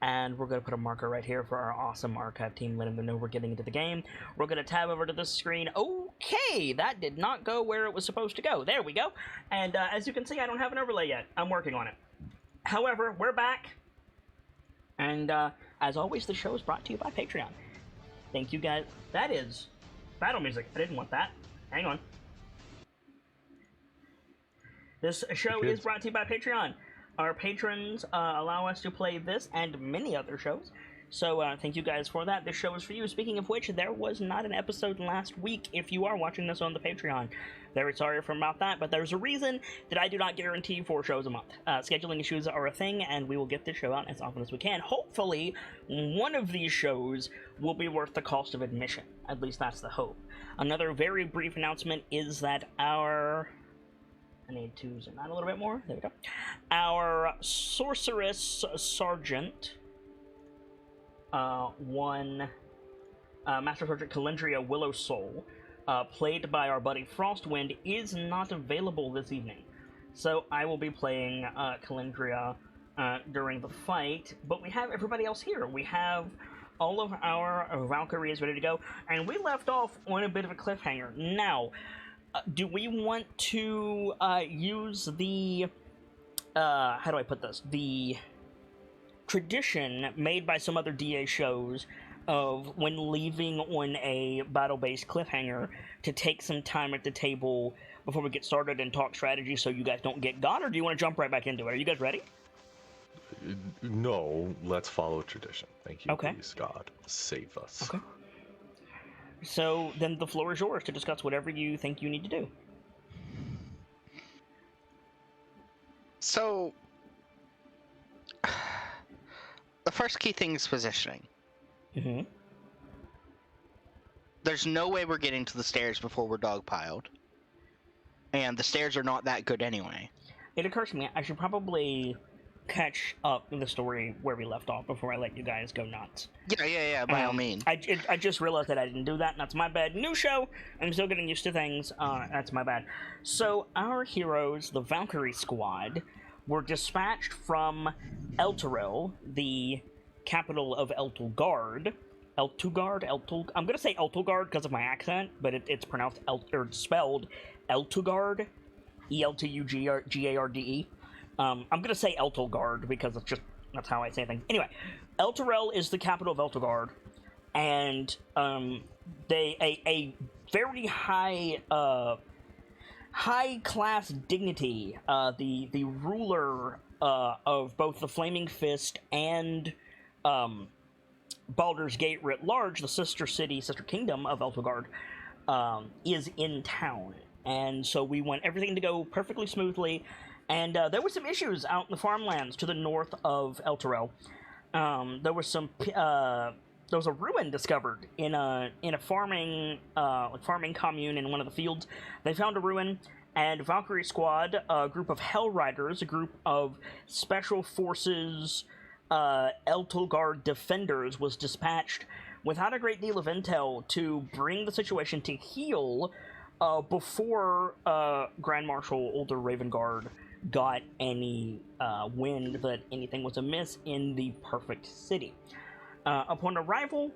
and we're going to put a marker right here for our awesome archive team, letting them know we're getting into the game. We're going to tab over to this screen. Okay, that did not go where it was supposed to go. There we go. And as you can see, I don't have an overlay yet. I'm working on it. However, we're back. And as always, the show is brought to you by Patreon. Thank you guys. That is battle music. I didn't want that. Hang on. This show is brought to you by Patreon. Our patrons allow us to play this and many other shows. So thank you guys for that. This show is for you. Speaking of which, there was not an episode last week if you are watching this on the Patreon. Very sorry about that, but there's a reason that I do not guarantee 4 shows a month. Scheduling issues are a thing, and we will get this show out as often as we can. Hopefully, one of these shows will be worth the cost of admission. At least that's the hope. Another very brief announcement is that I need to zoom out a little bit more. There we go. Our Sorceress Sergeant, Master Sergeant Calendria Willow Soul, played by our buddy Frostwind, is not available this evening. So I will be playing Calendria during the fight, but we have everybody else here. We have all of our Valkyries ready to go, and we left off on a bit of a cliffhanger. Now, do we want to use the, how do I put this? The tradition made by some other DA shows of when leaving on a battle-based cliffhanger to take some time at the table before we get started and talk strategy so you guys don't get got, or do you want to jump right back into it? Are you guys ready? No, let's follow tradition. Thank you. Okay. Please, God, save us. Okay. So, then the floor is yours to discuss whatever you think you need to do. So, the first key thing is positioning. Mm-hmm. There's no way we're getting to the stairs before we're dogpiled. And the stairs are not that good anyway. It occurs to me, I should probably catch up the story where we left off before I let you guys go nuts. Yeah, by all means. I just realized that I didn't do that, and that's my bad. New show! I'm still getting used to things. That's my bad. So, our heroes, the Valkyrie Squad, were dispatched from Elturel, the capital of Eltulgard. I'm gonna say Eltulgard because of my accent, but it's pronounced spelled Eltugard. Eltugarde. I'm gonna say Eltulgard because that's how I say things. Anyway, Elturel is the capital of Eltulgard, and a very high class dignity. The ruler of both the Flaming Fist and Baldur's Gate writ large, the sister kingdom of Eltulgard, is in town, and so we want everything to go perfectly smoothly. And there were some issues out in the farmlands to the north of Elturel. There was a ruin discovered in a farming commune in one of the fields. They found a ruin, and Valkyrie Squad, a group of Hell Riders, a group of Special Forces Eltulgard defenders, was dispatched without a great deal of intel to bring the situation to heel before Grand Marshal Older Ravengard got any wind that anything was amiss in the perfect city. Upon arrival,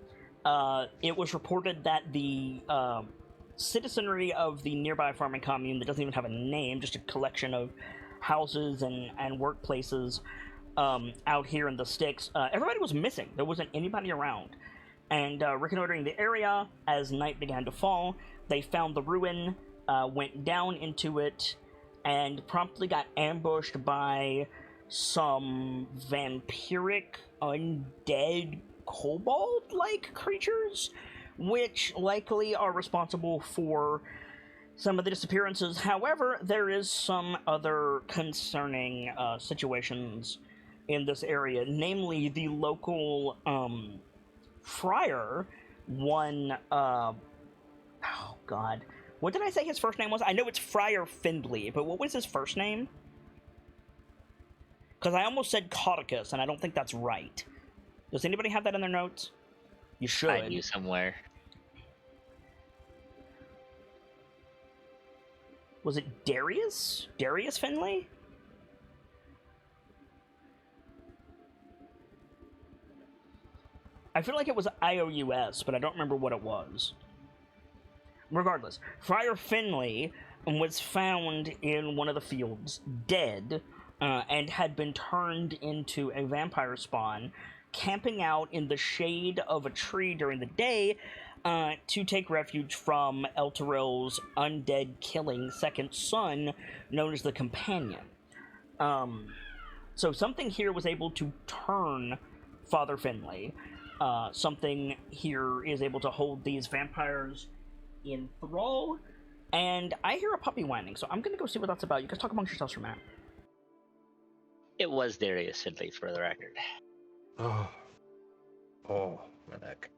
it was reported that the citizenry of the nearby farming commune that doesn't even have a name, just a collection of houses and workplaces out here in the sticks, everybody was missing. There wasn't anybody around. And reconnoitering the area, as night began to fall, they found the ruin, went down into it, and promptly got ambushed by some vampiric, undead, kobold-like creatures, which likely are responsible for some of the disappearances. However, there is some other concerning situations in this area, namely the local friar, what did I say his first name was? I know it's Friar Findley, but what was his first name? Because I almost said Caudicus, and I don't think that's right. Does anybody have that in their notes? You should. I knew somewhere. Was it Darius? Darius Findley? I feel like it was IOUS, but I don't remember what it was. Regardless, Friar Finley was found in one of the fields, dead, and had been turned into a vampire spawn, camping out in the shade of a tree during the day to take refuge from Elturel's undead-killing second son, known as the Companion. So something here was able to turn Father Finley. Something here is able to hold these vampires in thrall, and I hear a puppy whining, so I'm gonna go see what that's about. You guys talk amongst yourselves for a minute. It was Darius Finley, for the record. Oh, my neck.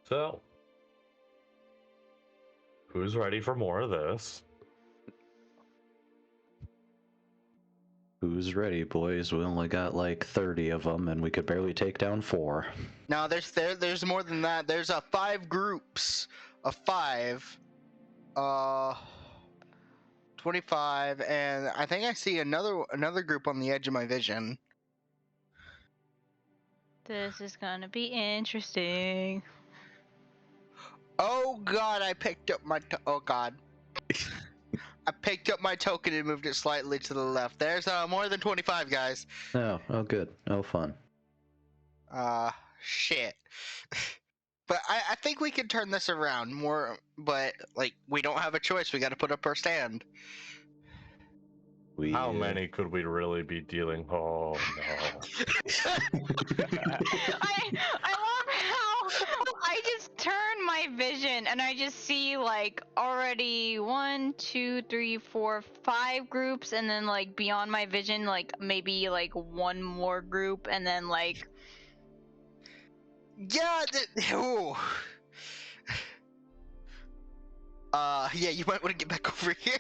So, who's ready for more of this? Who's ready, boys? We only got like 30 of them, and we could barely take down 4. No, there's more than that. There's 5 groups of 5. 25, and I think I see another group on the edge of my vision. This is gonna be interesting. Oh god, I picked up my oh god. I picked up my token and moved it slightly to the left. There's more than 25 guys. Oh, good. Oh, fun. Shit. But I think we can turn this around more, but like we don't have a choice. We got to put up our stand. How many could we really be dealing? Oh no. I love how I just turn my vision and I just see like already 1, 2, 3, 4, 5 groups, and then like beyond my vision, like maybe like one more group, and then like Yeah. Yeah, you might want to get back over here.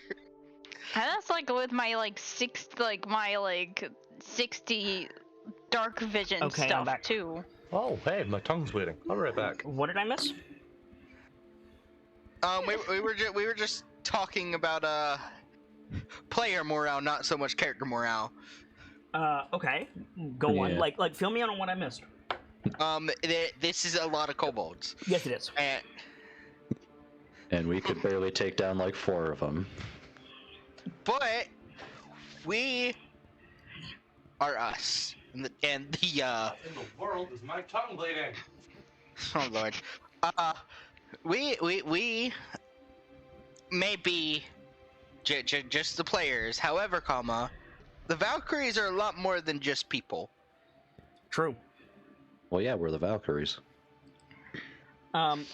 and that's like with my like 60 dark vision Okay, I'm stuff back. too. Oh, hey, my tongue's bleeding. I'll be right back. What did I miss? We were just talking about player morale, not so much character morale. Okay. Go on. Yeah. Like, fill me in on what I missed. This is a lot of kobolds. Yes, it is. And we could barely take down like 4 of them. But we are us, and the In the world is my tongue bleeding? oh lord, we may be just the players. However, the Valkyries are a lot more than just people. True. Well, yeah, we're the Valkyries.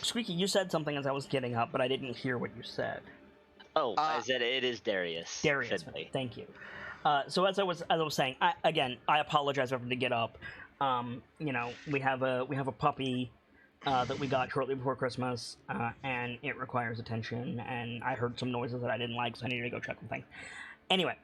Squeaky, you said something as I was getting up, but I didn't hear what you said. Oh, I said it is Darius. Darius, Finley. thank you. So as I was saying, I apologize for having to get up. You know, we have a puppy that we got shortly before Christmas, and it requires attention. And I heard some noises that I didn't like, so I needed to go check on things. Anyway,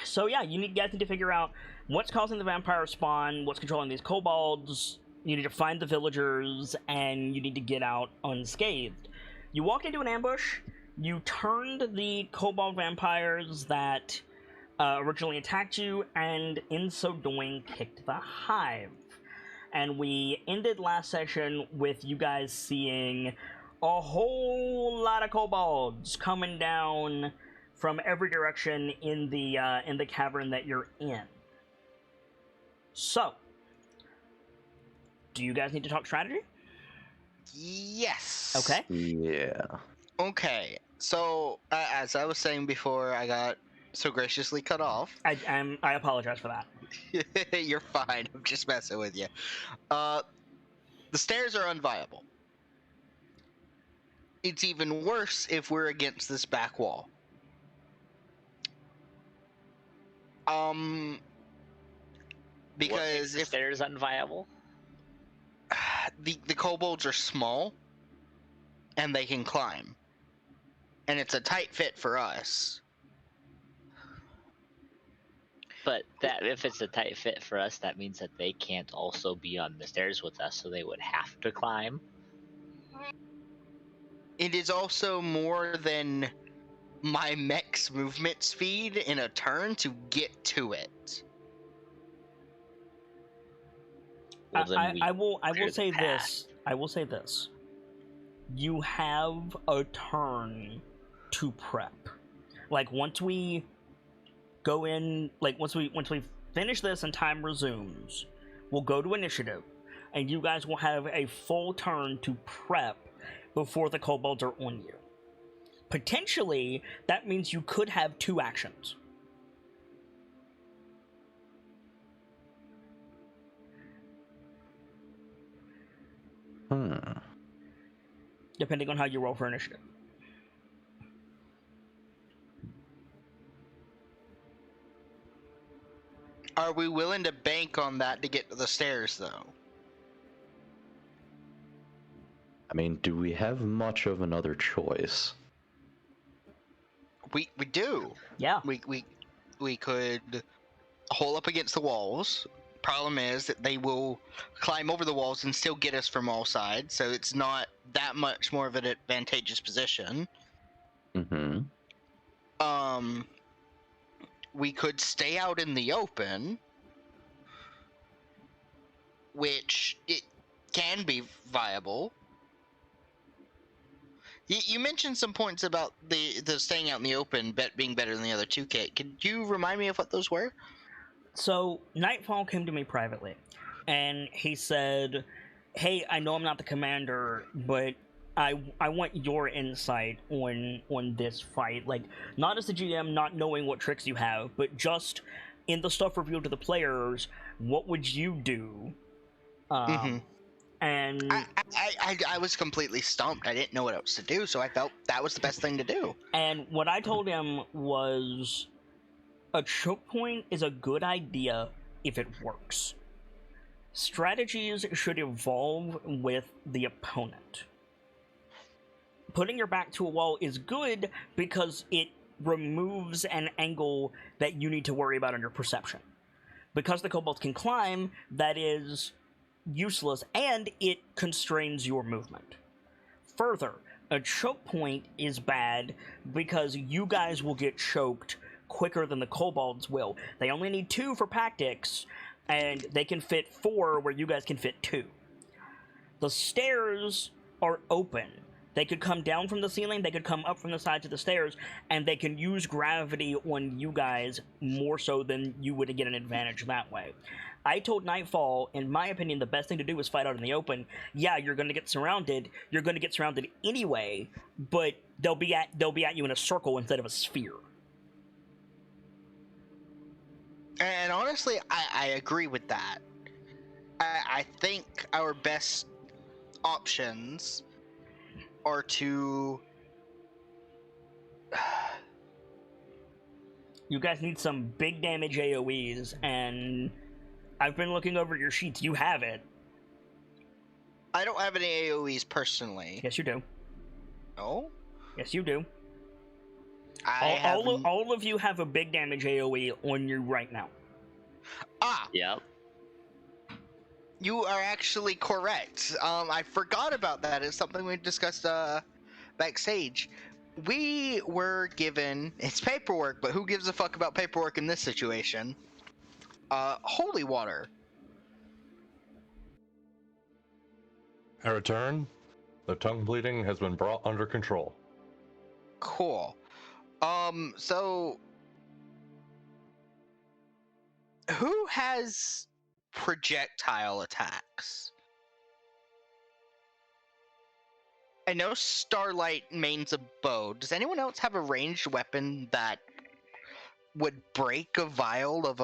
so yeah, you guys need to figure out what's causing the vampire spawn, what's controlling these kobolds. You need to find the villagers, and you need to get out unscathed. You walked into an ambush. You turned the kobold vampires that originally attacked you, and in so doing, kicked the hive. And we ended last session with you guys seeing a whole lot of kobolds coming down from every direction in the cavern that you're in. So, do you guys need to talk strategy? Yes. Okay. Yeah. Okay. So as I was saying before, I got so graciously cut off. I apologize for that. You're fine. I'm just messing with you. The stairs are unviable. It's even worse if we're against this back wall. Because What makes the if stairs unviable? the kobolds are small and they can climb, and it's a tight fit for us. But that if it's a tight fit for us, that means that they can't also be on the stairs with us, so they would have to climb. It is also more than my mech's movement speed in a turn to get to it. Well, then we I will clear the say path. this. I will say this. You have a turn to prep. Like once we go in, like once we finish this and time resumes, we'll go to initiative, and you guys will have a full turn to prep before the kobolds are on you. Potentially, that means you could have 2 actions. Depending on how you roll for initiative. Are we willing to bank on that to get to the stairs, though? I mean, do we have much of another choice? We do. Yeah. We could hole up against the walls. Problem is that they will climb over the walls and still get us from all sides, so it's not that much more of an advantageous position. Mm-hmm. We could stay out in the open, which it can be viable. You mentioned some points about the staying out in the open being better than the other 2 kit. Could you remind me of what those were? So, Nightfall came to me privately, and he said, hey, I know I'm not the commander, but I want your insight on this fight. Like, not as the GM, not knowing what tricks you have, but just in the stuff revealed to the players, what would you do? And I was completely stumped. I didn't know what else to do, so I felt that was the best thing to do. And what I told him was, a choke point is a good idea if it works. Strategies should evolve with the opponent. Putting your back to a wall is good because it removes an angle that you need to worry about on your perception. Because the kobolds can climb, that is useless, and it constrains your movement. Further, a choke point is bad because you guys will get choked quicker than the kobolds will. They only need 2 for tactics, and they can fit 4 where you guys can fit 2. The stairs are open. They could come down from the ceiling, they could come up from the sides of the stairs, and they can use gravity on you guys more so than you would get an advantage that way. I told Nightfall, in my opinion, the best thing to do is fight out in the open. Yeah, you're going to get surrounded. You're going to get surrounded anyway, but they'll be at you in a circle instead of a sphere. And honestly, I agree with that. I think our best options are to... You guys need some big damage AoEs, and I've been looking over your sheets. You have it. I don't have any AoEs personally. Yes, you do. No? Yes, you do. All All of you have a big damage AoE on you right now. Yep. You are actually correct. I forgot about that. It's something we discussed backstage. We were given, it's paperwork, but who gives a fuck about paperwork in this situation? Holy water. At return, the tongue bleeding has been brought under control. Cool. So who has projectile attacks? I know Starlight mains a bow. Does anyone else have a ranged weapon that would break a vial of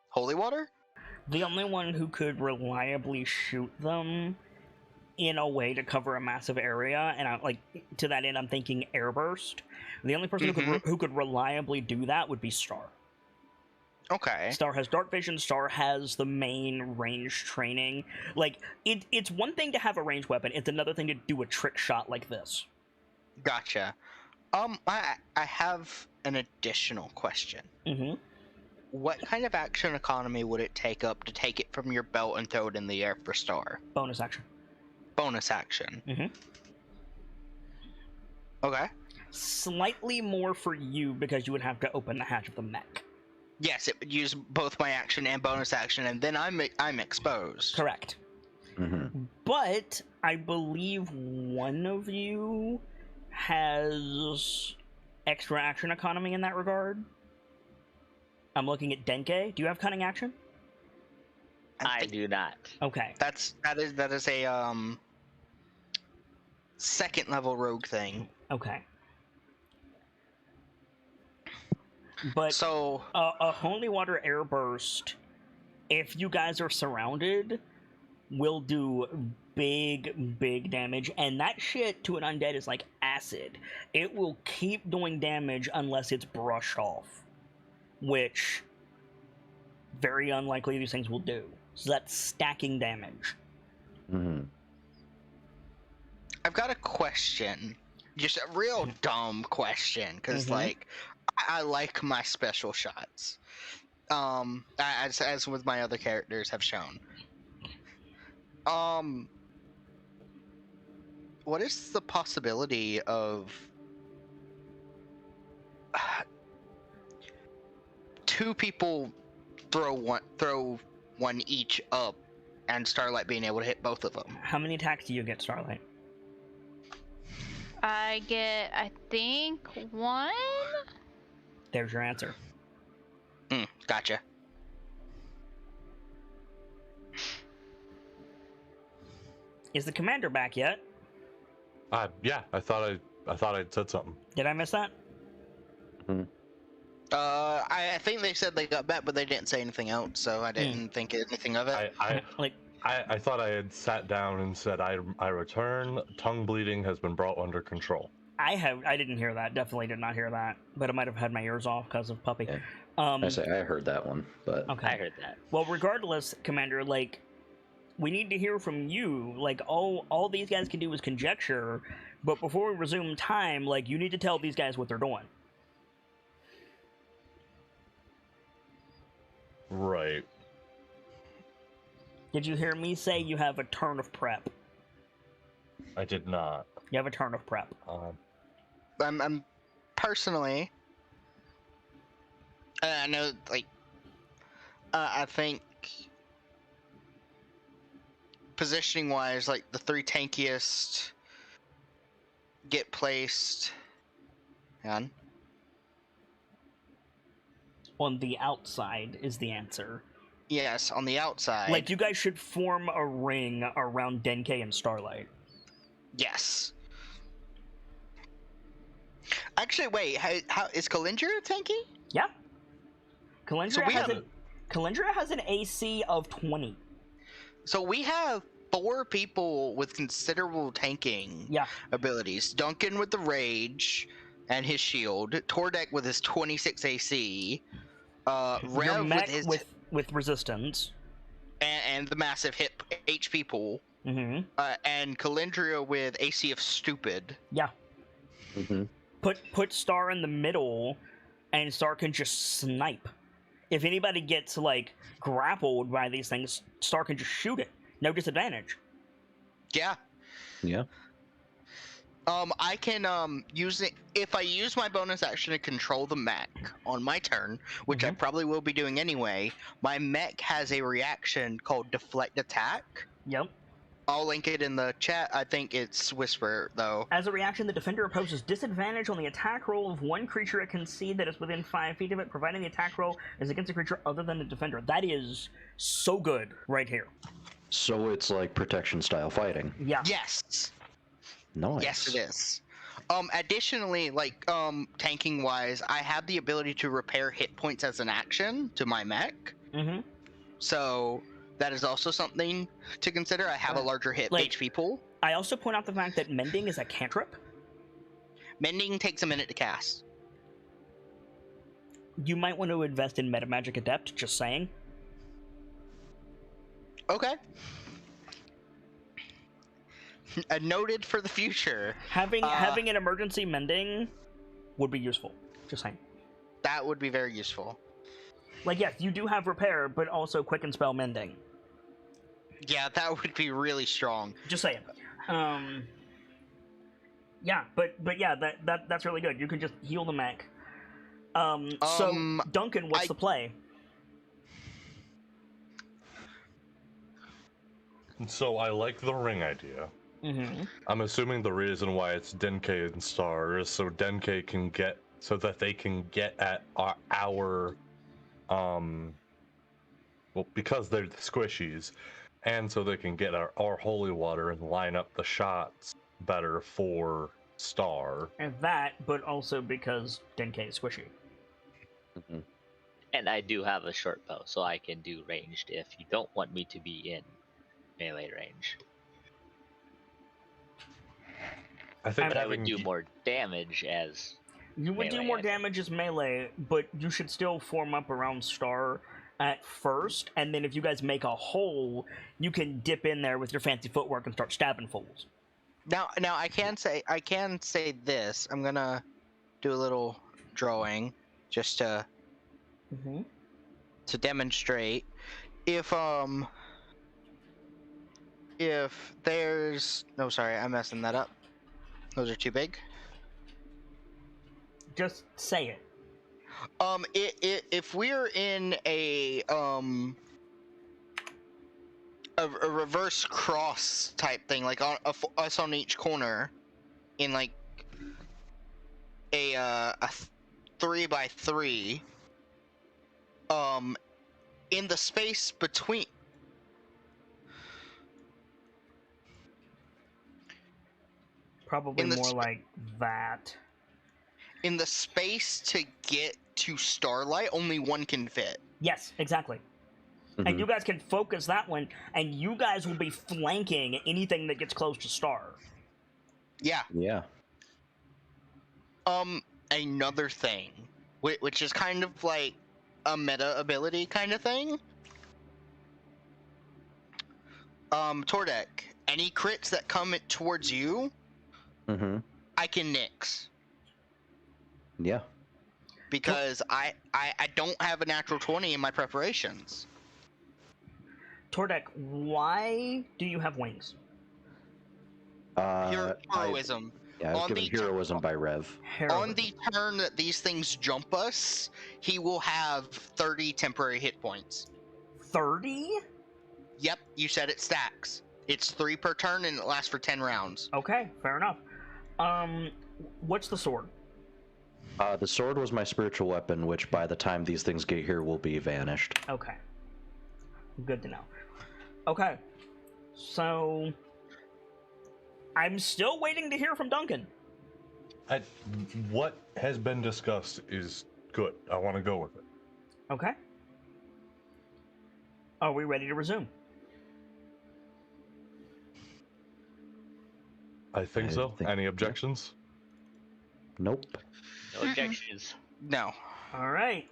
holy water? The only one who could reliably shoot them in a way to cover a massive area, and to that end, I'm thinking airburst. The only person who could reliably do that would be Star. Okay. Star has dark vision. Star has the main range training. It's one thing to have a ranged weapon. It's another thing to do a trick shot like this. Gotcha. I have an additional question. Mm-hmm. What kind of action economy would it take up to take it from your belt and throw it in the air for Star? Bonus action. Bonus action. Mm-hmm. Okay. Slightly more for you because you would have to open the hatch of the mech. Yes, it would use both my action and bonus action, and then I'm exposed. Correct. Mm-hmm. But I believe one of you has extra action economy in that regard. I'm looking at Denke. Do you have cunning action? I do not. Okay. That is a second level rogue thing. Okay. But So a holy water air burst, if you guys are surrounded, will do big damage, and that shit to an undead is like acid. It will keep doing damage unless it's brushed off, which very unlikely these things will do. So that's stacking damage. Mm-hmm. I've got a question, just a real dumb question, because like I like my special shots, as with my other characters have shown. What is the possibility of two people throw one each up, and Starlight being able to hit both of them? How many attacks do you get, Starlight? I get, I think, 1? There's your answer. Gotcha. Is the commander back yet? Yeah, I thought I'd said something. Did I miss that? I think they said they got back, but they didn't say anything else, so I didn't think anything of it. I thought I had sat down and said I return. Tongue bleeding has been brought under control. I didn't hear that. Definitely did not hear that. But I might have had my ears off because of Puppy. Yeah. I heard that one, but Okay. I heard that. Well, regardless, Commander, like, we need to hear from you. Like, all these guys can do is conjecture, but before we resume time, like, you need to tell these guys what they're doing. Right. Did you hear me say you have a turn of prep? I did not. You have a turn of prep. I'm personally, I know, like, I think positioning wise, like, the 3 tankiest get placed. Hang on. On the outside is the answer. Yes, on the outside. Like, you guys should form a ring around Denke and Starlight. Yes. Actually, wait. How is Kalindra tanky? Yeah. Kalindra, So we Kalindra has an AC of 20. So we have 4 people with considerable tanking Yeah. abilities. Duncan with the rage and his shield. Tordek with his 26 AC. Your Rev mech with his with resistance. and the massive hit HP pool. Mm-hmm. And Kalindria with AC of stupid. Yeah. Mm-hmm. Put Star in the middle, and Star can just snipe. If anybody gets, like, grappled by these things, Star can just shoot it. No disadvantage. Yeah. Yeah. I can use it if I use my bonus action to control the mech on my turn, which I probably will be doing anyway. My mech has a reaction called Deflect Attack. Yep. I'll link it in the chat. I think it's Whisper though. As a reaction, the defender opposes disadvantage on the attack roll of one creature it can see that is within 5 feet of it, providing the attack roll is against a creature other than the defender. That is so good right here. So it's like protection style fighting. Yeah. Yes. Nice. Yes, it is. Additionally, like tanking wise, I have the ability to repair hit points as an action to my mech. Mm-hmm. So that is also something to consider. I have a larger hit Like- HP pool. I also point out the fact that mending is a cantrip. Mending takes a minute to cast. You might want to invest in Metamagic Adept, just saying. Okay. Noted for the future. Having an emergency mending would be useful. Just saying. That would be very useful. Like, yes, you do have repair, but also quicken spell mending. Yeah, that would be really strong. Just saying. Yeah, but yeah, that's really good. You can just heal the mech. So Duncan, what's the play? So I like the ring idea. Mm-hmm. I'm assuming the reason why it's Denke and Star is so Denke can get, so that they can get at our well, because they're the squishies, and so they can get our holy water and line up the shots better for Star. And that, but also because Denke is squishy. Mhm. And I do have a short bow, so I can do ranged if you don't want me to be in melee range. I think But I would having do more damage as You would do melee, more I think. damage as melee, but you should still form up around Star at first, and then if you guys make a hole, you can dip in there with your fancy footwork and start stabbing fools. Now I can say this. I'm gonna do a little drawing just to Mm-hmm. demonstrate. If there's no, sorry, I'm messing that up. Those are too big. Just say it. If we're in a reverse cross type thing, like on us on each corner, in like a 3x3, in the space between. Probably In the more like that. In the space to get to Starlight, only one can fit. Yes, exactly. Mhm. And you guys can focus that one, and you guys will be flanking anything that gets close to Star. Yeah. Yeah. Another thing, which is kind of like a meta ability kind of thing. Tordek, any crits that come towards you, Mm-hmm. I can nix. Yeah. Because I don't have a natural 20 in my preparations. Tordek, why do you have wings? Heroism. I was On given the heroism by Rev. On the turn that these things jump us, he will have 30 temporary hit points. 30? Yep, you said it stacks. It's 3 per turn and it lasts for 10 rounds. Okay, fair enough. What's the sword? The sword was my spiritual weapon, which by the time these things get here will be vanished. Okay. Good to know. Okay. So I'm still waiting to hear from Duncan. What has been discussed is good. I want to go with it. Okay. Are we ready to resume? I think so. Any objections? Nope. No objections. No. All right.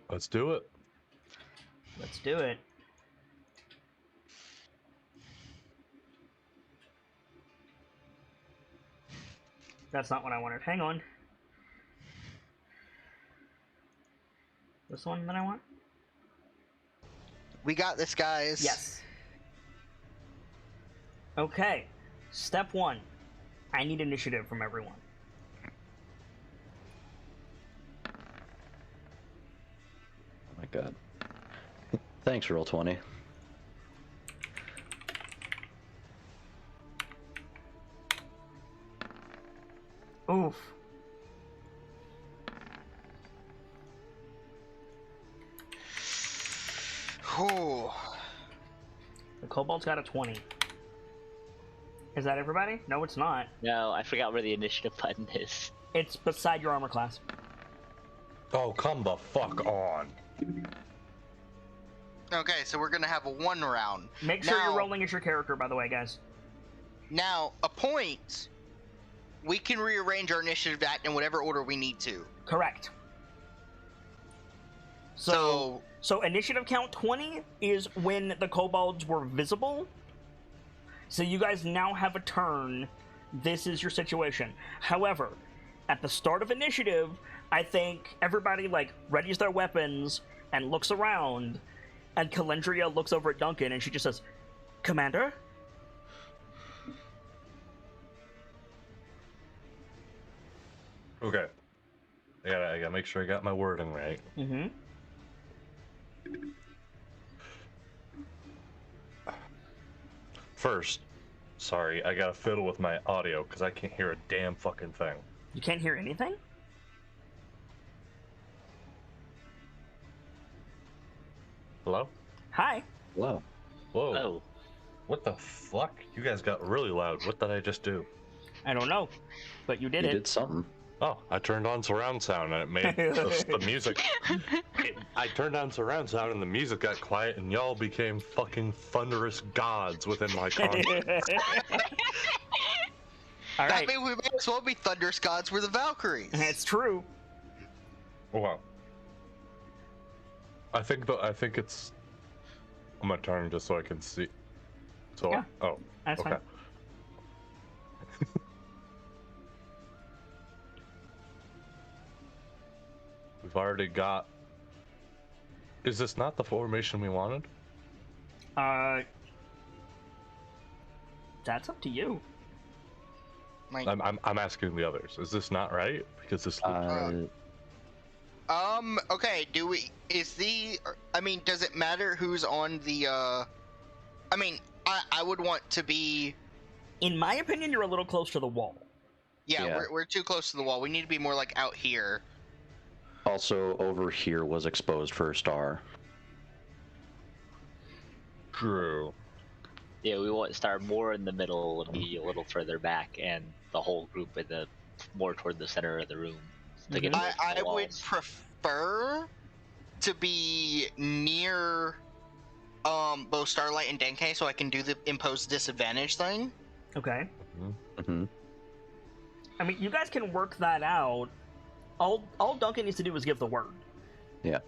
Let's do it. Let's do it. That's not what I wanted. Hang on. This one that I want? We got this, guys. Yes. Okay. Step 1. I need initiative from everyone. Oh my god. Thanks, Roll20. Oof. Whew. The kobold's got a 20. Is that everybody? No, it's not. No, I forgot where the initiative button is. It's beside your armor class. Oh, come the fuck on. Okay, so we're gonna have a 1 round. Make sure Now- you're rolling as your character, by the way, guys. Now, a point, we can rearrange our initiative to act in whatever order we need to. Correct. So initiative count 20 is when the kobolds were visible. So you guys now have a turn. This is your situation. However, at the start of initiative, I think everybody readies their weapons and looks around, and Calendria looks over at Duncan and she just says, "Commander?" Okay. I gotta make sure I got my wording right. Mm-hmm. First, sorry, I gotta fiddle with my audio because I can't hear a damn fucking thing. You can't hear anything? Hello? Hi. Whoa. Whoa. Oh, What the fuck? You guys got really loud. What did I just do? I don't know, but you did You it. did something. Oh, I turned on surround sound and it made the music. I turned on surround sound and the music got quiet and y'all became fucking thunderous gods within my conscience. All That right. means we may as well be Thunder's gods. We're the Valkyries. It's true. Wow. I think it's. I'm gonna turn just so I can see. So. Yeah. Oh. That's Okay. fine. We've already got. Is this not the formation we wanted? That's up to you. Like, I'm asking the others. Is this not right? Because this. okay, does it matter who's on the, I would want to be, In my opinion, you're a little close to the wall. Yeah. we're too close to the wall. We need to be more like out here. Also, over here was exposed for a star. True. yeah, we want Star more in the middle and be a little further back, and the whole group in the more toward the center of the room. To get Mhm. away from I the would walls. prefer to be near, both Starlight and Denke so I can do the impose disadvantage thing. Okay. Mm-hmm. I mean, you guys can work that out. All Duncan needs to do is give the word. Yeah.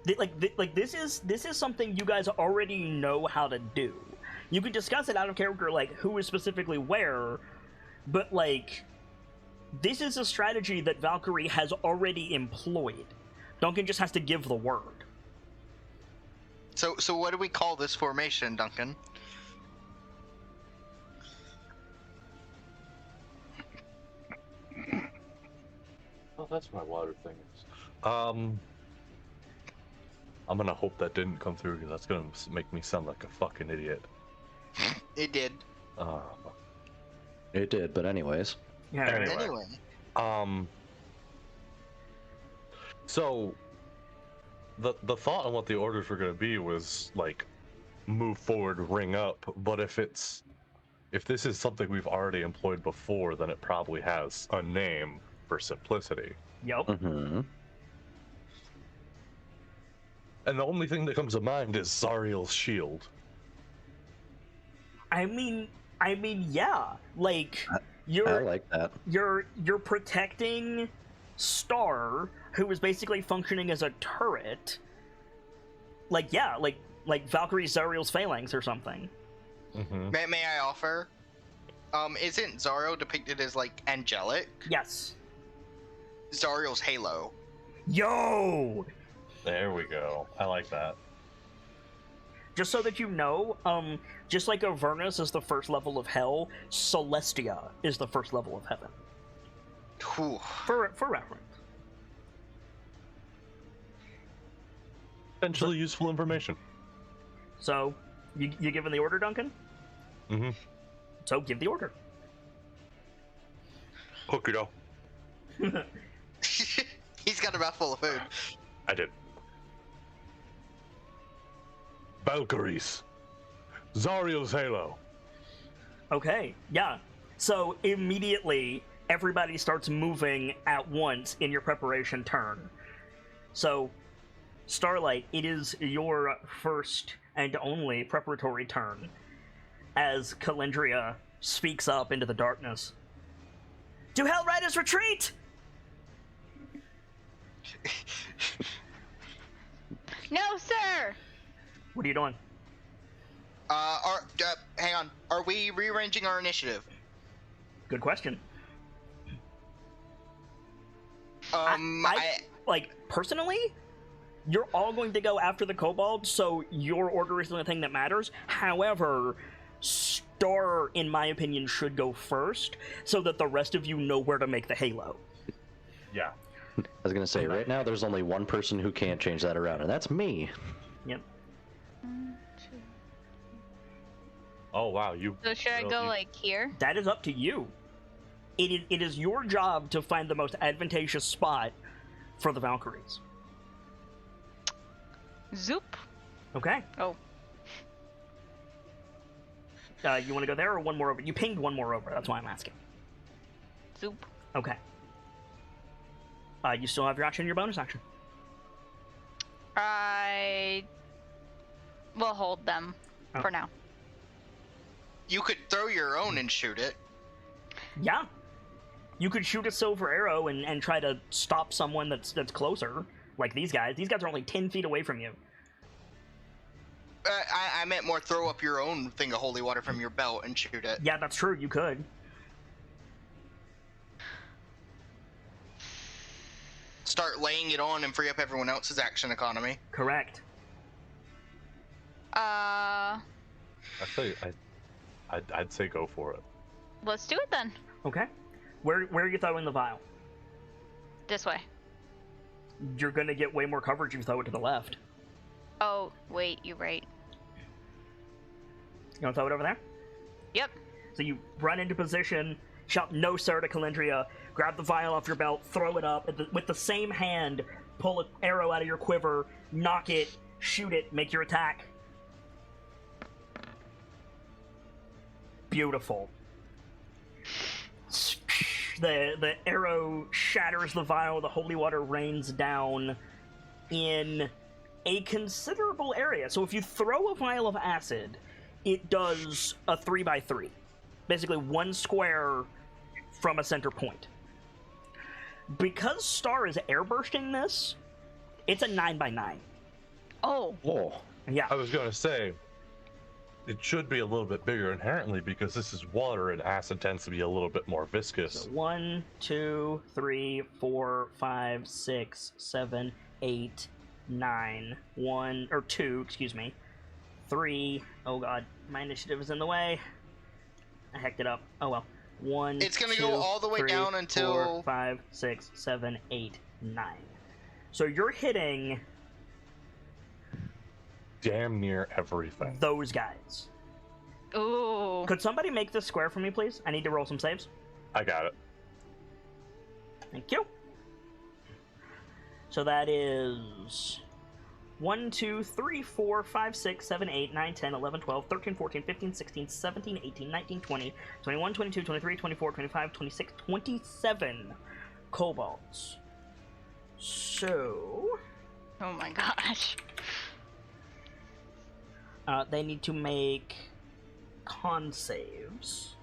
This is something you guys already know how to do. You could discuss it out of character, like who is specifically where, but like this is a strategy that Valkyrie has already employed. Duncan just has to give the word. So what do we call this formation, Duncan? Oh, that's my water thing. I'm gonna hope that didn't come through because that's gonna make me sound like a fucking idiot. It did. It did, but anyways. Yeah. Anyway. Anyway. So the thought on what the orders were gonna be was like move forward, ring up, but if this is something we've already employed before, then it probably has a name for simplicity. Yep. Mm-hmm. And the only thing that comes to mind is Zariel's shield. I mean, yeah. Like I you're like that. you're protecting Star, who is basically functioning as a turret. Like yeah, like Valkyrie Zariel's phalanx or something. Mm-hmm. May I offer? Isn't Zariel depicted as like angelic? Yes. Zariel's halo. Yo! There we go. I like that. Just so that you know, just like Avernus is the first level of hell, Celestia is the first level of heaven. Whew. For reference. Potentially useful information. So, you giving the order, Duncan? Mm-hmm. So give the order. Hokudo. He's got a mouthful of food. I did. Valkyries. Zariel's halo. Okay, yeah. So immediately, everybody starts moving at once in your preparation turn. So, Starlight, it is your first and only preparatory turn as Calendria speaks up into the darkness. To Hell Riders retreat! No, sir. What are you doing? Hang on. Are we rearranging our initiative? Good question. Like, personally, you're all going to go after the kobold, so your order is the thing that matters. However, Star, in my opinion, should go first, so that the rest of you know where to make the halo. Yeah. I was gonna say, right now there's only one person who can't change that around, and that's me. Yep. Oh wow, you. So should I go like here? That is up to you. It is your job to find the most advantageous spot for the Valkyries. Zoop. Okay. Oh. You want to go there or one more over? You pinged one more over. That's why I'm asking. Zoop. Okay. You still have your action and your bonus action. I will hold them for now. You could throw your own and shoot it. Yeah. You could shoot a silver arrow and try to stop someone that's closer, like these guys. These guys are only 10 feet away from you. I meant more throw up your own thing of holy water from your belt and shoot it. Yeah, that's true. You could. Start laying it on and free up everyone else's action economy. Correct. I'd say go for it. Let's do it then. Okay. Where are you throwing the vial? This way. You're gonna get way more coverage if you throw it to the left. Oh, wait, you're right. You wanna throw it over there? Yep. So you run into position, shout "No, sir" to Calendria, grab the vial off your belt, throw it up, with the same hand, pull an arrow out of your quiver, knock it, shoot it, make your attack. Beautiful. The arrow shatters the vial, the holy water rains down in a considerable area. So if you throw a vial of acid, it does a 3x3. Basically one square from a center point. Because Star is airbursting this, it's a 9x9. Oh. Oh. Yeah. I was gonna say, it should be a little bit bigger inherently because this is water and acid tends to be a little bit more viscous. So 1, 2, 3, 4, 5, 6, 7, 8, 9, 1, or 2, excuse me. 3, oh god, my initiative is in the way. I hacked it up. Oh well. 1, It's gonna 2, go all the way 3, down until 4, 5, 6, 7, 8, 9. So you're hitting Damn near everything. those guys. Ooh. Could somebody make this square for me, please? I need to roll some saves. I got it. Thank you. So that is 1, 2, 3, 4, 5, 6, 7, 8, 9, 10, 11, 12, 13, 14, 15, 16, 17, 18, 19, 20, 21, 22, 23, 24, 25, 26, 27 kobolds. So Oh my gosh. they need to make con saves.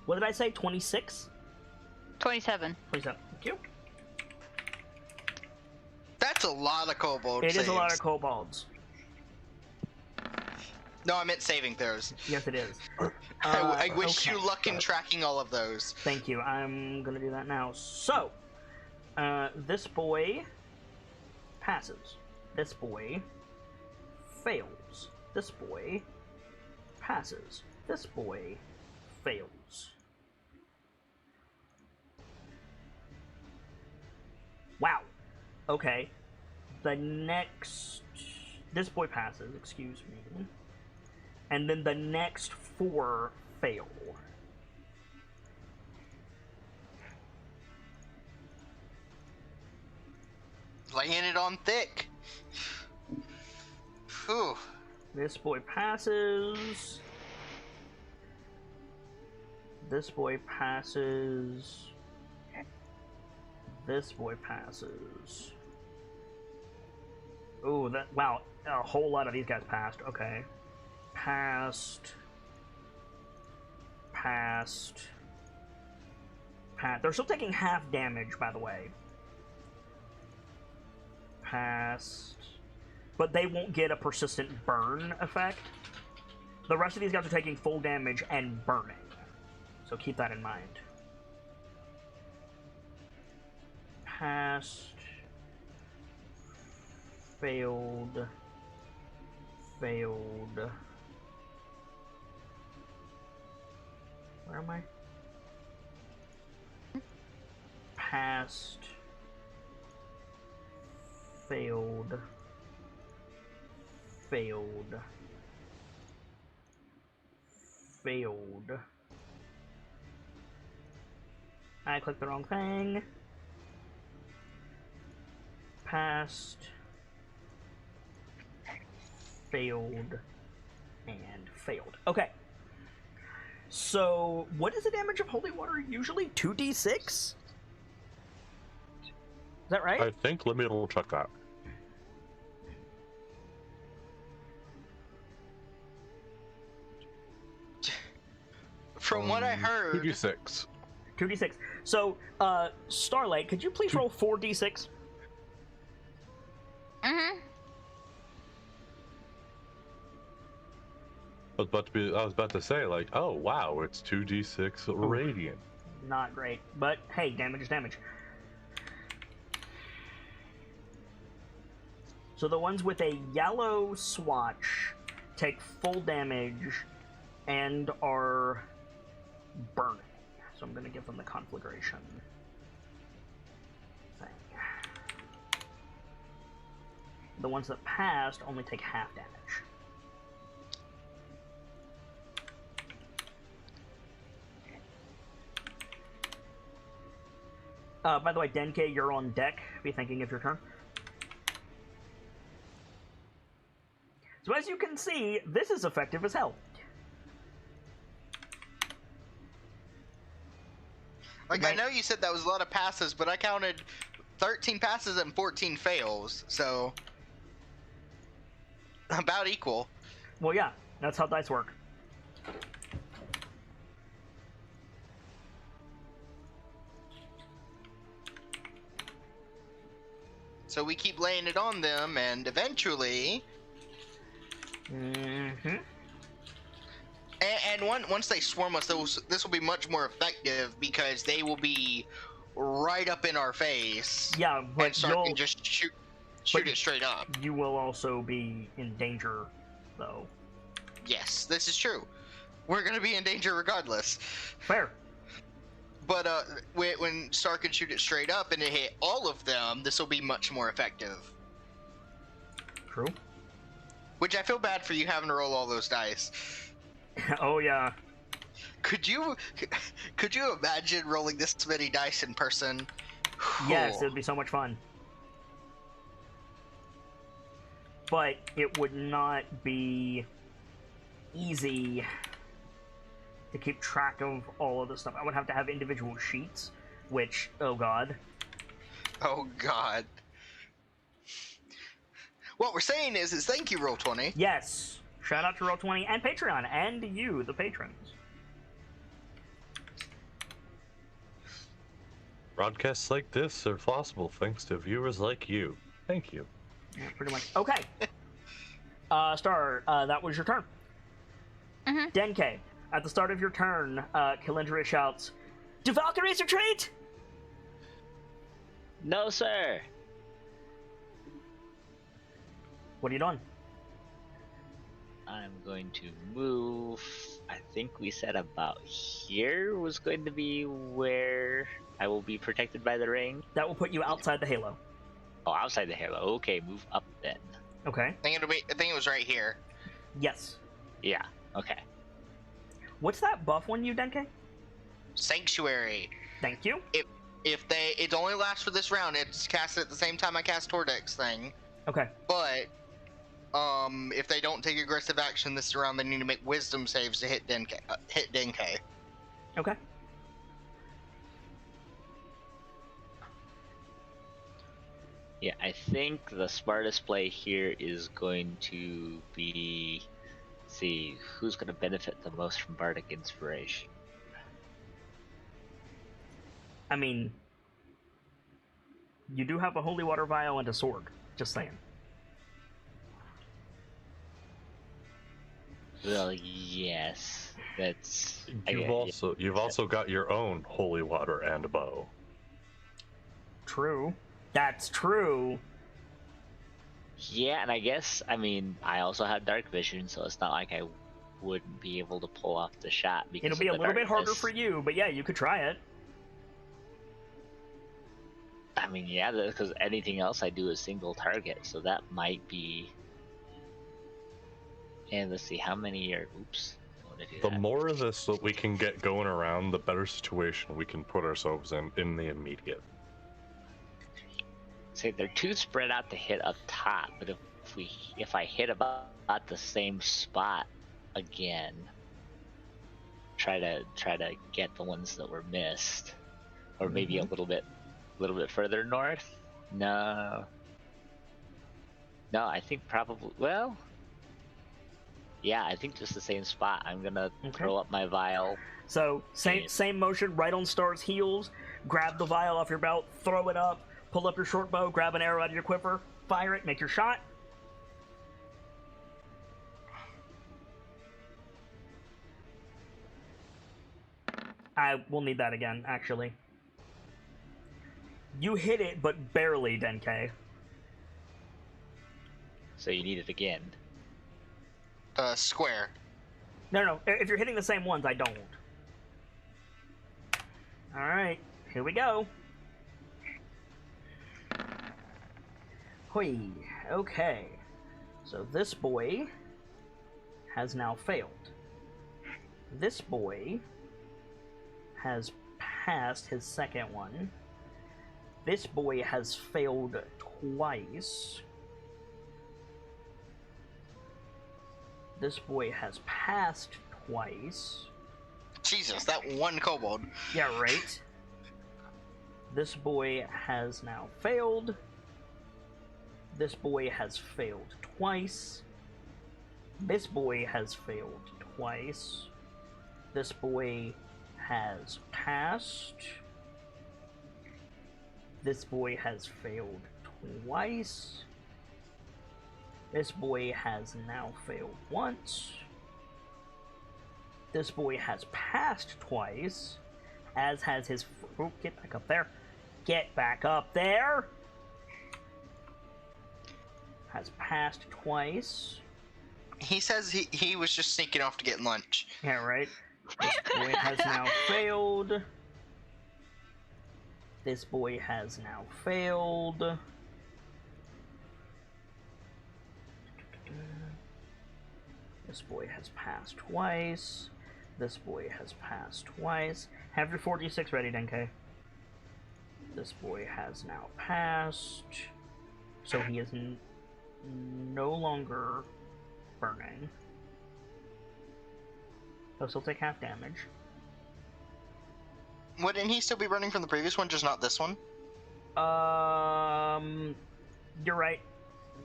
What did I say? 26? 27. 27. Thank you. That's a lot of kobold It saves. is a lot of kobolds. No, I meant saving throws. Yes, it is. I wish okay. you luck in tracking all of those. Thank you. I'm gonna do that now. So, this boy passes. This boy fails. This boy passes. This boy fails. Wow. Okay. The next... This boy passes, excuse me. And then the next 4 fail. Laying it on thick. Whew. This boy passes. This boy passes. This boy passes. Ooh, that, wow, a whole lot of these guys passed. Okay. Passed. Passed. Passed. They're still taking half damage, by the way. Passed. But they won't get a persistent burn effect. The rest of these guys are taking full damage and burning. So keep that in mind. Passed. Failed. Failed. Where am I? Passed. Failed. Failed. Failed. I clicked the wrong thing. Passed. Failed. And failed. Okay. So, what is the damage of holy water usually? 2d6? Is that right? I think. Let me double check that. From what I heard, 2d6. 2d6. So, Starlight, could you please roll 4d6? Mm-hmm. I was about to say, like, oh wow, it's 2d6 radiant. Not great, but hey, damage is damage. So the ones with a yellow swatch take full damage and are burning. So I'm going to give them the conflagration thing. The ones that passed only take half damage. By the way, Denke, you're on deck. Be thinking of your turn. So as you can see, this is effective as hell. like, I know you said that was a lot of passes, but I counted 13 passes and 14 fails, so about equal. Well, yeah, that's how dice work. So we keep laying it on them, and eventually, Mm-hmm. and once they swarm us, this will be much more effective because they will be right up in our face. Yeah, and but Stark can just shoot it straight up. you will also be in danger, though. Yes, this is true. We're gonna be in danger regardless. Fair. But when Stark can shoot it straight up and it hit all of them, this will be much more effective. True. Which I feel bad for you having to roll all those dice. Oh, yeah. Could you imagine rolling this many dice in person? Yes, it'd be so much fun. But it would not be easy to keep track of all of this stuff. I would have to have individual sheets, which, oh god. Oh god. What we're saying is thank you, Roll20. Yes. Shout out to Roll20 and Patreon, and you, the patrons. Broadcasts like this are possible thanks to viewers like you. Thank you. Yeah, pretty much. Okay. Star, that was your turn. Mm-hmm. Denke, at the start of your turn, Kalindra shouts, "Do Valkyries retreat?" No, sir. What are you doing? I'm going to move. I think we said about here was going to be where I will be protected by the ring. That will put you outside the halo. Oh, outside the halo. Okay, move up then. Okay. I think it was right here. Yes. Yeah. Okay. What's that buff on you, Denke? Sanctuary. Thank you. It only lasts for this round. It's cast at the same time I cast Tordex thing. Okay. But if they don't take aggressive action this round, they need to make wisdom saves to hit Denke. Okay. Yeah, I think the smartest play here is going to be, see, who's going to benefit the most from Bardic Inspiration. I mean, you do have a holy water vial and a sword. Just saying. Well, yes, that's. You've also got your own holy water and bow. True. That's true. Yeah, and I guess, I mean, I also have dark vision, so it's not like I wouldn't be able to pull off the shot because It'll be a of the little bit harder darkness. for you, but yeah, you could try it. I mean, yeah, because anything else I do is single target, so that might be. And let's see how many are. Oops, I want to do The that. more of this that we can get going around, the better situation we can put ourselves in the immediate. Say they're too spread out to hit up top, but if I hit about the same spot again, try to get the ones that were missed, or maybe a little bit further north. No, I think probably yeah, I think just the same spot. I'm gonna throw up my vial. So same motion, right on Star's heels. Grab the vial off your belt, throw it up, pull up your short bow, grab an arrow out of your quiver, fire it, make your shot. I will need that again, actually. You hit it, but barely, Denke. So you need it again. Square. No. If you're hitting the same ones, I don't. Alright, here we go. Hoi. Okay. So this boy has now failed. This boy has passed his second one. This boy has failed twice. This boy has passed twice. Jesus, that one kobold. Yeah, right. This boy has now failed. This boy has failed twice. This boy has failed twice. This boy has passed. This boy has failed twice. This boy has now failed once. This boy has passed twice, as has his... Oh, get back up there. Get back up there! Has passed twice. He says he was just sneaking off to get lunch. Yeah, right. This boy has now failed. This boy has now failed. This boy has passed twice. This boy has passed twice. Have your 46 ready, Denke. This boy has now passed. So he is no longer burning. He'll still take half damage. Wouldn't he still be running from the previous one, just not this one? You're right.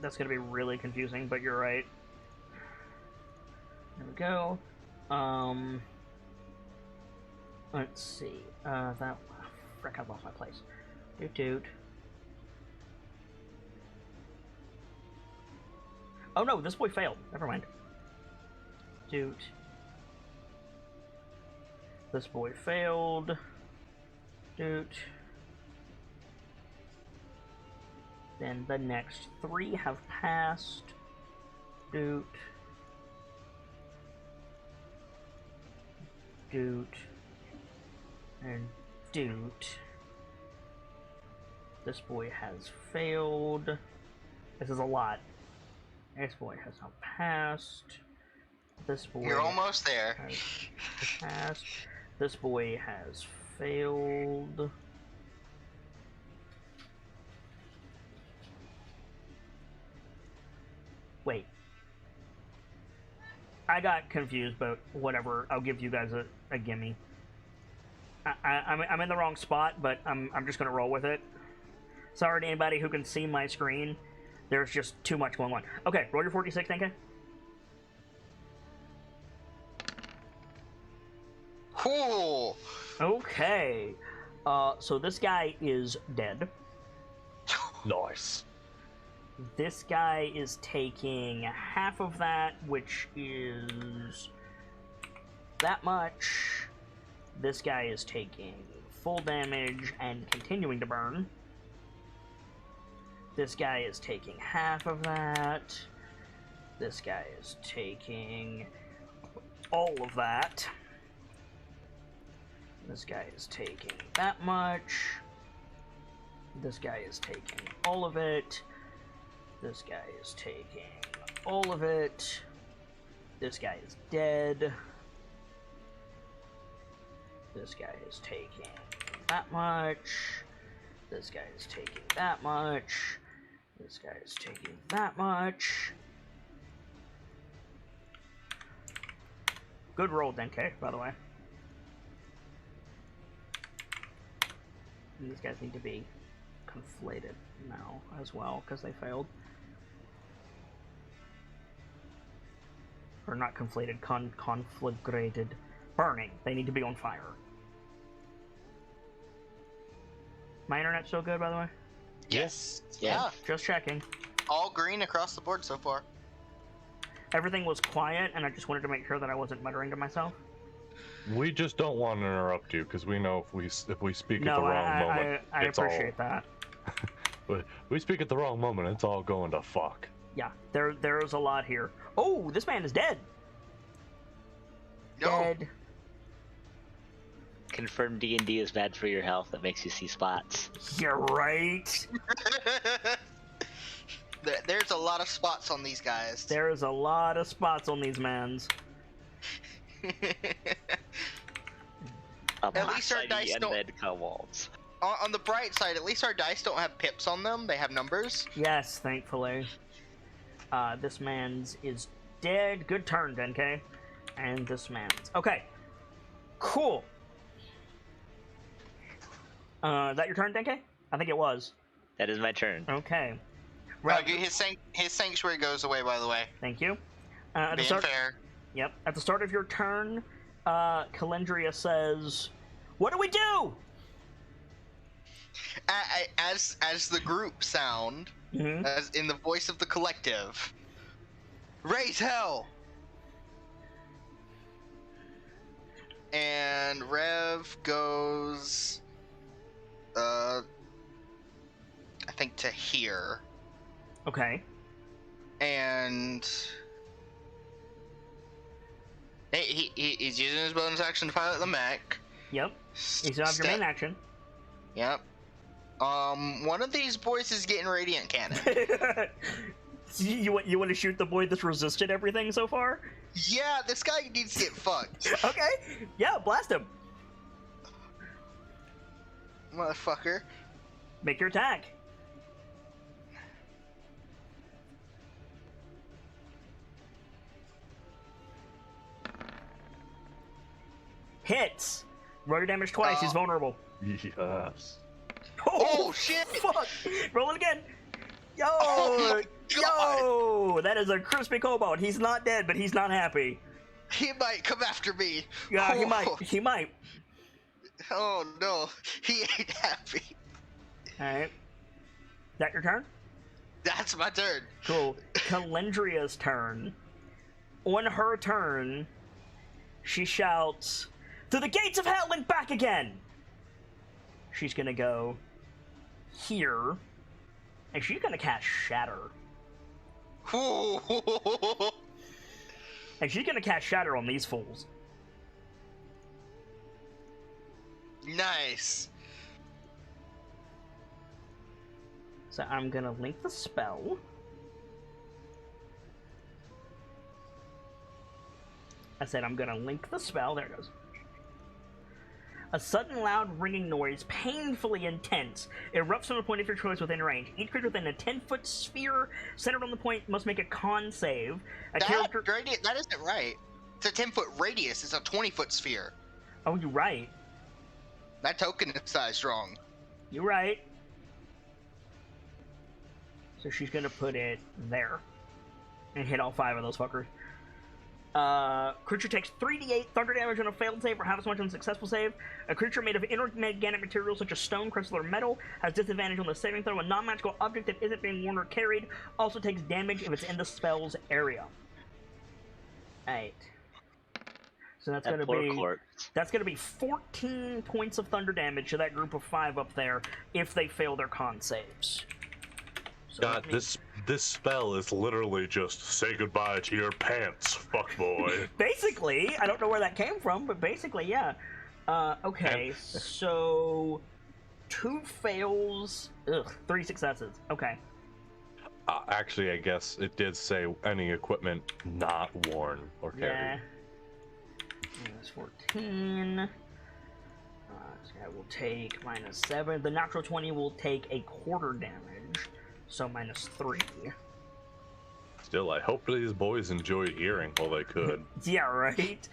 That's gonna be really confusing, but you're right. There we go. Let's see. Frick, I lost my place. Doot. Oh no, this boy failed. Never mind. Doot. This boy failed. Doot. Then the next 3 have passed. Doot. Doot. And doot. This boy has failed. This is a lot. This boy has now passed. This boy... You're almost there. Has passed. This boy has failed. Wait. I got confused, but whatever. I'll give you guys a gimme. I'm in the wrong spot, but I'm just gonna roll with it. Sorry to anybody who can see my screen. There's just too much going on. Okay, roll your 46, Denke. Cool. Okay. So this guy is dead. Nice. This guy is taking half of that, which is that much. This guy is taking full damage and continuing to burn. This guy is taking half of that. This guy is taking all of that. This guy is taking that much. This guy is taking all of it. This guy is taking all of it. This guy is dead. This guy is taking that much. This guy is taking that much. This guy is taking that much. Good roll, Denke, by the way. These guys need to be conflated now as well, because they failed. Or not conflated, conflagrated. Burning. They need to be on fire. My internet's still good, by the way? Yes. Yeah. Yeah. Just checking. All green across the board so far. Everything was quiet, and I just wanted to make sure that I wasn't muttering to myself. We just don't want to interrupt you because we know if we speak at the No, wrong moment, I it's appreciate that. we speak at the wrong moment, it's all going to fuck. Yeah, there's a lot here. Oh, this man is dead. No. Dead. Confirmed D&D is bad for your health. That makes you see spots. You're right. There's a lot of spots on these guys. There's a lot of spots on these mans. At least our dice don't- undead kobolds. On the bright side, at least our dice don't have pips on them. They have numbers. Yes, thankfully. This man's is dead. Good turn, Denke. And this man's. Okay. Cool. Is that your turn, Denke? I think it was. That is my turn. Okay. His sanctuary goes away, by the way. Thank you. At the Being start, fair. Yep. At the start of your turn, Calendria says, "What do we do?" As the group sound, Mm-hmm. as in the voice of the collective, raise hell. And Rev goes, I think to here, Okay. and he's using his bonus action to pilot the mech. Yep. You still have your main action. Yep. One of these boys is getting radiant cannon. You want to shoot the boy that's resisted everything so far? Yeah, this guy needs to get fucked. Okay. Yeah, blast him. Motherfucker. Make your attack. Hits. Roll your damage twice. He's vulnerable. Yes. Oh, shit! Fuck! Roll it again. Yo! Oh my God. Yo! That is a crispy kobold. He's not dead, but he's not happy. He might come after me. Yeah, he Oh. might. He might. Oh no, he ain't happy. Alright. That your turn? That's my turn. Cool. Calendria's turn. On her turn, she shouts, "To the gates of hell and back again!" She's gonna go here, and she's gonna cast Shatter. And she's gonna cast Shatter on these fools. Nice. So I'm gonna link the spell. I said I'm gonna link the spell. There it goes. A sudden loud ringing noise, painfully intense, erupts from a point of your choice within range. Each creature within a 10-foot sphere centered on the point must make a con save. A character... That isn't right. It's a 10-foot radius. It's a 20-foot sphere. Oh, you're right. That token is sized wrong. You're right. So she's gonna put it there. And hit all 5 of those fuckers. Creature takes 3d8 thunder damage on a failed save or half as much on a successful save. A creature made of inorganic materials such as stone, crystal, or metal has disadvantage on the saving throw. A non-magical object that isn't being worn or carried also takes damage if it's in the spell's area. Alright. So that's gonna be 14 points of thunder damage to that group of 5 up there if they fail their con saves. So God, this spell is literally just say goodbye to your pants, fuckboy. Basically, I don't know where that came from, but basically, yeah. Okay, so 2 fails, 3 successes. Okay. Actually, I guess it did say any equipment not worn or carried. Yeah. Minus 14. This guy will take -7. The natural 20 will take a quarter damage, so -3. Still, I hope these boys enjoyed hearing while they could. Yeah, right.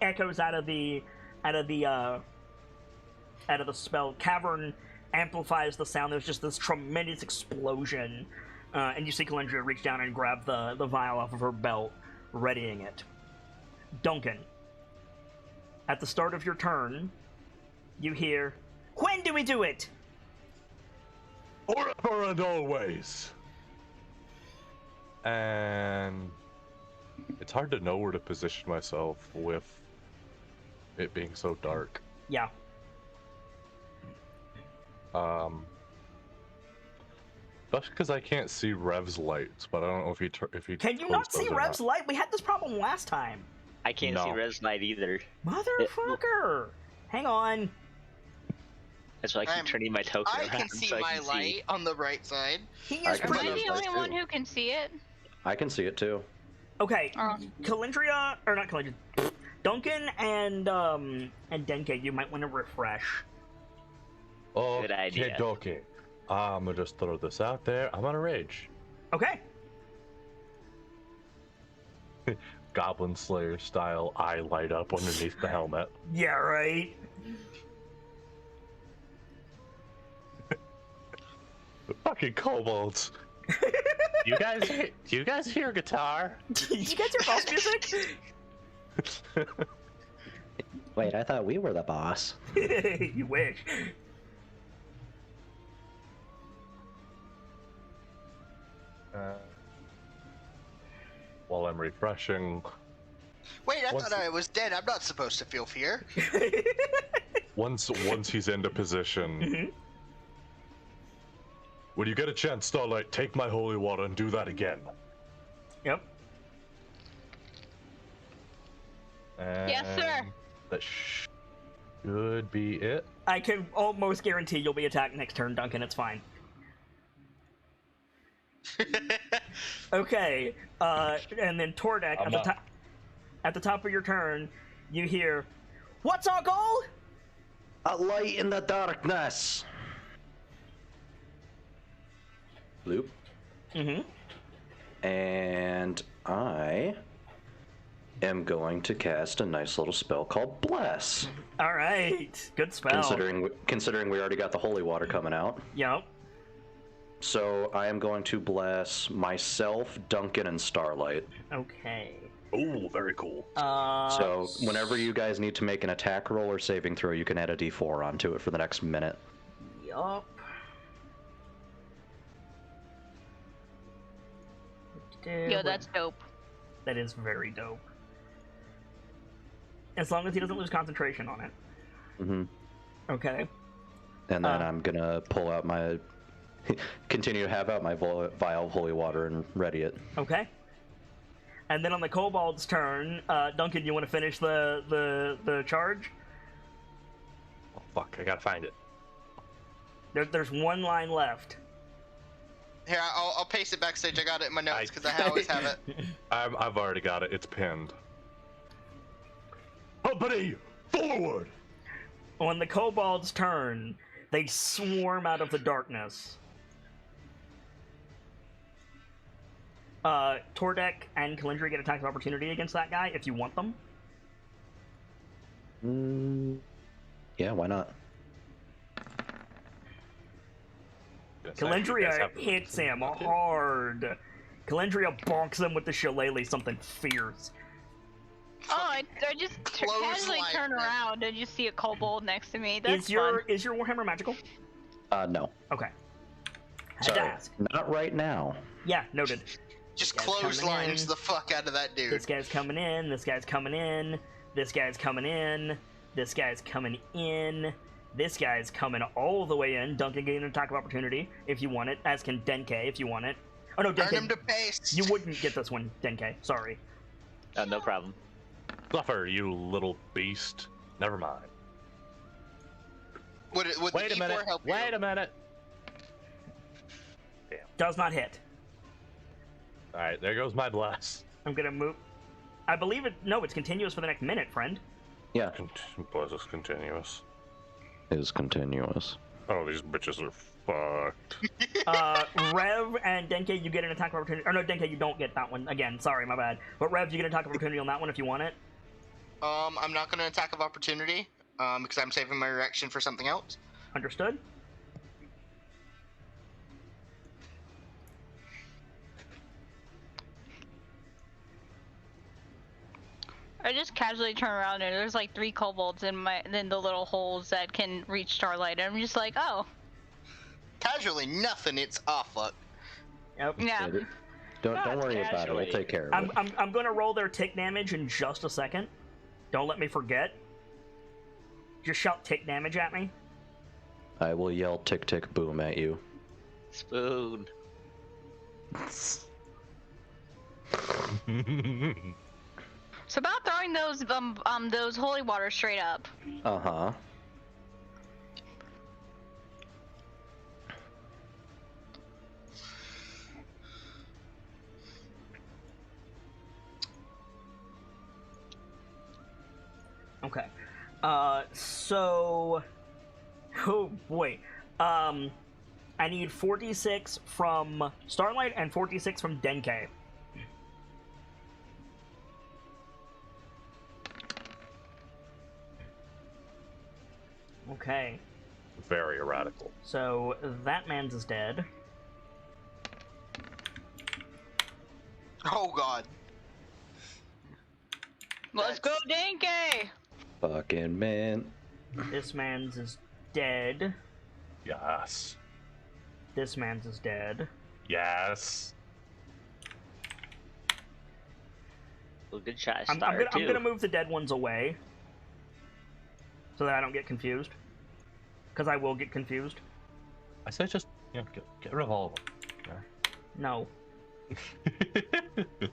Echoes out of the spell. Cavern amplifies the sound. There's just this tremendous explosion, and you see Calendria reach down and grab the vial off of her belt, readying it. Duncan, at the start of your turn, you hear, "When do we do it?" Forever and always. And it's hard to know where to position myself with it being so dark. Yeah. That's because I can't see Rev's lights, but I don't know if he Can you not see Rev's light? We had this problem last time. I can't see Rev's light either. Motherfucker! Hang on. That's why I keep turning my token I around. can see so I my can light on the right side. He I is can Am I see pretty... it. the only too. one who can see it? I can see it too. Okay, Oh. Calendria, or not Calendria, Duncan and Denke, you might want to refresh. Oh, Good idea. okay. I'm gonna just throw this out there. I'm on a rage. Okay. Goblin Slayer style, eye light up underneath the helmet. Yeah, right. Fucking kobolds. Do you guys hear guitar? Did you get your boss music? Wait, I thought we were the boss. You wish. While I'm refreshing, Wait, I What's thought I was dead. I'm not supposed to feel fear. once he's into position, when you get a chance, Starlight, take my holy water and do that again. Yep. Yes, sir. That should be it. I can almost guarantee you'll be attacked next turn, Duncan. It's fine. Okay, and then Tordek, at the top of your turn, you hear, "What's our goal?" A light in the darkness. Loop. Mm-hmm. And I am going to cast a nice little spell called Bless. All right, good spell. Considering we already got the holy water coming out. Yep. So I am going to bless myself, Duncan, and Starlight. Okay. Oh, very cool. So whenever you guys need to make an attack roll or saving throw, you can add a d4 onto it for the next minute. Yup. Yo, that's dope. That is very dope. As long as he doesn't lose concentration on it. Mm-hmm. Okay. And then I'm gonna pull out my, continue to have out my vial of holy water and ready it. Okay. And then on the kobold's turn, Duncan, you want to finish the charge? Oh, fuck, I gotta find it. There's one line left. Here, I'll paste it backstage. I got it in my notes because I always have it. I've already got it. It's pinned. Company, forward! On the kobold's turn, they swarm out of the darkness. Tordek and Calendria get attacks of opportunity against that guy if you want them. Yeah, why not? Yes, Calendria hits him hard. Calendria bonks him with the shillelagh, something fierce. Oh, I just Close casually like turn that. around and just see a kobold next to me. That's Is your fun. Warhammer magical? No. Okay. Had to Sorry. ask. Not right now. Yeah, noted. Just This guy's coming clotheslines in. the fuck out of that dude. This guy's coming in, this guy's coming in, this guy's coming in, this guy's coming in, This guy's coming all the way in. Duncan getting an attack of opportunity if you want it, as can Denke if you want it. Oh no, Turn him to Denke, paste. you wouldn't get this one, Denke. Sorry. No problem. Suffer, you little beast. Never mind. Would Wait the a D4 minute. help you? Wait a minute. Does not hit. All right, there goes my bless. I'm gonna move. I believe it. No, it's continuous for the next minute, friend. Yeah, Bless is continuous. is continuous. Oh, these bitches are fucked. Rev and Denke, you get an attack of opportunity. Or no, Denke, you don't get that one. Again, sorry, my bad. But Rev, you get an attack of opportunity on that one if you want it. I'm not gonna attack of opportunity, because I'm saving my reaction for something else. Understood? I just casually turn around and there's like 3 kobolds in the little holes that can reach Starlight. And I'm just like, oh. Casually, nothing. It's fuck. Yep. Yeah. Don't worry about it. casually. We'll take care of it. I'm gonna roll their tick damage in just a second. Don't let me forget. Just shout tick damage at me. I will yell tick tick boom at you. Spoon. It's about throwing those holy water straight up. Uh-huh. Okay. So... Oh, boy. I need 46 from Starlight and 46 from Denke. Okay. Very radical. So, that man's is dead. Oh god. Let's go, Dinky! Fucking man. This man's is dead. Yes. This man's is dead. Yes. Well, good shot. I'm gonna move the dead ones away. So that I don't get confused. Because I will get confused. I said just, get rid of all of them. No.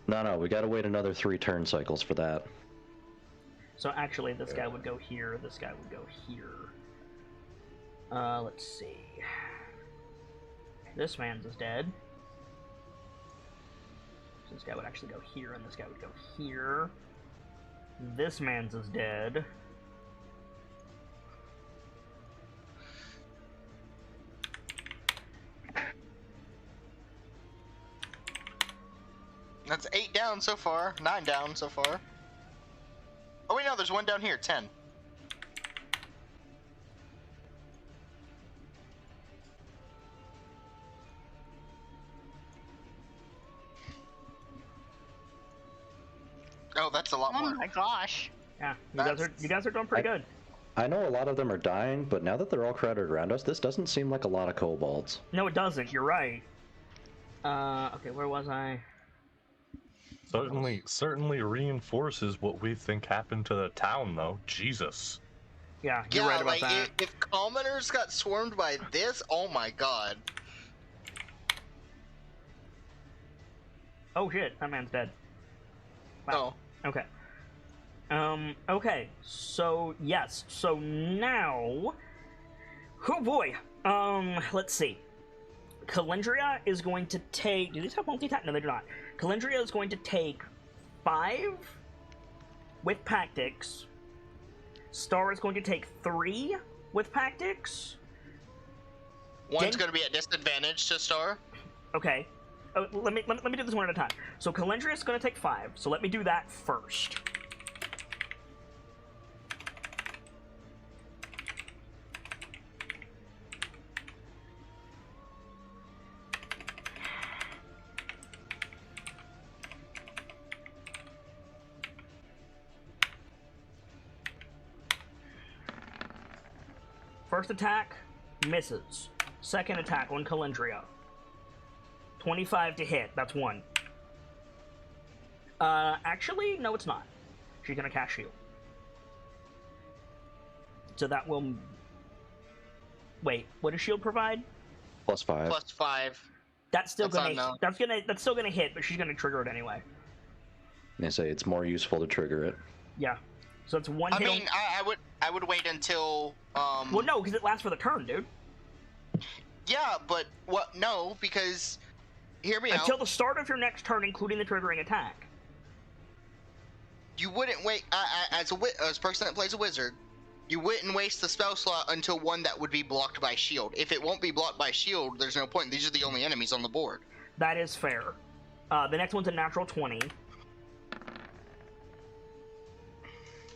No, we gotta wait another 3 turn cycles for that. So actually, this guy would go here, this guy would go here. Let's see. This man's is dead. So this guy would actually go here, and this guy would go here. This man's is dead. That's 8 down so far. 9 down so far. Oh wait, no, there's one down here. 10. Oh, that's a lot Oh more. my gosh. Yeah, you guys are doing pretty good. I know a lot of them are dying, but now that they're all crowded around us, this doesn't seem like a lot of kobolds. No, it doesn't. You're right. Okay, where was I? Certainly reinforces what we think happened to the town, though. Jesus. Yeah, you're Yeah, right about like that. if commoners got swarmed by this, oh my god. Oh shit, that man's dead. Wow. Oh. Okay. Okay, so, yes, so now... Oh boy, let's see. Calendria is going to take... Do these have multi-attack? No, they do not. Calendria is going to take 5 with Tactics. Star is going to take 3 with Tactics. One's gonna be at disadvantage to Star. Okay. Let me do this one at a time. So Calendria is going to take 5, so let me do that first. First attack, misses. Second attack on Calendria. 25 to hit, that's 1. Actually, no it's not. She's gonna cast shield. So that will Wait, what does shield provide? +5. +5. That's still That's gonna unknown. that's still gonna hit, but she's gonna trigger it anyway. They say it's more useful to trigger it. Yeah. So it's one I hit. mean, I would wait until Well, no, because it lasts for the turn, dude. Yeah, but what? No, because hear me Until out. the start of your next turn, including the triggering attack. You wouldn't wait as a person that plays a wizard. You wouldn't waste the spell slot until one that would be blocked by shield. If it won't be blocked by shield, there's no point. These are the only enemies on the board. That is fair. The next one's a natural 20.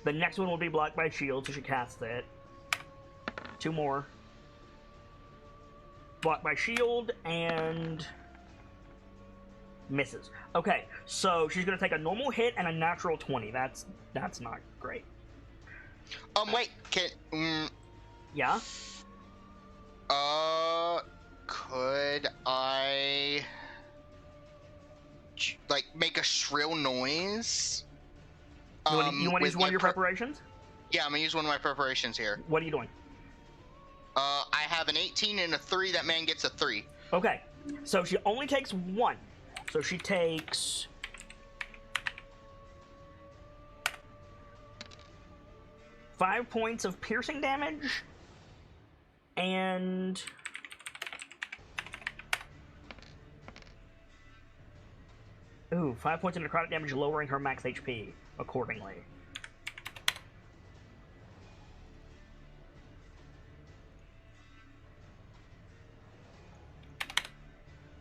The next one will be blocked by shield, so she casts it. 2 more. Blocked by shield, and misses. Okay, so she's gonna take a normal hit and a natural 20. That's not great. Wait, can Yeah? could I like make a shrill noise? You want to with use one my of your preparations? Yeah, I'm gonna use one of my preparations here. What are you doing? I have an 18 and a 3. That man gets a 3. Okay, so she only takes 1. So she takes... five points of piercing damage, and... Ooh, 5 points of necrotic damage, lowering her max HP accordingly.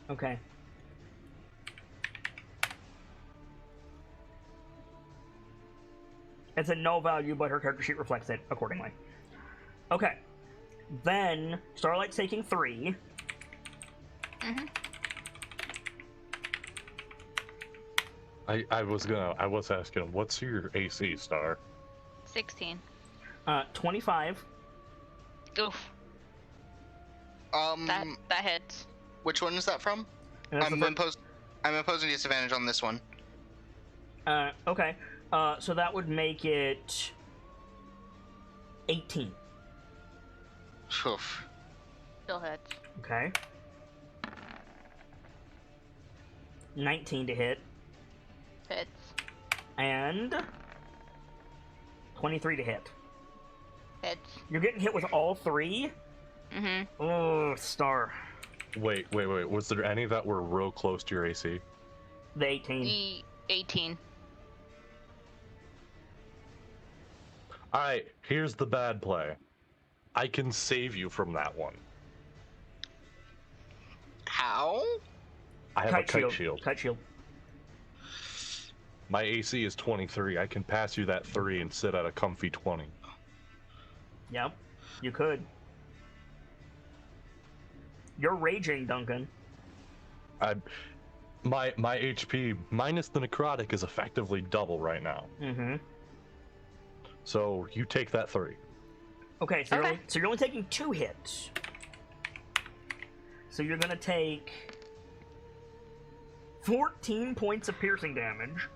Okay. It's a null value, but her character sheet reflects it accordingly. Okay. Then, Starlight's taking 3. Mm-hmm. I was asking him, what's your AC, Star? 16. 25. Oof. That hits. Which one is that from? And that's I'm imposing disadvantage on this one. Okay. So that would make it 18. Oof. Still hits. Okay. 19 to hit. Hits. And 23 to hit. Hits. You're getting hit with all 3? Mm-hmm. Oh, Star. Wait. Was there any that were real close to your AC? The 18. The 18. Alright, here's the bad play. I can save you from that one. How? I have a kite shield. Kite shield. My AC is 23. I can pass you that 3 and sit at a comfy 20. Yep. You could. You're raging, Duncan. My HP minus the necrotic is effectively double right now. Mm-hmm. So you take that 3. Okay, so Okay. you're only taking 2 hits. So you're gonna take 14 points of piercing damage.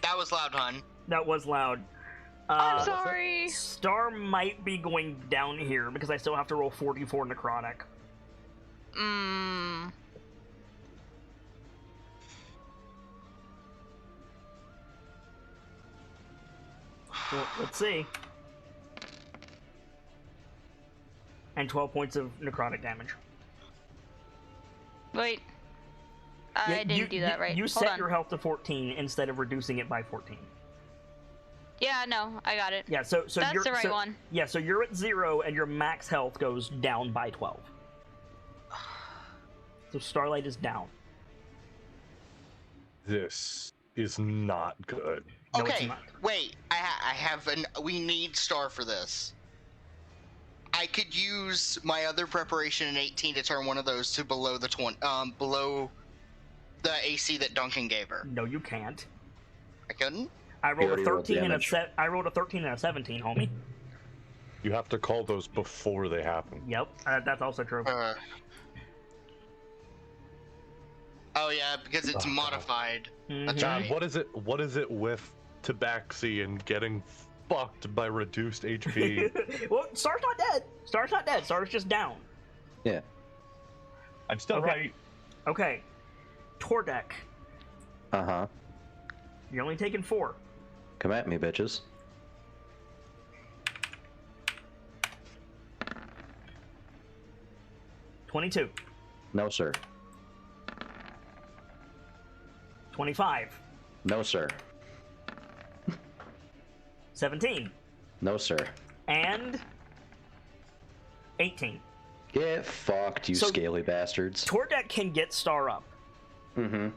That was loud, hon. That was loud. I'm sorry. Star might be going down here because I still have to roll 44 necrotic. Mmm. Well, let's see. And 12 points of necrotic damage. Wait. I didn't do that right. You Hold set on. your health to 14 instead of reducing it by 14. Yeah, no, I got it. Yeah, so That's you're the right one. Yeah, so you're at 0 and your max health goes down by 12. So Starlight is down. This is not good. No, it's Okay, not. wait. I have an. We need Star for this. I could use my other preparation in 18 to turn one of those to below the below the AC that Duncan gave her. No, you can't. I couldn't. I rolled a already rolled 13 and damage. I rolled a 13 and a 17, homie. You have to call those before they happen. Yep, that's also true. Oh yeah, because it's Oh, God. modified. That's Mhm. right. God, what is it with Tabaxi and getting fucked by reduced HP. Well, Star's not dead. Star's not dead. Star's just down. Yeah. I'm still Okay. right. Okay. Tordek, Uh-huh. you're only taking 4. Come at me, bitches. $22, No, sir. 25, No, sir. 17, No, sir. and 18. Get fucked, you So- scaly bastards. Tordek can get Star up. Mm-hmm.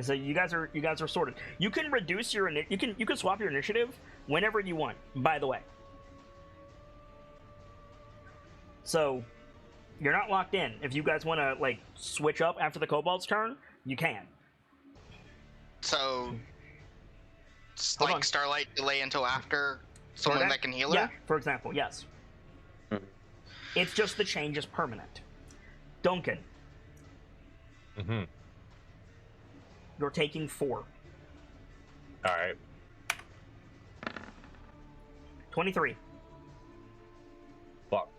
So you guys are sorted. You can reduce your you can swap your initiative whenever you want. By the way, so you're not locked in. If you guys want to like switch up after the Kobold's turn, you can. So, Hold like on. Starlight delay until after someone Tordek? that can heal Yeah, her? for example, yes. Mhm. It's just the change is permanent. Duncan, Mm-hmm. you're taking 4. All right. 23. Fuck.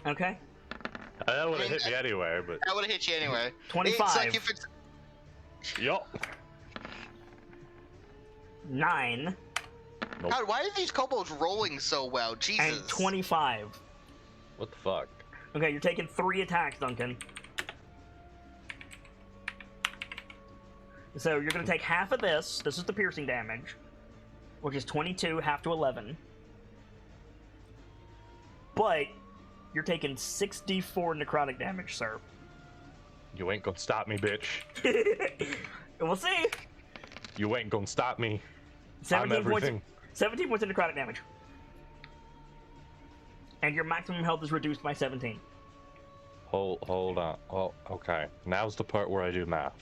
Okay. That would have hit me anyway, but That would have hit you anyway. 25. It's like if it's... yup. 9 Nope. God, why are these kobolds rolling so well? Jesus. and 25. What the fuck? Okay, you're taking 3 attacks, Duncan. So you're going to take half of this. This is the piercing damage, which is 22, half to 11. But you're taking 64 necrotic damage, sir. You ain't gonna stop me, bitch. We'll see. You ain't gonna stop me. 17 I'm everything. 17 points of necrotic damage. And your maximum health is reduced by 17. Hold on. Oh, okay. Now's the part where I do math.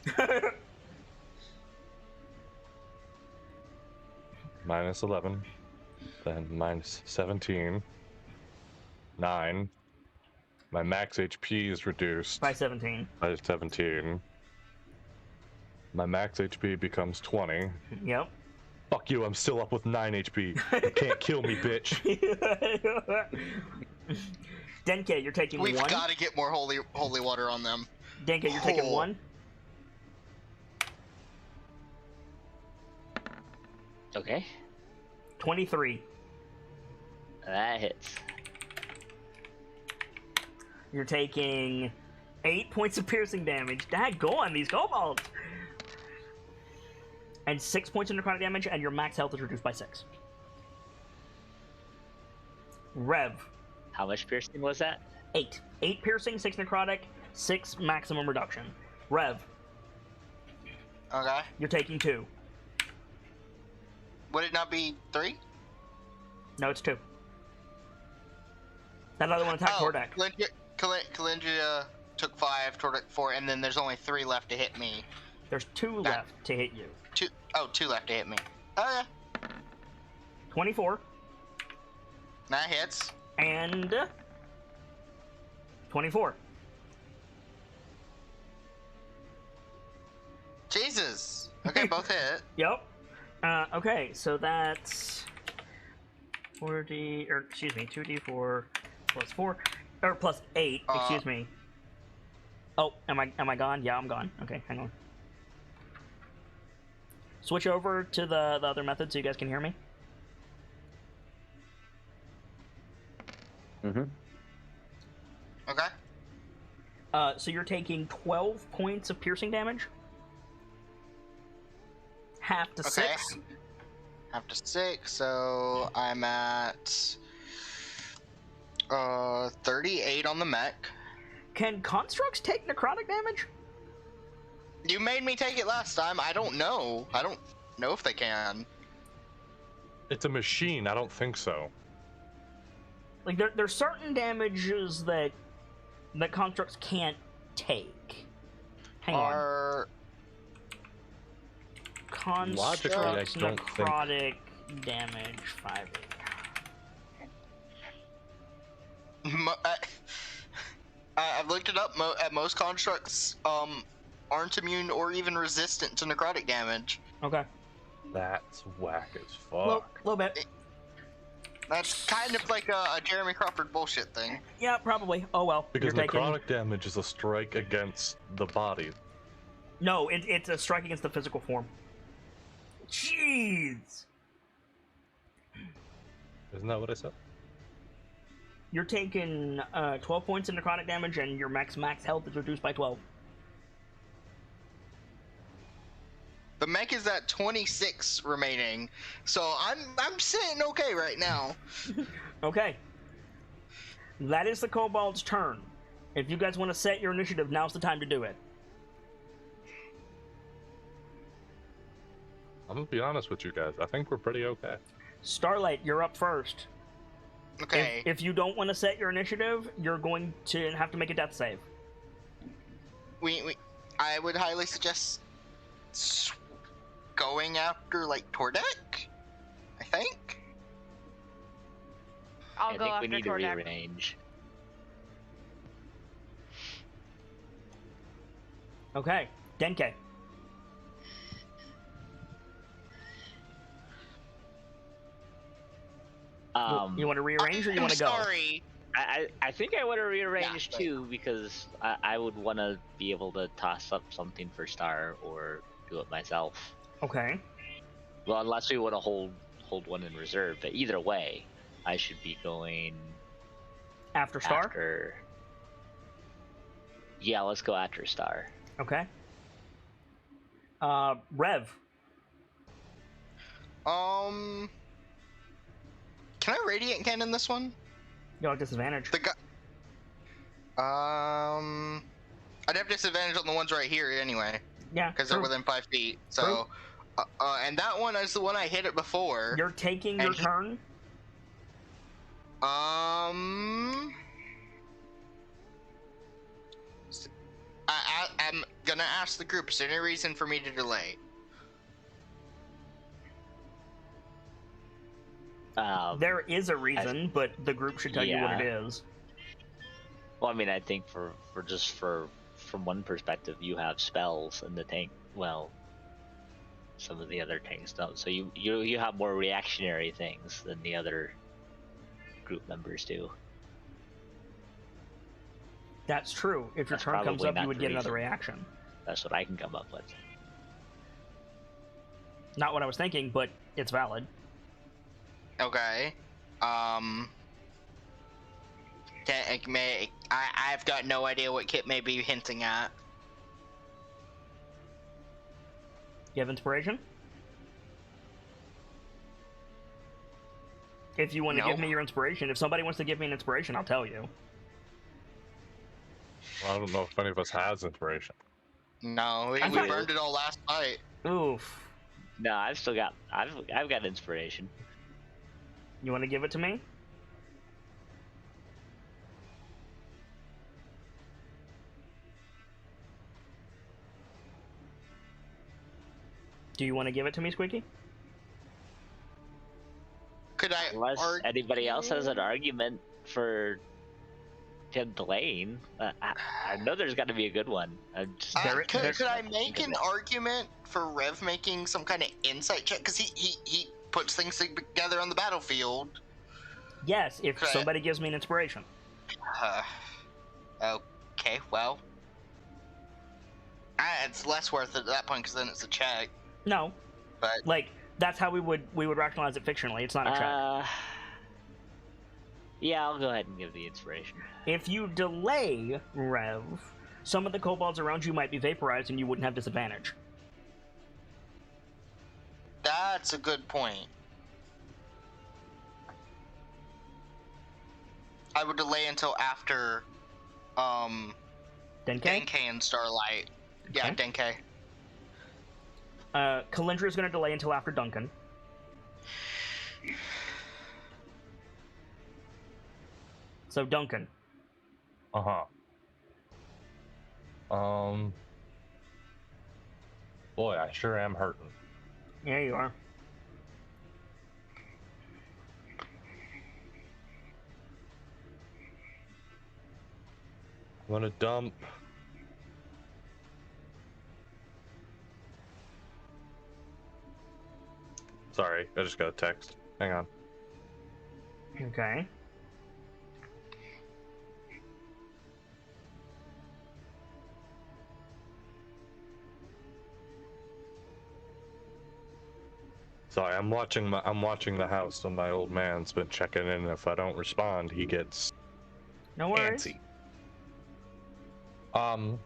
Minus 11, then minus 17, 9. My max HP is reduced by 17. by 17. My max HP becomes 20. Yep. Fuck you, I'm still up with 9 HP. You can't kill me, bitch. Denke, you're taking We've 1. got to get more holy water on them. Denke, you're taking Oh. 1. Okay. 23. That hits. You're taking 8 points of piercing damage. Dad, go on these kobolds! And 6 points of necrotic damage, and your max health is reduced by 6. Rev, How much piercing was that? 8. 8 piercing, 6 necrotic, 6 maximum reduction. Rev, Okay. you're taking 2. Would it not be 3? No, it's 2. That other one attacked Tordek. Calendria took 5, Tordek 4, and then there's only 3 left to hit me. There's 2 left to hit you. 2 left to hit me. Oh yeah. 24 That hits. and 24. Jesus. Okay, both hit. Yep. Okay, so that's 4d, or excuse me, 2d4 plus 4, or plus 8. Excuse me. Oh, am I gone? Yeah, I'm gone. Okay, hang on. Switch over to the other method so you guys can hear me. Mm-hmm. Okay. So you're taking 12 points of piercing damage. Half to Okay. 6. Half to 6, so I'm at 38 on the mech. Can constructs take necrotic damage? You made me take it last time. I don't know. I don't know if they can. It's a machine, I don't think so. Like there's certain damages that constructs can't take. Hang on. Are Constructs Logically, I don't think- necrotic damage 5. I've looked it up. At most constructs aren't immune or even resistant to necrotic damage. Okay. That's whack as Little, fuck. little bit. That's kind of like a Jeremy Crawford bullshit thing. Yeah, probably. Oh well. Because you're taking... necrotic damage is a strike against the body. No, it's a strike against the physical form. Jeez! Isn't that what I said? You're taking 12 points of necrotic damage, and your max health is reduced by 12. The mech is at 26 remaining, so I'm sitting okay right now. Okay. That is the kobold's turn. If you guys want to set your initiative, now's the time to do it. I'm gonna be honest with you guys. I think we're pretty okay. Starlight, you're up first. Okay. If you don't want to set your initiative, you're going to have to make a death save. I would highly suggest going after like Tordek. I think. I'll I go think after we need to Tordek. rearrange. Okay. Denke. You want to rearrange or you want to go? Sorry. I think I want to rearrange Yeah, too, because I would want to be able to toss up something for Star or do it myself. Okay. Well, unless we want to hold one in reserve, but either way, I should be going After Star? after. Yeah, let's go after Star. Okay. Rev. Can I radiant cannon this one? You'll have disadvantage. The guy. I'd have disadvantage on the ones right here anyway, Yeah, because they're true. within 5 feet. So, and that one is the one I hit it before. You're taking your And he- turn? I'm gonna ask the group, is there any reason for me to delay? There is a reason, but the group should tell you what it Yeah. is. Well, I mean, I think for from one perspective, you have spells, and the tank. Well, some of the other tanks don't. So you have more reactionary things than the other group members do. That's true. If your That's turn comes probably up, not you would the get another reason. reaction. That's what I can come up with. Not what I was thinking, but it's valid. Okay. I've got no idea what Kit may be hinting at. You have inspiration? If you want to No. give me your inspiration, if somebody wants to give me an inspiration, I'll tell you. Well, I don't know if any of us has inspiration. No, we I thought- burned it all last night. Oof. No, I've still got. I've got inspiration. You want to give it to me? Do you want to give it to me, Squeaky? Could I Unless argue? anybody else has an argument for him delaying, I know there's got to be a good one. Could I make an argument for Rev making some kind of insight check? Because he puts things together on the battlefield. Yes, if Correct. somebody gives me an inspiration. Okay, well. It's less worth it at that point because then it's a check. No. But Like, that's how we would rationalize it fictionally. It's not a check. Yeah, I'll go ahead and give the inspiration. If you delay, Rev, some of the kobolds around you might be vaporized and you wouldn't have disadvantage. that's a good point. I would delay until after Denke? Denke and Starlight. Yeah, Okay. Denke. Kalindra is going to delay until after Duncan. So Duncan. Uh-huh. Boy, I sure am hurting. Yeah, you are. I'm gonna dump. Sorry, I just got a text. Hang on. Okay. Sorry, I'm watching the house, so my old man's been checking in. And if I don't respond, he gets No worries. antsy.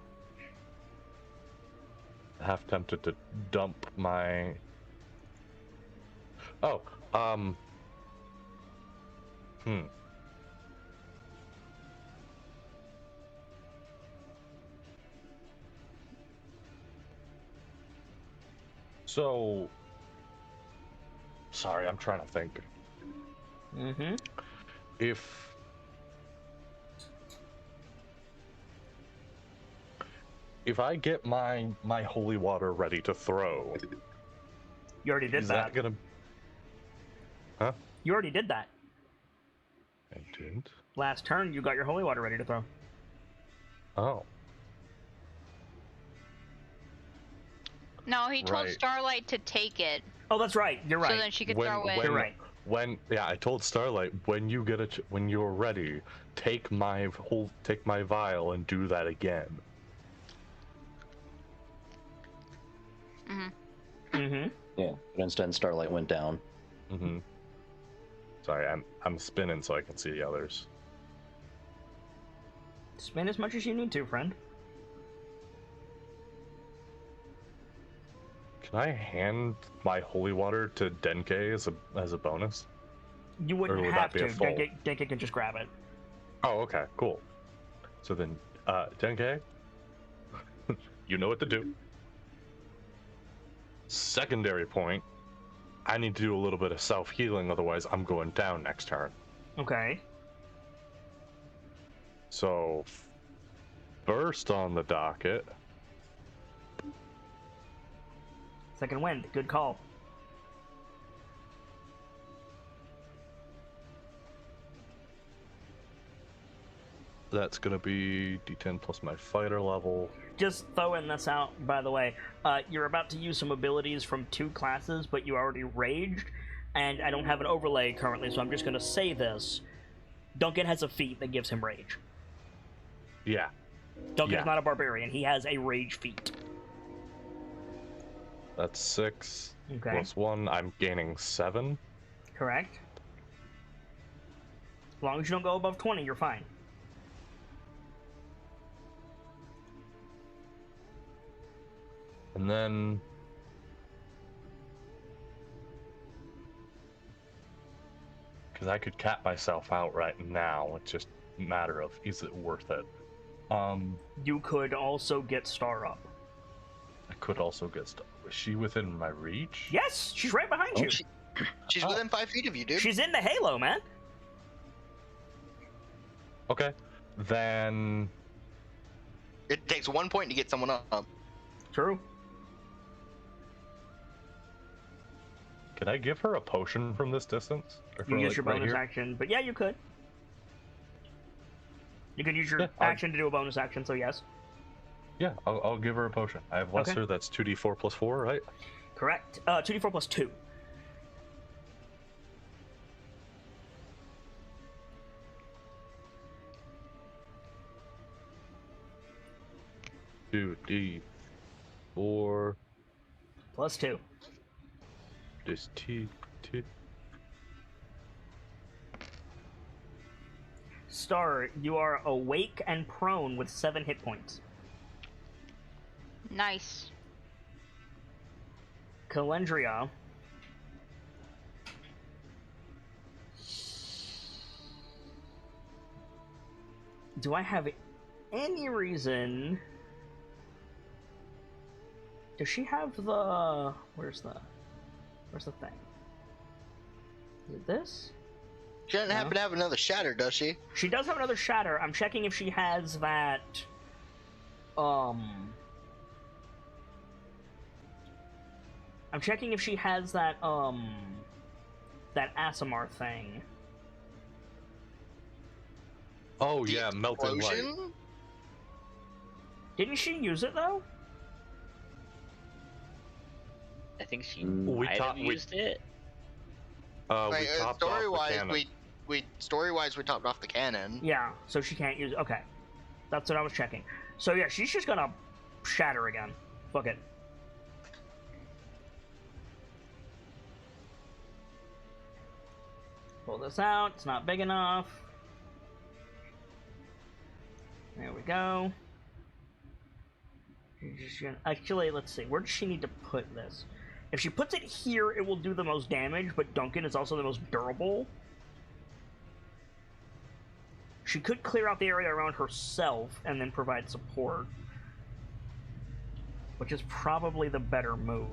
Half tempted to dump my. Oh, So, sorry, I'm trying to think. Mm-hmm. If I get my holy water ready to throw, You already did is that. that gonna? Huh? You already did that. I didn't. Last turn, you got your holy water ready to throw. Oh. No, he told Right. Starlight to take it, Oh, that's right. You're right. so then she could throw it. You're right. Yeah, I told Starlight when you're ready, take my vial and do that again. Mm-hmm. Yeah, but instead Starlight went down. Mm-hmm. Sorry, I'm spinning so I can see the others. Spin as much as you need to, friend. Can I hand my holy water to Denke as a bonus? You wouldn't Or would have that be to. a full? Denke can just grab it. Oh, okay, cool. So then, Denke, you know what to do. Secondary point, I need to do a little bit of self-healing, otherwise I'm going down next turn. Okay. So, first on the docket, Second wind. Good call. that's gonna be D10 plus my fighter level. Just throwing this out, by the way. You're about to use some abilities from 2 classes, but you already raged, and I don't have an overlay currently, so I'm just going to say this. Duncan has a feat that gives him rage. Yeah. Duncan's Yeah. not a barbarian. He has a rage feat. That's 6 Okay. plus 1. I'm gaining 7. Correct. As long as you don't go above 20, you're fine. And then because I could cap myself out right now, it's just a matter of is it worth it. You could also get Star up. I could also get stuff. Is she within my reach? Yes, she's right behind you. She's Oh. within 5 feet of you, dude. She's in the halo, man. Okay. Then It takes 1 point to get someone up. True. can I give her a potion from this distance? Or You from, use your right bonus here? action, but yeah, you could. You could use your Yeah, action to do a bonus action, so yes. Yeah, I'll give her a potion. I have lesser. That's 2d4 plus 4, right? Correct. 2d4 plus 2. Two D4 Plus 2. just T. Star, you are awake and prone with 7 hit points. Nice. Calendria. Do I have any reason? Does she have the? Where's the thing? Is it this? She doesn't happen to have another shatter, does she? She does have another shatter. I'm checking if she has that. I'm checking if she has that that Asimar thing. Oh The yeah, melting light. explosion? Didn't she use it though? I think she Mm. We might taught- have we- used it. We topped off the cannon. Story-wise, we topped off the cannon. Yeah, so she can't use. Okay, that's what I was checking. So yeah, she's just gonna shatter again. Fuck it. Pull this out. It's not big enough. There we go. Actually, let's see. Where does she need to put this? If she puts it here, it will do the most damage, but Duncan is also the most durable. She could clear out the area around herself and then provide support, which is probably the better move.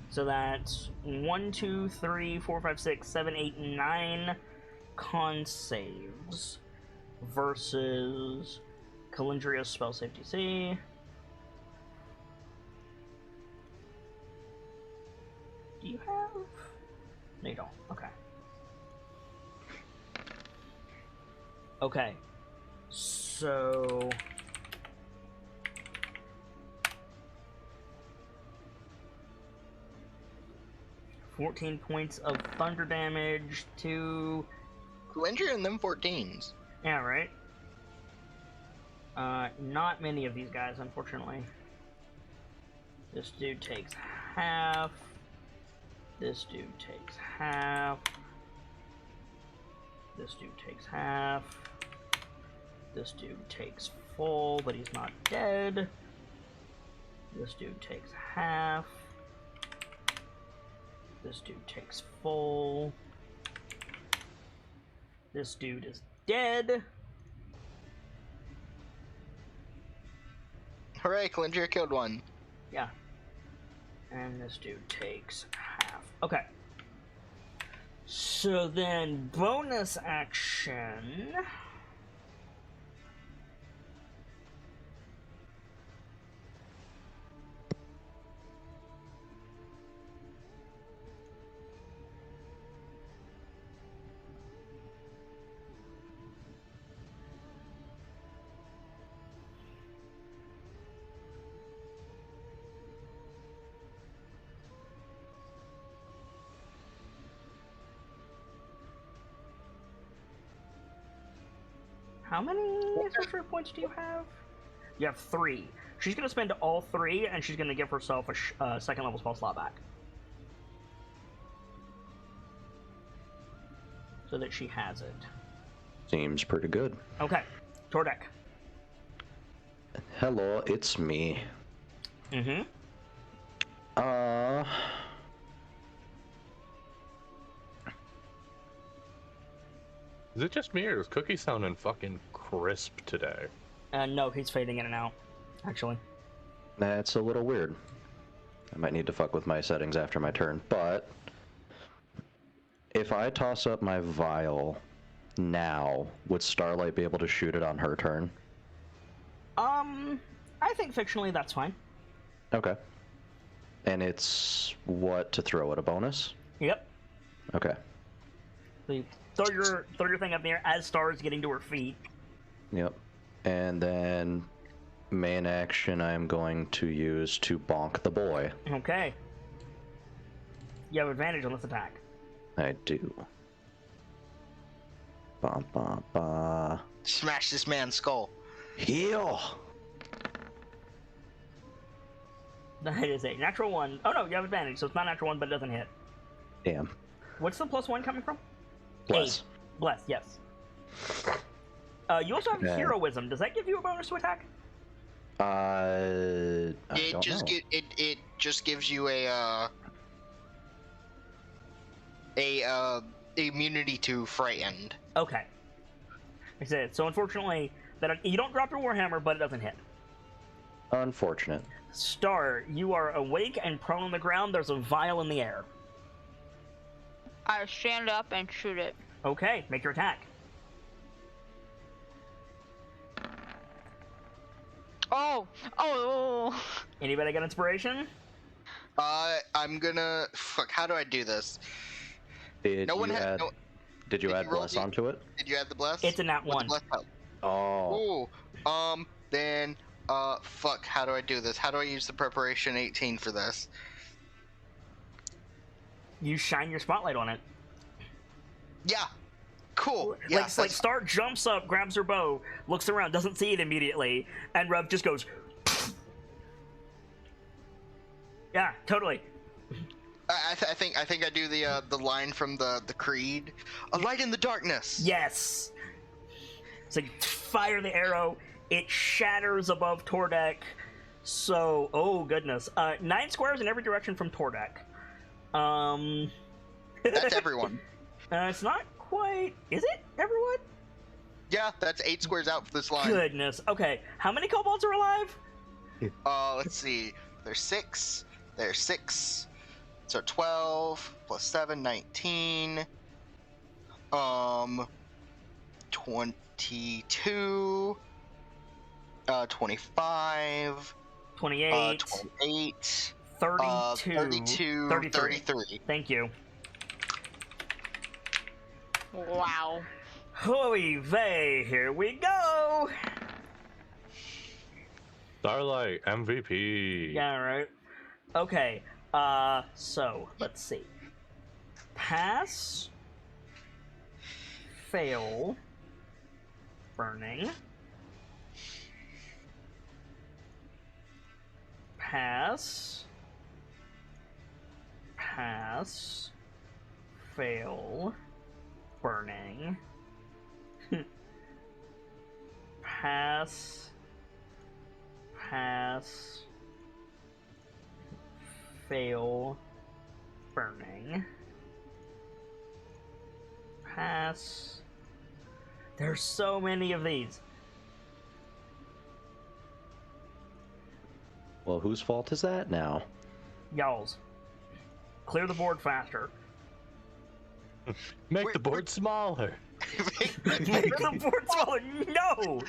So that's 1, 2, 3, 4, 5, 6, 7, 8, 9 con saves versus Calendria's spell save DC. Do you have? No, you don't. Okay. Okay. So 14 points of thunder damage to Calendria and them 14s. Yeah, right. Not many of these guys, unfortunately. This dude takes half. This dude takes half. This dude takes half. This dude takes full, but he's not dead. This dude takes half. This dude takes full. This dude is dead. Hooray, Calendria killed one. Yeah. And this dude takes half. Okay. So then, bonus action. How many sorcery points do you have? You have 3. She's going to spend all 3, and she's going to give herself a second level spell slot back. So that she has it. Seems pretty good. Okay. Tordek. Hello, it's me. Mm-hmm. Is it just me, or is Cookie sounding fucking crisp today? No, he's fading in and out, actually. That's a little weird. I might need to fuck with my settings after my turn, but if I toss up my vial now, would Starlight be able to shoot it on her turn? I think fictionally that's fine. Okay. And it's what to throw at a bonus? Yep. Okay. So you throw your thing up in the air as Star is getting to her feet. Yep. And then main action I'm going to use to bonk the boy. Okay. You have advantage on this attack. I do. Ba ba ba. Smash this man's skull. Heal! That is a natural 1. Oh no, you have advantage, so it's not natural 1, but it doesn't hit. Damn. What's the +1 coming from? Bless. 8. Bless, yes. You also have heroism. Does that give you a bonus to attack? I It don't just know. it just gives you a immunity to frightened. Okay. I said so. Unfortunately, that you don't drop your warhammer, but it doesn't hit. Unfortunate. Star, you are awake and prone on the ground. There's a vial in the air. I stand up and shoot it. Okay, make your attack. Oh. Anybody got inspiration? I'm gonna fuck. How do I do this? Did No you one had. add, No, did you did add you roll bless the- onto it? did you add the bless? It's a nat What's 1. the bless help? Oh. Ooh. Then. Fuck. How do I do this? How do I use the preparation 18 for this? You shine your spotlight on it. Yeah. Cool. Yeah, Like Star jumps up, grabs her bow, looks around, doesn't see it immediately, and Rev just goes. Yeah, totally. I think I do the line from the Creed. A light in the darkness. Yes. So you fire the arrow. It shatters above Tordek. So, oh goodness, 9 squares in every direction from Tordek. That's everyone. It's not quite. Is it everyone? Yeah, that's 8 squares out for this line. Goodness. Okay, how many kobolds are alive? Let's see. There's 6. There's 6. So 12 plus 7, 19. 22. 25. 28. 28. 32. 33. Thank you. Wow. Holy vey, here we go. Starlight MVP. Yeah, right. Okay. So let's see. Pass. Fail. Burning. Pass. Pass. Fail. Burning. Pass. Pass. Fail. Burning. Pass. There's so many of these. Well, whose fault is that now? Y'all's. Clear the board faster. Make the board smaller. Make the board smaller. No!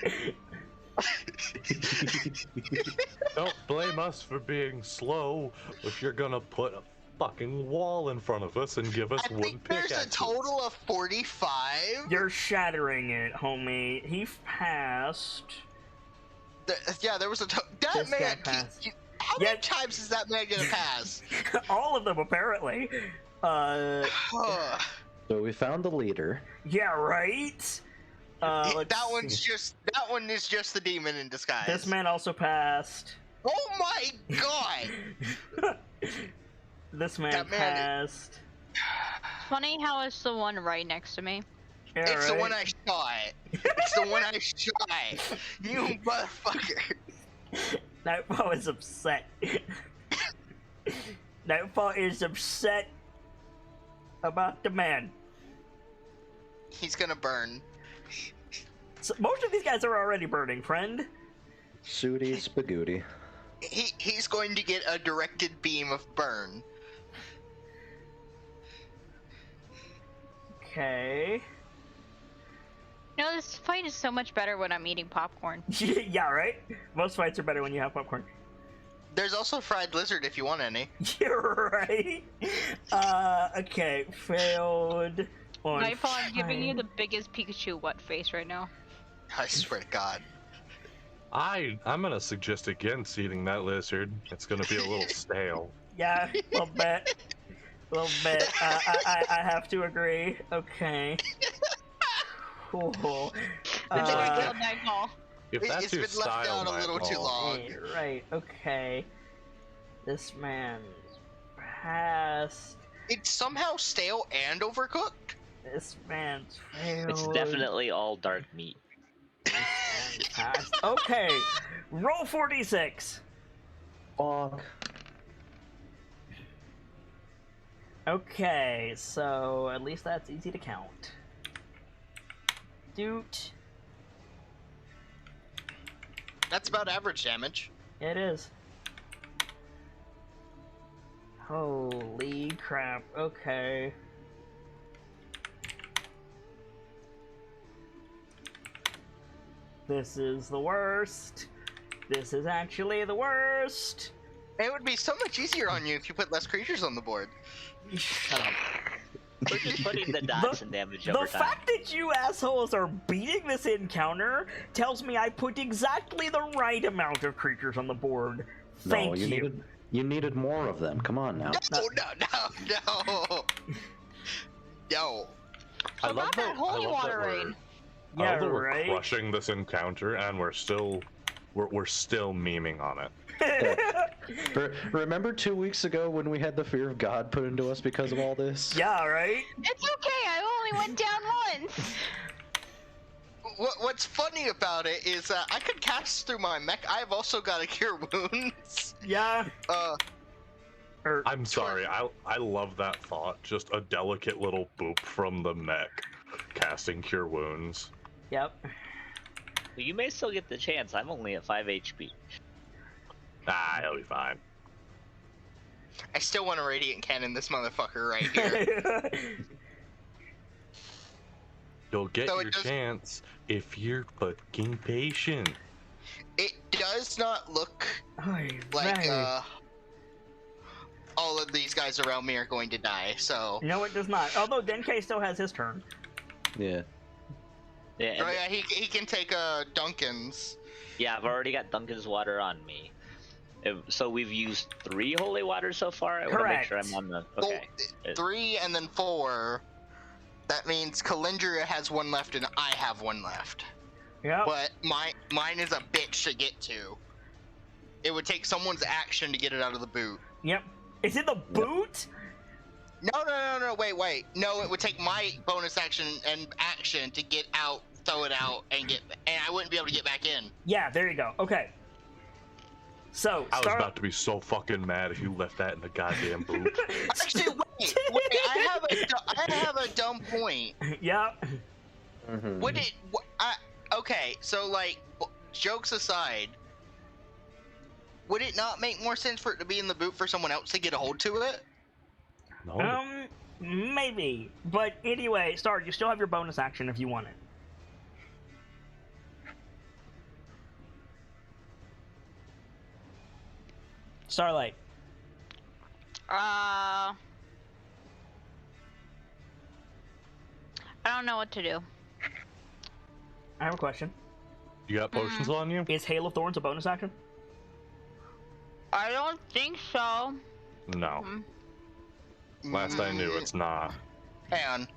Don't blame us for being slow if you're gonna put a fucking wall in front of us and give us I wood think there's pickaxes. a total of 45. You're shattering it, homie. He passed. Yeah, there was a that This guy man. passed. How many times is that man gonna pass? All of them, apparently. So we found the leader. Yeah, right? Let's that one see. is just the demon in disguise. This man also passed. Oh my god! This man That man- passed. Funny how it's the one right next to me. Yeah, It's the right? one I shot. It's the one I shot. You motherfucker. Nightfall is upset. Nightfall is upset about the man. He's gonna burn. So most of these guys are already burning, friend. Sooty Spagooty. He's going to get a directed beam of burn. Okay. You know, this fight is so much better when I'm eating popcorn. Yeah, right? Most fights are better when you have popcorn. There's also fried lizard if you want any. You're right. Okay. Failed on Nightfall, I'm giving you fire. the biggest Pikachu what face right now. I swear to God. I'm gonna suggest against eating that lizard. It's gonna be a little stale. Yeah, a little bit. A little bit. I have to agree. Okay. Cool. I think I killed Nightfall. If that's It's your been left style, down a little too Nightfall, long. Right, okay. This man's passed. It's somehow stale and overcooked. This man's failed. It's definitely all dark meat. This man's passed. Okay, roll 46. Fuck. Okay, so at least that's easy to count. Doot. That's about average damage. It is. Holy crap, okay. This is the worst. This is actually the worst. It would be so much easier on you if you put less creatures on the board. Shut up. We're just putting the dots and damage The over time. fact that you assholes are beating this encounter tells me I put exactly the right amount of creatures on the board. Thank no, you. Needed, You needed more of them. Come on now. No. No. So not that holy water rain. I Yeah, love that we're right. crushing this encounter, and we're still memeing on it. Remember 2 weeks ago when we had the fear of God put into us because of all this? Yeah, right? It's okay, I only went down once. What's funny about it is I could cast through my mech. I've also got a cure wounds. Yeah. I'm sorry, I love that thought. Just a delicate little boop from the mech, casting Cure Wounds. Yep. Well, you may still get the chance. I'm only at 5 HP. Ah, he'll be fine. I still want to radiant cannon this motherfucker right here. You'll get So your chance if you're fucking patient. It does not look Alright. like all of these guys around me are going to die. So No, it does not. Although Denke still has his turn. Yeah. Yeah, oh, yeah, he can take Duncan's. yeah, I've already got Duncan's water on me. So we've used 3 holy waters so far. I want to make sure I'm on the. Okay. 3 and then 4. That means Kalindria has 1 left and I have 1 left. Yep. But mine is a bitch to get to. It would take someone's action to get it out of the boot. Yep. Is it the boot? No, wait. No, it would take my bonus action and action to get out, throw it out, and I wouldn't be able to get back in. Yeah, there you go. Okay. So, I was about to be so fucking mad if you left that in the goddamn boot. Actually, wait, I have a dumb point. Yep. Mm-hmm. Would it? Okay, so like, jokes aside, would it not make more sense for it to be in the boot for someone else to get a hold to it? No. Maybe. But anyway, Star, you still have your bonus action if you want it. Starlight. I don't know what to do. I have a question. You got potions on you? Is Hail of Thorns a bonus action? I don't think so. No. Last I knew, it's not. Hang on.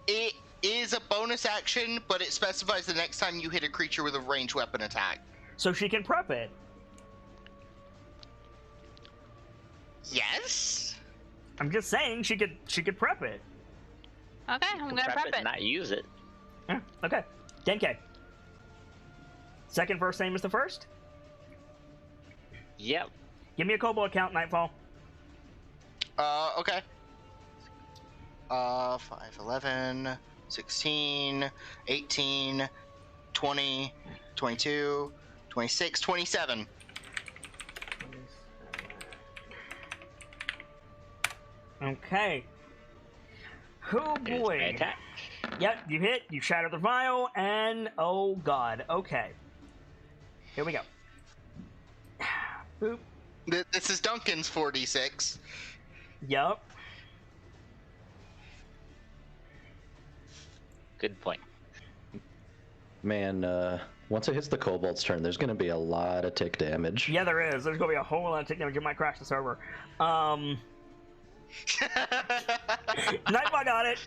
It is a bonus action, but it specifies the next time you hit a creature with a ranged weapon attack. So she can prep it. Yes? I'm just saying she could prep it. Okay, I'm gonna prep it. Not use it. Yeah, okay. Denke. Second first name is the first? Yep. Give me a kobold count, Nightfall. Okay. 5, 11, 16, 18, 20, 22, 26, 27. Okay. Oh Here's my boy. attack. Yep, you hit, you shatter the vial, and oh god. Okay. Here we go. Boop. This is Duncan's 4d6. Yup. Good point. Man, once it hits the kobold's turn, there's gonna be a lot of tick damage. Yeah, there is. There's gonna be a whole lot of tick damage. It might crash the server. Nightfall got it.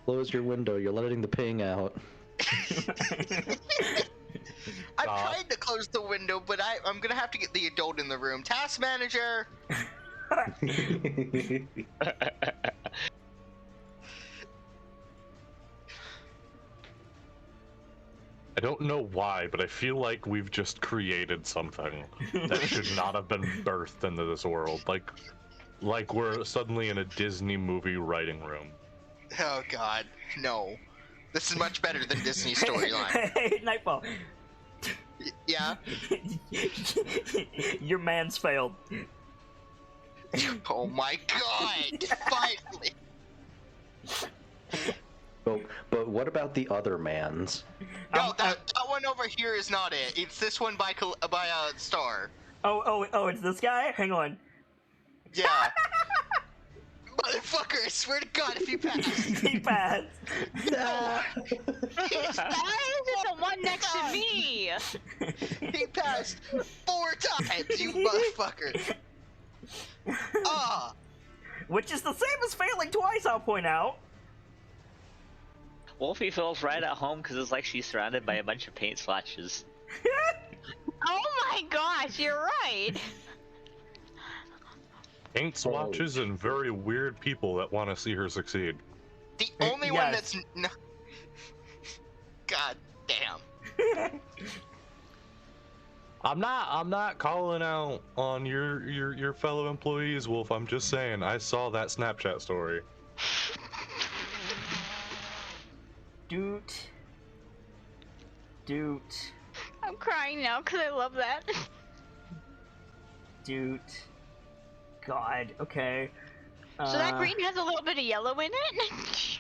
Close your window, you're letting the ping out. I tried to close the window, but I'm gonna have to get the adult in the room. Task manager! I don't know why, but I feel like we've just created something that should not have been birthed into this world. Like we're suddenly in a Disney movie writing room. Oh god, no. This is much better than Disney's storyline. Hey, Nightfall. Yeah? Your man's failed. Oh my god! Finally! But what about the other man's? No, that one over here is not it. It's this one by Star. Oh, it's this guy? Hang on. Yeah. motherfucker! I swear to God, if you pass. He passed. Why is it the one next to me? He passed 4 times, you motherfucker. Ah. Which is the same as failing twice, I'll point out. Wolfie feels right at home because it's like she's surrounded by a bunch of paint swatches. Oh my gosh, you're right. Paint swatches and very weird people that want to see her succeed. The only one Yes. that's no. God damn. I'm not calling out on your fellow employees, Wolf. I'm just saying I saw that Snapchat story. Doot. I'm crying now because I love that. Doot. God, okay. So that green has a little bit of yellow in it?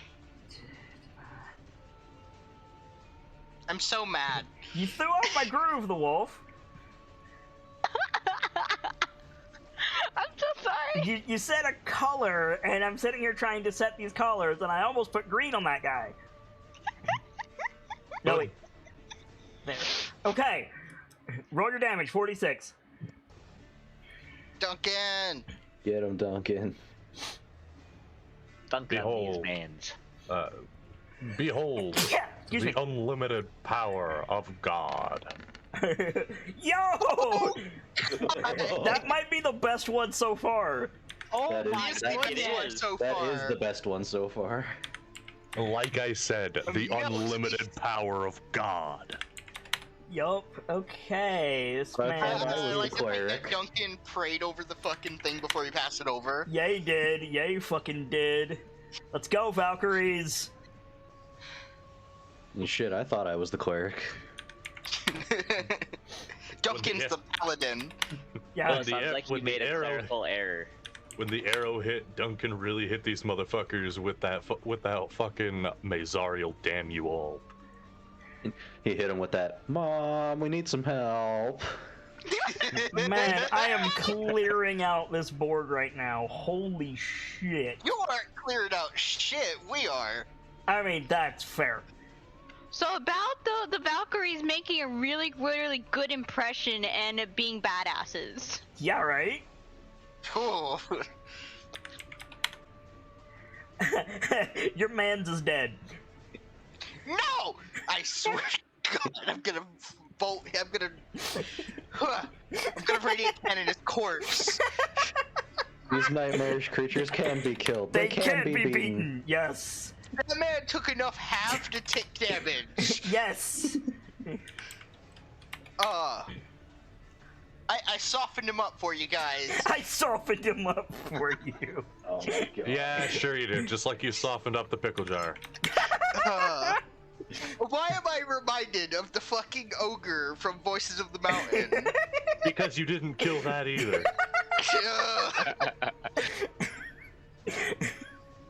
I'm so mad. You threw off my groove, the wolf. I'm so sorry. You said a color, and I'm sitting here trying to set these colors, and I almost put green on that guy. No, wait. There. Okay. Roll your damage, 46. Duncan! Get him, Duncan. Dunk on these Behold. mans. Behold Yeah, excuse the me. unlimited power of God. Yo! That might be the best one so far. Oh That is- my He's that- the it best one is. so That far. is the best one so far. Like I said, the No. unlimited power of God. Yup, okay. This I I, man. thought I was I the like the fact cleric. that Duncan prayed over the fucking thing before he passed it over. Yeah, he did. Yeah, he fucking did. Let's go, Valkyries. And shit, I thought I was the cleric. Duncan's the paladin. Yeah. When the Sounds ar- like you when the made a arrow- clerical error. When the arrow hit, Duncan really hit these motherfuckers with that fucking Mazariel damn you all. He hit him with that, Mom, we need some help. Man, I am clearing out this board right now. Holy shit. You aren't cleared out shit, we are. I mean, that's fair. So about the Valkyries making a really, really good impression and it being badasses. Yeah, right? Ooh. Your man's is dead. No! I swear to God, I'm gonna vote. I'm gonna radiate cannon his corpse. These nightmarish creatures can be killed. They can be beaten. Yes. That man took enough half to take damage. Yes. I softened him up for you guys. I softened him up for you. Oh my god. Yeah, sure you did. Just like you softened up the pickle jar. Why am I reminded of the fucking ogre from Voices of the Mountain? Because you didn't kill that either.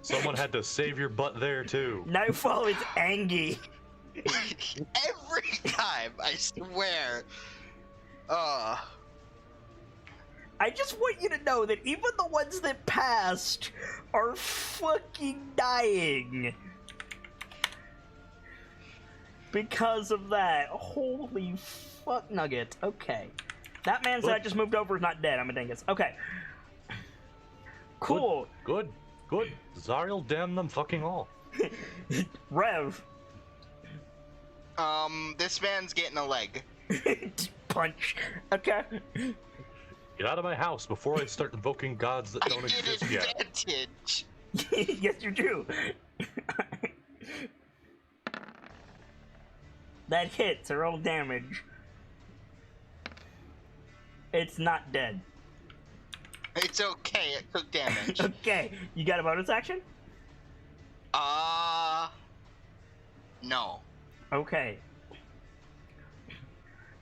Someone had to save your butt there too. Nightfall is Angie. Every time, I swear. I just want you to know that even the ones that passed are fucking dying. Because of that. Holy fuck nugget. Okay. That man that I just moved over is not dead. I'm a dingus. Okay. Cool. Good. Zariel damn them fucking all. Rev. This man's getting a leg. Punch. Okay. Get out of my house before I start invoking gods that I don't get exist yet. advantage. Yes, you do. That hits her own damage. It's not dead. It's okay, it took damage. Okay, you got a bonus action? No. Okay.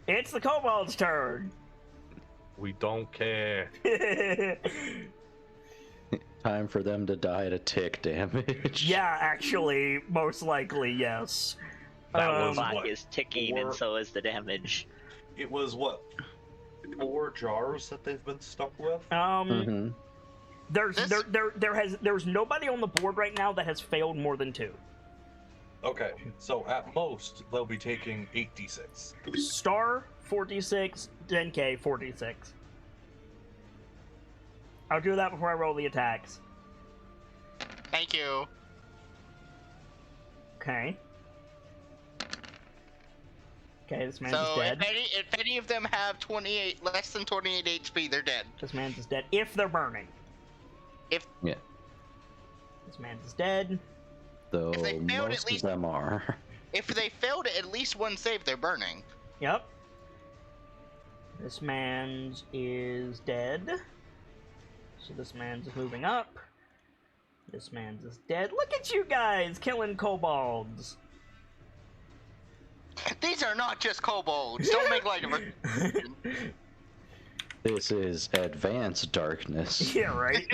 It's the kobold's turn. We don't care. Time for them to die to tick damage. Yeah, actually, most likely, yes. That The was clock what? is ticking, and so is the damage. It was what? 4 jars that they've been stuck with? Mm-hmm. There's nobody on the board right now that has failed more than 2. Okay, so at most they'll be taking 8d6. Star 4d6, Denke 4d6. I'll do that before I roll the attacks. Thank you. Okay. Okay, this man's So dead. if any of them have less than 28 HP, they're dead. This man's is dead. If they're burning. Yeah. This man's is dead. Though If they failed most at least- of them are. If they failed at least one save, they're burning. Yep. This man's is dead. So this man's is moving up. This man's is dead. Look at you guys killing kobolds. These are not just kobolds. Don't make light of it. This is advanced darkness. Yeah, right?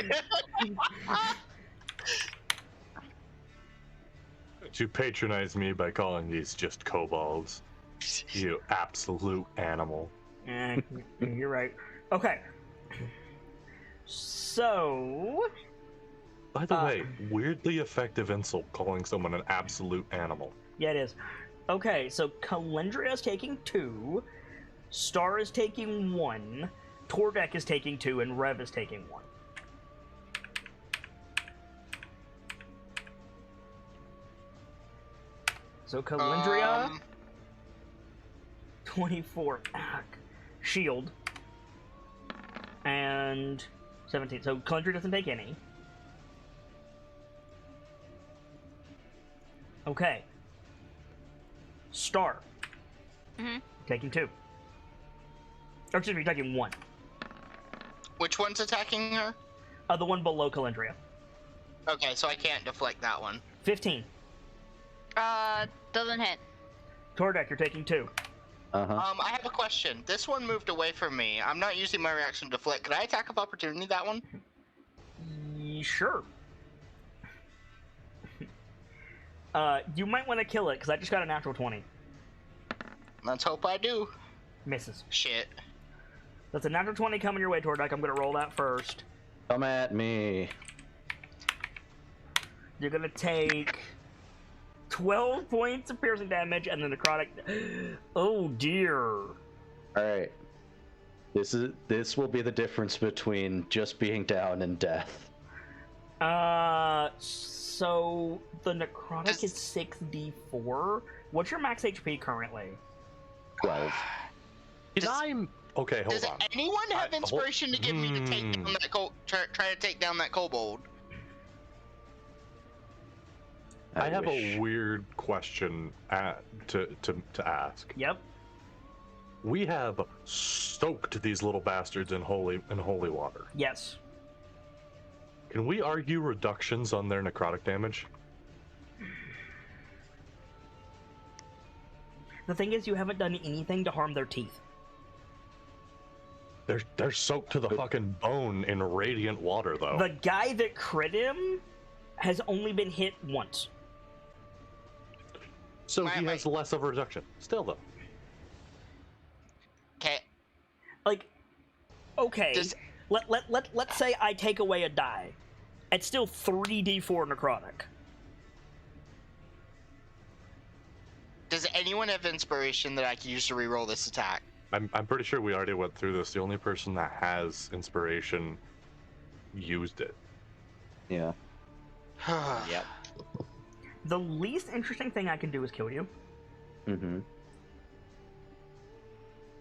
You patronize me by calling these just kobolds. You absolute animal. Yeah, you're right. Okay. So... By the way, weirdly effective insult calling someone an absolute animal. Yeah, it is. Okay, so Calendria is taking 2, Star is taking 1, Tordek is taking 2, and Rev is taking 1. So Calendria, 24, shield, and 17. So Calendria doesn't take any. Okay. Star. Taking 2. Or excuse me, taking 1. Which one's attacking her? The one below Calendria. Okay, so I can't deflect that one. 15. Doesn't hit. Tordek, you're taking 2. Uh-huh. I have a question. This one moved away from me. I'm not using my reaction to deflect. Could I attack of opportunity that one? Sure. You might want to kill it, because I just got a natural 20. Let's hope I do. Misses. Shit. That's a natural 20 coming your way, Tordek. I'm going to roll that first. Come at me. You're going to take 12 points of piercing damage, and then necrotic... Oh, dear. Alright. This will be the difference between just being down and death. So the necrotic is 6d4. What's your max HP currently? 12. Okay, hold Does on. anyone have inspiration to give me to take down that try to take down that kobold? I have wish. a weird question to ask. Yep. We have soaked these little bastards in holy water. Yes. Can we argue reductions on their necrotic damage? The thing is, you haven't done anything to harm their teeth. They're soaked to the fucking bone in radiant water, though. The guy that crit him has only been hit once. So he has less of a reduction. Still, though. Okay. Like, okay, let's say I take away a die. It's still 3d4 necrotic. Does anyone have inspiration that I can use to reroll this attack? I'm pretty sure we already went through this. The only person that has inspiration used it. Yeah. Yep. The least interesting thing I can do is kill you. Mm-hmm.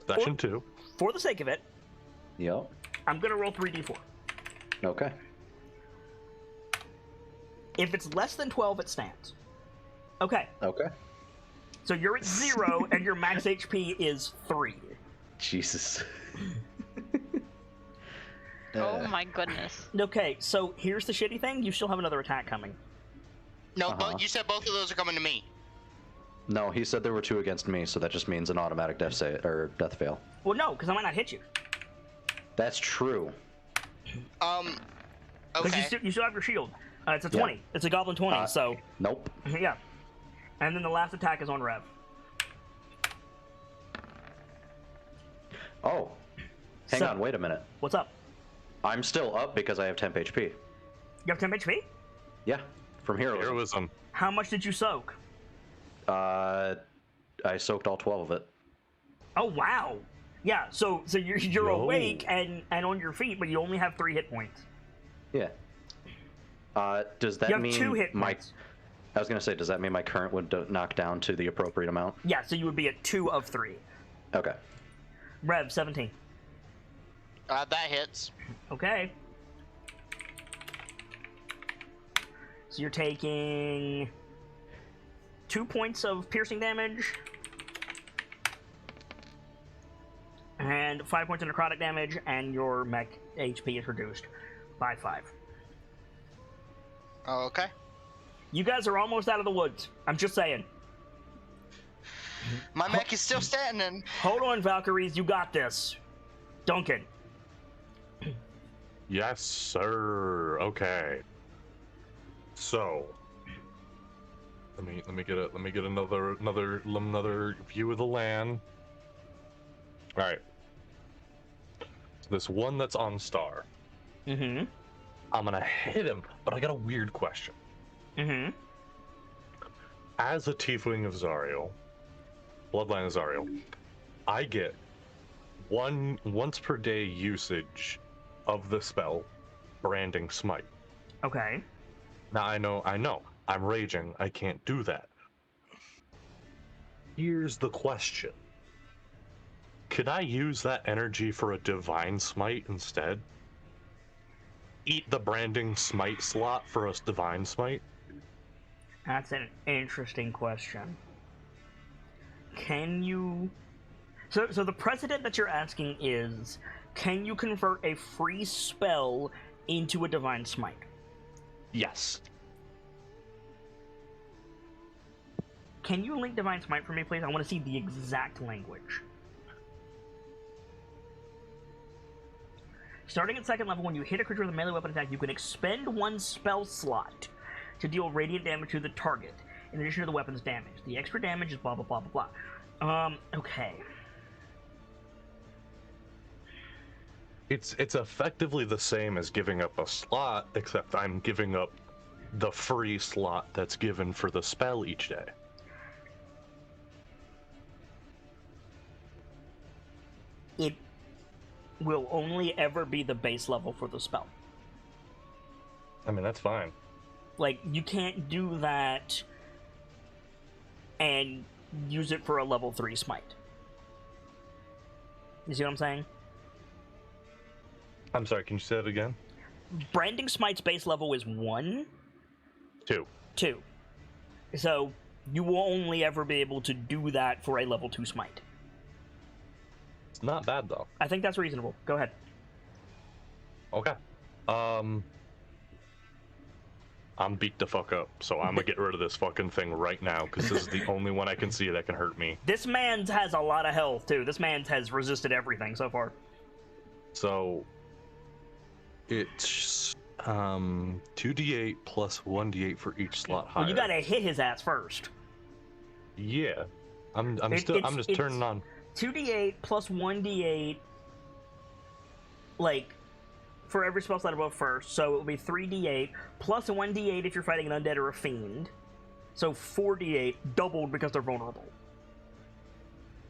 Session 2. For the sake of it, Yep. I'm gonna roll 3d4. Okay. If it's less than 12, it stands. Okay, Okay. so you're at 0, and your max HP is 3. Jesus. Oh my goodness. Okay, so here's the shitty thing. You still have another attack coming. No, Uh-huh. but you said both of those are coming to me. No, he said there were 2 against me, so that just means an automatic death fail. Well, no, because I might not hit you. That's true. Okay. Because you still have your shield. It's a 20. It's a goblin 20, so... Nope. Yeah. And then the last attack is on Rev. Oh. Hang So- on, wait a minute. What's up? I'm still up because I have temp HP. You have 10 HP? Yeah, from heroism. Heroism. How much did you soak? I soaked all 12 of it. Oh wow. Yeah, so you're Yo. awake and on your feet, but you only have 3 hit points. Yeah. Does that You have mean 2 hit my? points. I was gonna say, does that mean my current would knock down to the appropriate amount? Yeah, so you would be at 2 of 3. Okay. Rev, 17. That hits. Okay. So you're taking 2 points of piercing damage and 5 points of necrotic damage, and your mech HP is reduced by 5. Oh, okay. You guys are almost out of the woods. I'm just saying. My mech is still standing. Hold on, Valkyries. You got this. Duncan. Yes, sir. Okay. So, let me get another view of the land. All right. So this one that's on Star. Mm-hmm. I'm gonna hit him, but I got a weird question. Mm-hmm. As a Tiefling of Zariel, Bloodline of Zariel, I get once per day usage of the spell Branding Smite. Okay. Now I know, I'm raging, I can't do that. Here's the question. Could I use that energy for a Divine Smite instead? Eat the Branding Smite slot for a Divine Smite? That's an interesting question. Can you... So the precedent that you're asking is, can you convert a free spell into a Divine Smite? Yes. Can you link Divine Smite for me, please? I want to see the exact language. Starting at 2nd level, when you hit a creature with a melee weapon attack, you can expend 1 spell slot to deal radiant damage to the target, in addition to the weapon's damage. The extra damage is blah, blah, blah, blah, blah. Okay. It's effectively the same as giving up a slot, except I'm giving up the free slot that's given for the spell each day. It will only ever be the base level for the spell. I mean, that's fine. Like, you can't do that and use it for a level 3 smite. You see what I'm saying? I'm sorry, can you say that again? Branding Smite's base level is 1? 2. 2. So, you will only ever be able to do that for a level 2 smite. It's not bad, though. I think that's reasonable. Go ahead. Okay. I'm beat the fuck up, so I'm gonna get rid of this fucking thing right now, because this is the only one I can see that can hurt me. This man's has a lot of health, too. This man's has resisted everything so far. So, it's 2d8 plus 1d8 for each slot higher. Well, you gotta hit his ass first. Yeah. I'm just turning on 2d8 plus 1d8, like, for every spell slot above first, so it will be 3d8, plus a 1d8 if you're fighting an undead or a fiend. So 4d8, doubled because they're vulnerable.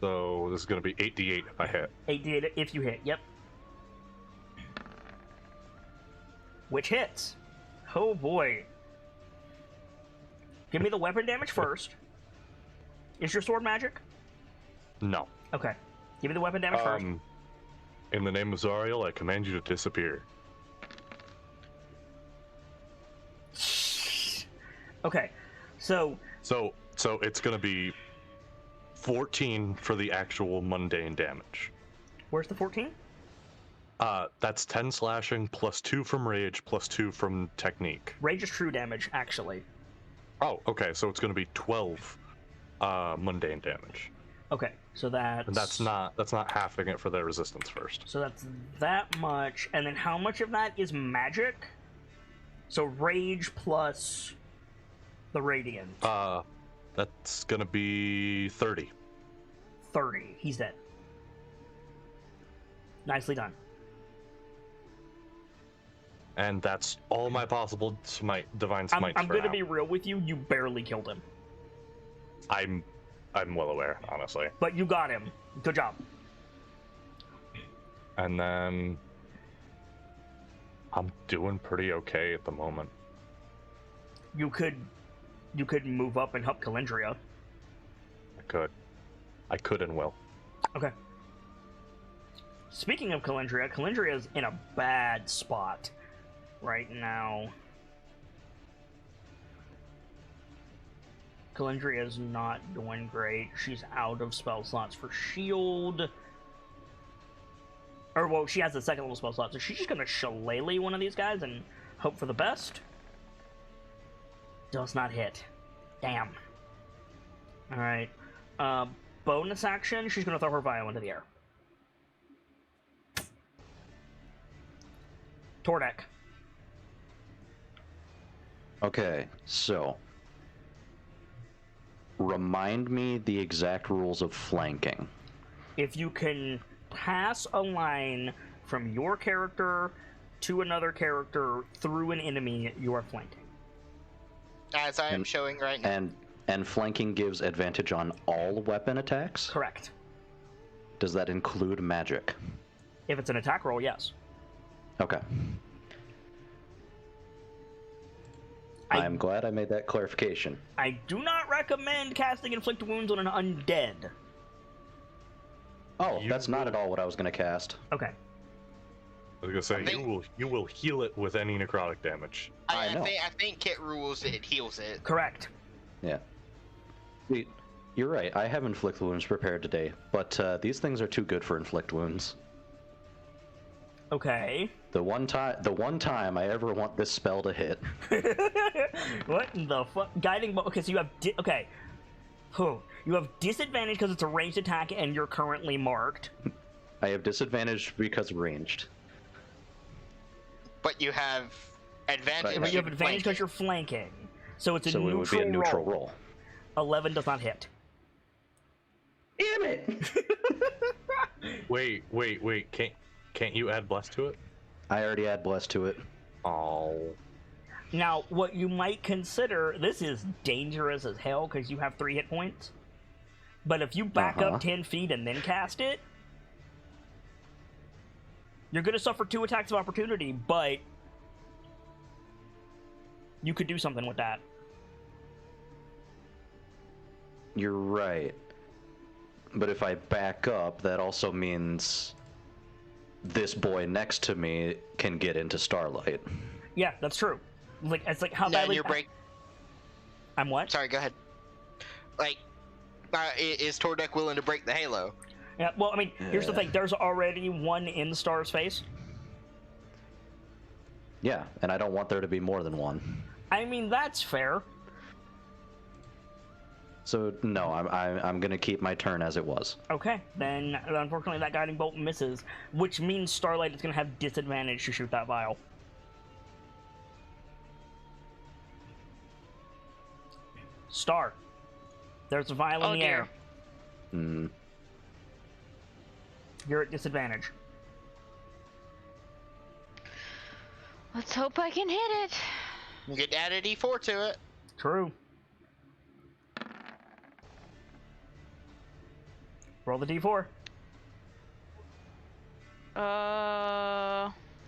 So this is gonna be 8d8 if I hit. 8d8 if you hit, yep. Which hits. Oh boy. Give me the weapon damage first. Is your sword magic? No. Okay. Give me the weapon damage first. In the name of Zariel, I command you to disappear. Okay. So it's gonna be 14 for the actual mundane damage. where's the 14? That's 10 slashing plus 2 from rage plus 2 from technique. Rage is true damage, actually. Oh, okay, so it's gonna be 12 mundane damage. Okay, so that's... And that's not halving it for their resistance first. So that's that much, and then how much of that is magic? So rage plus the radiant. That's gonna be 30. 30. He's dead. Nicely done. And that's all my possible divine smites I'm for gonna now. be real with you. You barely killed him, I'm well aware, honestly. but you got him. Good job. And then I'm doing pretty okay at the moment. You could move up and help Calendria. I could and will. Okay. Speaking of Calendria, Calendria is in a bad spot right now. Calendria is not doing great. She's out of spell slots for shield. Or, well, she has a second level spell slot, so she's just gonna shillelagh one of these guys and hope for the best. Does not hit. Damn. Alright. Bonus action, she's gonna throw her vial into the air. Tordek. Okay, so remind me the exact rules of flanking. If you can pass a line from your character to another character through an enemy, you are flanking. As I am showing right now. And flanking gives advantage on all weapon attacks? Correct. Does that include magic? If it's an attack roll, yes. Okay. I'm glad I made that clarification. I do not recommend casting Inflict Wounds on an undead. Oh, that's not at all what I was going to cast. Okay. I was gonna say you will heal it with any necrotic damage. I know. I think Kit rules it heals it. Correct. Yeah. You're right. I have Inflict Wounds prepared today, but these things are too good for Inflict Wounds. Okay. The one time I ever want this spell to hit. What in the fuck? Guiding bolt. Okay, so you have okay. You have disadvantage because it's a ranged attack and you're currently marked. I have disadvantage because ranged. But you have advantage. But you have advantage because you're flanking. So it's a neutral it would be a neutral roll. 11 does not hit. Damn it! Wait. Can't you add bless to it? I already add bless to it. Oh. Now, what you might consider, this is dangerous as hell because you have 3 hit points. But if you back up 10 feet and then cast it, you're going to suffer 2 attacks of opportunity, but you could do something with that. You're right. But if I back up, that also means this boy next to me can get into Starlight. Yeah, that's true. It's like how Then badly... you're break. I'm what? Sorry, go ahead. Like, is Tordek willing to break the halo? Yeah, well, I mean, here's the thing. There's already one in Star's face. Yeah, and I don't want there to be more than one. I mean, that's fair. So no, I'm gonna keep my turn as it was. Okay, then unfortunately that guiding bolt misses, which means Starlight is gonna have disadvantage to shoot that vial. Star, there's a vial in the air. Hmm. You're at disadvantage. Let's hope I can hit it. You get add a D4 to it. True. Roll the D4.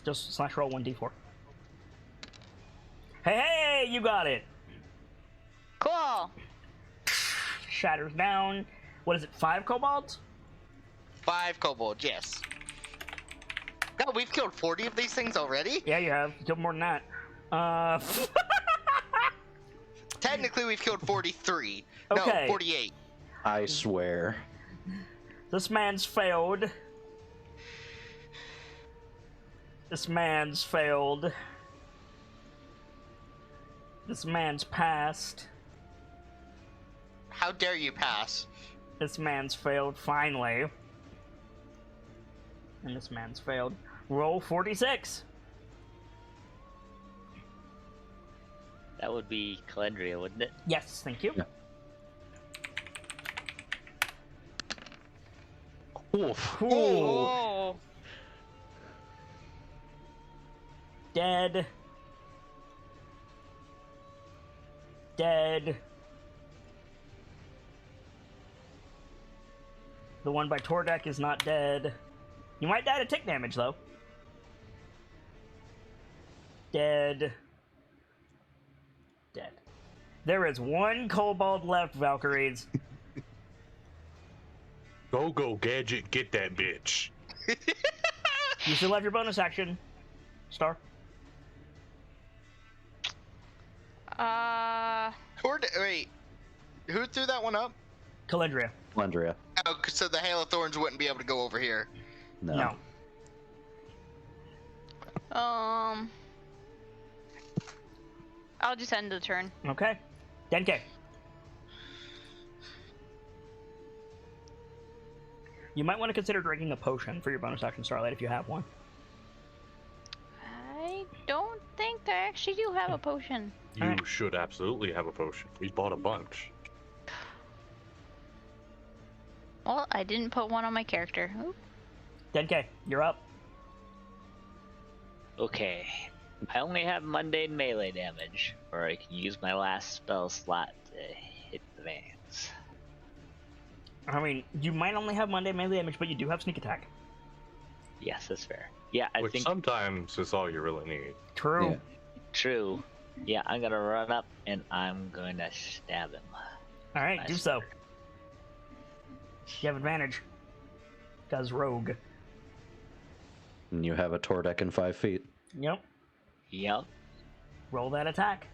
Just slash roll 1d4. Hey, you got it. Cool. Shatters down. What is it? 5 kobolds? 5 kobolds, yes. No, we've killed 40 of these things already? Yeah, you have. You killed more than that. Technically, we've killed 43. Okay. No, 48. I swear. This man's failed. This man's failed. This man's passed. How dare you pass? This man's failed finally. And this man's failed. Roll 46. That would be Calendria, wouldn't it? Yes, thank you. Yeah. Oof. Ooh. Oh. Dead. Dead. The one by Tordek is not dead. You might die to tick damage, though. Dead. Dead. There is one kobold left, Valkyries. Go, Gadget, get that bitch. You still have your bonus action, Star. Wait, who threw that one up? Calendria. Lendria. Oh, so the Hail of Thorns wouldn't be able to go over here. No. I'll just end the turn. Okay. Denke. You might want to consider drinking a potion for your bonus action, Starlight, if you have one. I don't think I actually do have a potion. You Alright. should absolutely have a potion. We bought a bunch. Well, I didn't put one on my character. Oop. Denke, you're up. Okay. I only have mundane melee damage, or I can use my last spell slot to hit the vans. I mean, you might only have Monday melee damage, but you do have sneak attack. Yes, that's fair. Yeah, I Which think sometimes is all you really need. True. Yeah. true. Yeah, I'm gonna run up and I'm gonna stab him. All right, do Nice. so. You have advantage. Because rogue. And you have a Tordek in 5 feet. Yep. Yep. Roll that attack.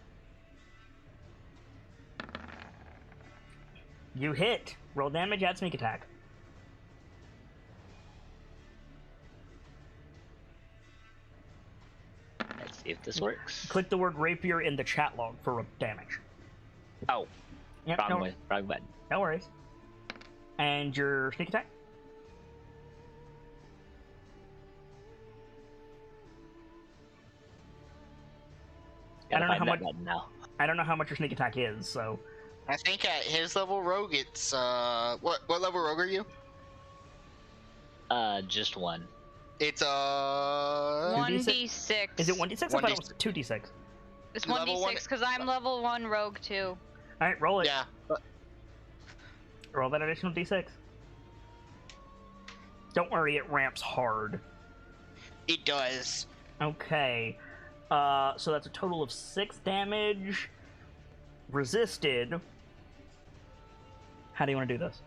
You hit. Roll damage, add sneak attack. Let's see if this works. Click the word rapier in the chat log for damage. Oh, Yep, wrong no, way, wrong button. no worries. And your sneak attack? Gotta I don't know find how that much- button now. I don't know how much your sneak attack is, so... I think at his level, Rogue, it's what level Rogue are you? Just one. It's 2d6? 1d6. Is it 1d6? I thought it was 2d6. It's level 1d6 because I'm level 1 rogue too. Alright, roll it. yeah. Roll that additional d6. Don't worry, it ramps hard. It does. Okay. So that's a total of 6 damage. Resisted. How do you want to do this?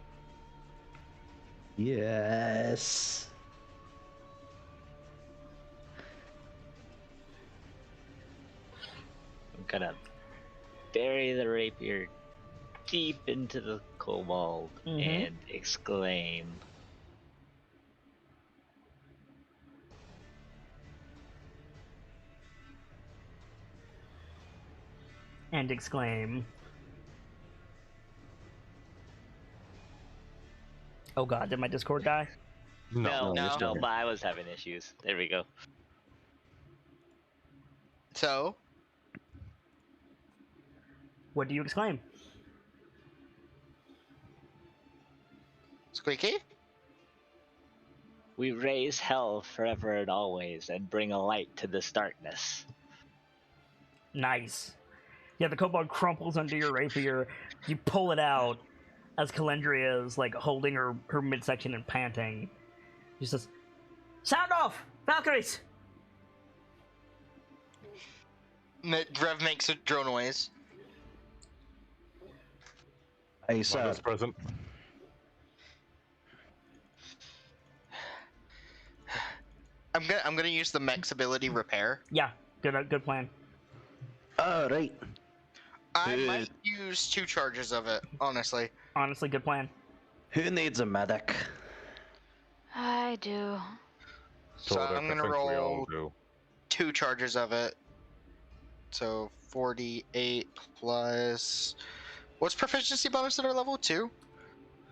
Yes. I'm gonna bury the rapier deep into the kobold Mhm. and exclaim. And exclaim. Oh god, did my Discord die? No, you're still here. but I was having issues. There we go. So, What do you exclaim? Squeaky? We raise hell forever and always and bring a light to this darkness. Nice. Yeah, the kobold crumples under your rapier. You pull it out as Calendria is like holding her midsection and panting. She says, "Sound off, Valkyries!" Rev makes a drone noise. Hey, Mother's Sad. present. I'm gonna use the mech's ability repair. Yeah, good plan. Alright. I Good. might use 2 charges of it, honestly. Honestly, good plan. Who needs a medic? I do. So Tordek, I'm I gonna think we all roll do. 2 charges of it. So 48 plus. What's proficiency bonus at our level 2?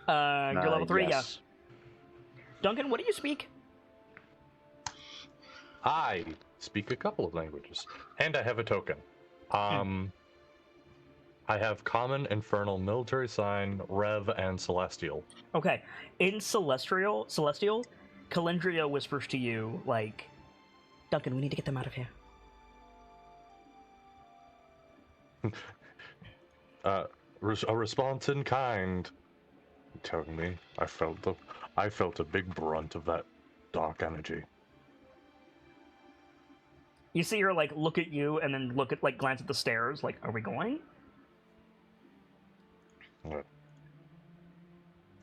You're level 3, yes. yeah. Duncan, what do you speak? I speak a couple of languages, and I have a token. I have Common, Infernal, Military Sign, Rev, and Celestial. Okay, in Celestial, Calendria whispers to you, like, Duncan, we need to get them out of here. A response in kind. You're telling me I felt a big brunt of that dark energy. You see her like look at you and then look at like glance at the stairs. Like, are we going?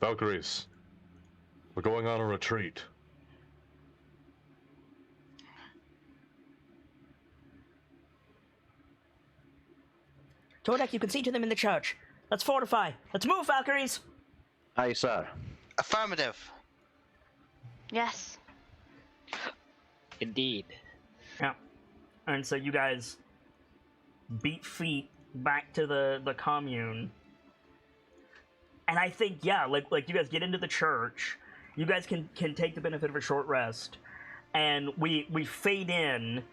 Valkyries, we're going on a retreat. Tordek, you can see to them in the church. Let's fortify. Let's move, Valkyries. Aye, sir. Affirmative. Yes. Indeed. Yeah. And so you guys beat feet back to the commune. And I think, yeah, like you guys get into the church. You guys can take the benefit of a short rest. And we fade in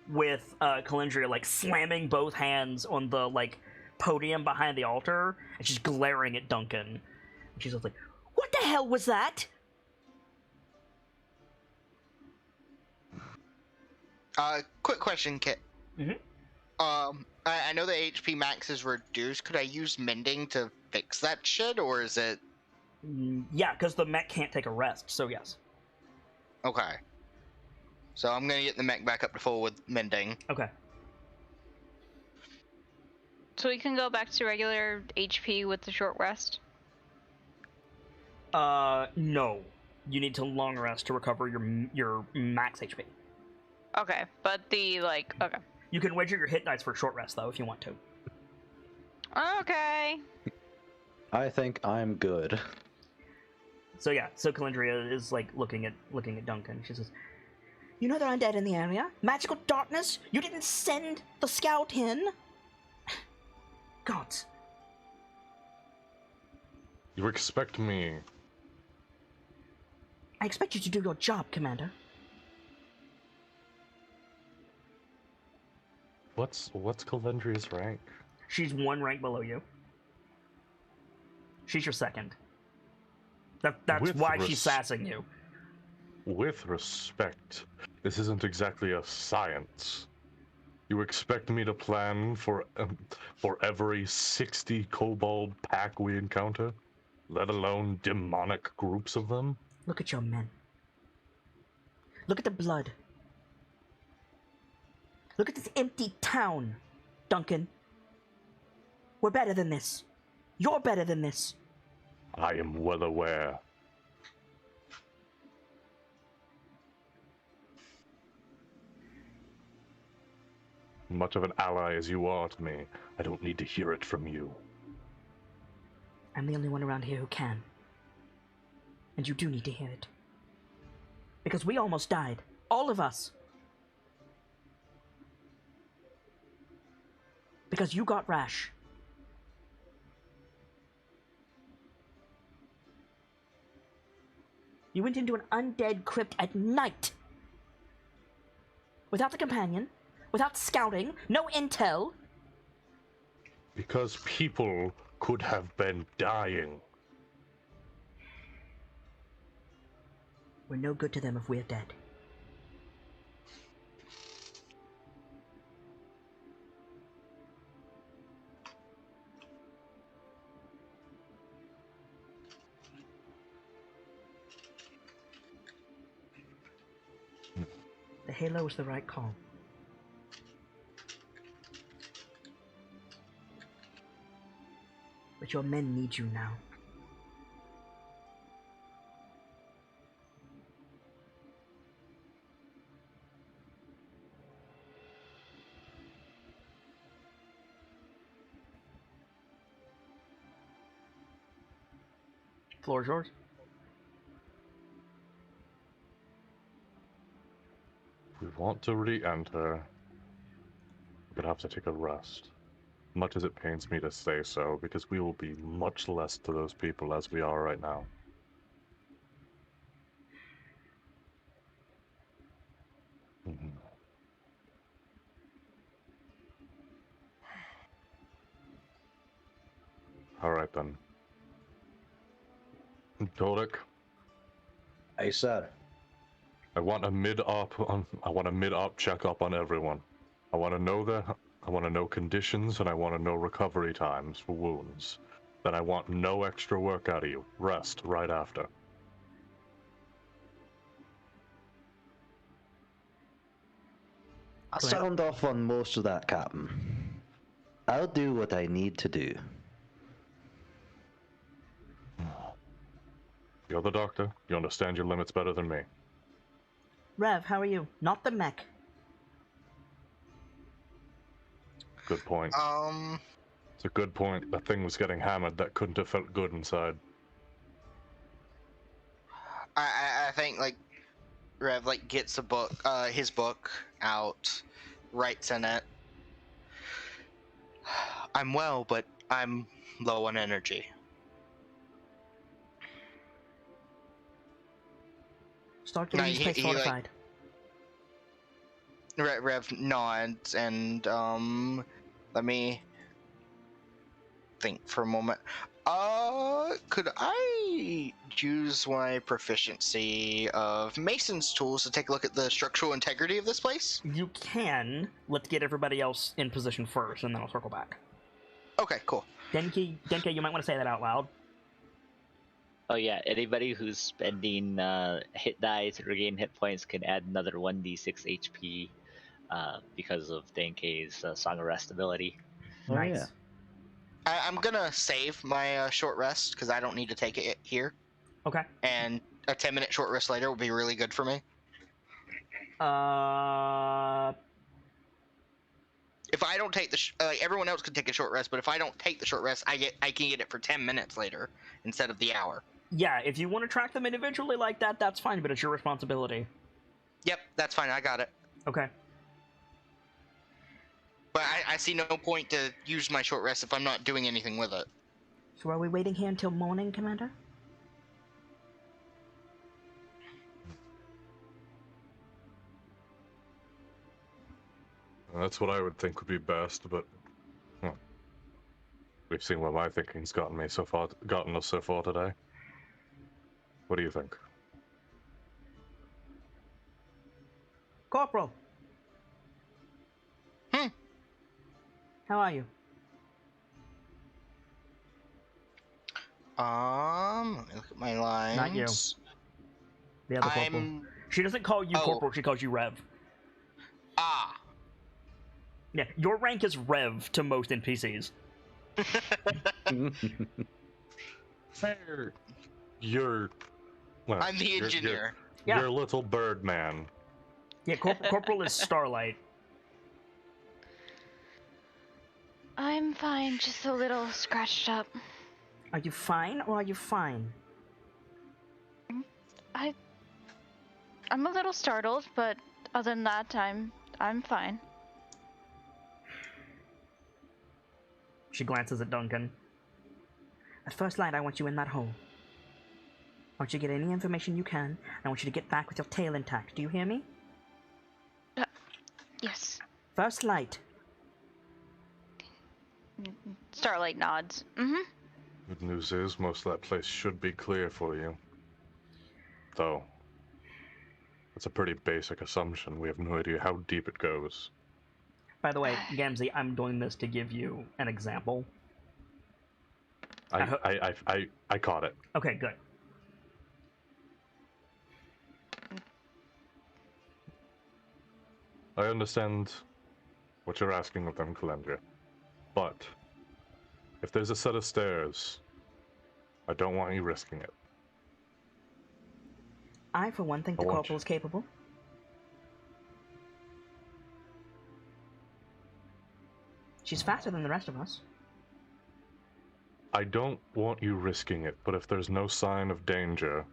with Calendria like slamming both hands on the like podium behind the altar, and she's glaring at Duncan. And she's just like, "What the hell was that?" Quick question, Kit. Mhm. I know the HP max is reduced. Could I use mending to fix that shit, or is it? Yeah, because the mech can't take a rest, so yes. Okay. So I'm gonna get the mech back up to full with mending. Okay. So we can go back to regular HP with the short rest? No. You need to long rest to recover your max HP. Okay, but okay. You can wager your hit dice for short rest, though, if you want to. Okay. I think I'm good. So yeah, so Calendria is like looking at Duncan. She says, "You know there are undead in the area? Magical darkness? You didn't send the scout in? Gods." You expect me? "I expect you to do your job, Commander." What's Calendria's rank? She's one rank below you. She's your second. That's With why she's sassing you. With respect, this isn't exactly a science. You expect me to plan for every 60 kobold pack we encounter, let alone demonic groups of them? Look at your men. Look at the blood. Look at this empty town, Duncan. We're better than this. You're better than this. I am well aware. Much of an ally as you are to me, I don't need to hear it from you. I'm the only one around here who can. And you do need to hear it. Because we almost died. All of us. Because you got rash. You went into an undead crypt at night. Without the companion. Without scouting. No intel. Because people could have been dying. We're no good to them if we're dead. The halo is the right call. But your men need you now. Floor is yours. If we want to re-enter, we're gonna have to take a rest. Much as it pains me to say so, because we will be much less to those people as we are right now. Mhm. All right then. Tolek, Aye, sir. I want a mid-op checkup on everyone. I want to know I want to know conditions, and I want to know recovery times for wounds. Then I want no extra work out of you. Rest right after. I sound off on most of that, Captain. I'll do what I need to do. You're the doctor. You understand your limits better than me. Rev, how are you? Not the mech. Good point. It's a good point. That thing was getting hammered. That couldn't have felt good inside. I think like Rev like gets a book, his book out, writes in it. I'm well, but I'm low on energy. Start getting this place fortified. Rev nods and let me think for a moment. Could I use my proficiency of Mason's tools to take a look at the structural integrity of this place? You can. Let's get everybody else in position first, and then I'll circle back. Okay, cool. Denke, you might want to say that out loud. Oh yeah, anybody who's spending hit die to regain hit points can add another 1d6 HP because of Denke's Song of Rest ability. Oh, Nice. yeah. I'm gonna save my short rest because I don't need to take it here. Okay. And a 10-minute short rest later will be really good for me. If I don't take the everyone else can take a short rest, but if I don't take the short rest, I can get it for 10 minutes later instead of the hour. Yeah, if you want to track them individually like that, that's fine, but it's your responsibility. Yep, that's fine. I got it. Okay. But I see no point to use my short rest if I'm not doing anything with it. So are we waiting here until morning, Commander? That's what I would think would be best, but we've seen where my thinking's gotten us so far today. What do you think? Corporal! How are you? Let me look at my lines. Not you. The other corporal. She doesn't call you corporal, she calls you Rev. Ah. Yeah, your rank is Rev to most NPCs. Fair. You're... Well, I'm the engineer. You're a little bird man. Yeah, corporal is Starlight. I'm fine, just a little scratched up. Are you fine or are you fine? I'm a little startled, but other than that, I'm fine. She glances at Duncan. At first light, I want you in that hole. I want you to get any information you can, and I want you to get back with your tail intact. Do you hear me? Yes. First light. Starlight nods. Good news is, most of that place should be clear for you. Though, that's a pretty basic assumption. We have no idea how deep it goes. By the way, Gamzee, I'm doing this to give you an example. I caught it. Okay, good. I understand what you're asking of them, Calandria. But if there's a set of stairs, I don't want you risking it. I, for one, think the corporal is capable. She's faster than the rest of us. I don't want you risking it, but if there's no sign of danger,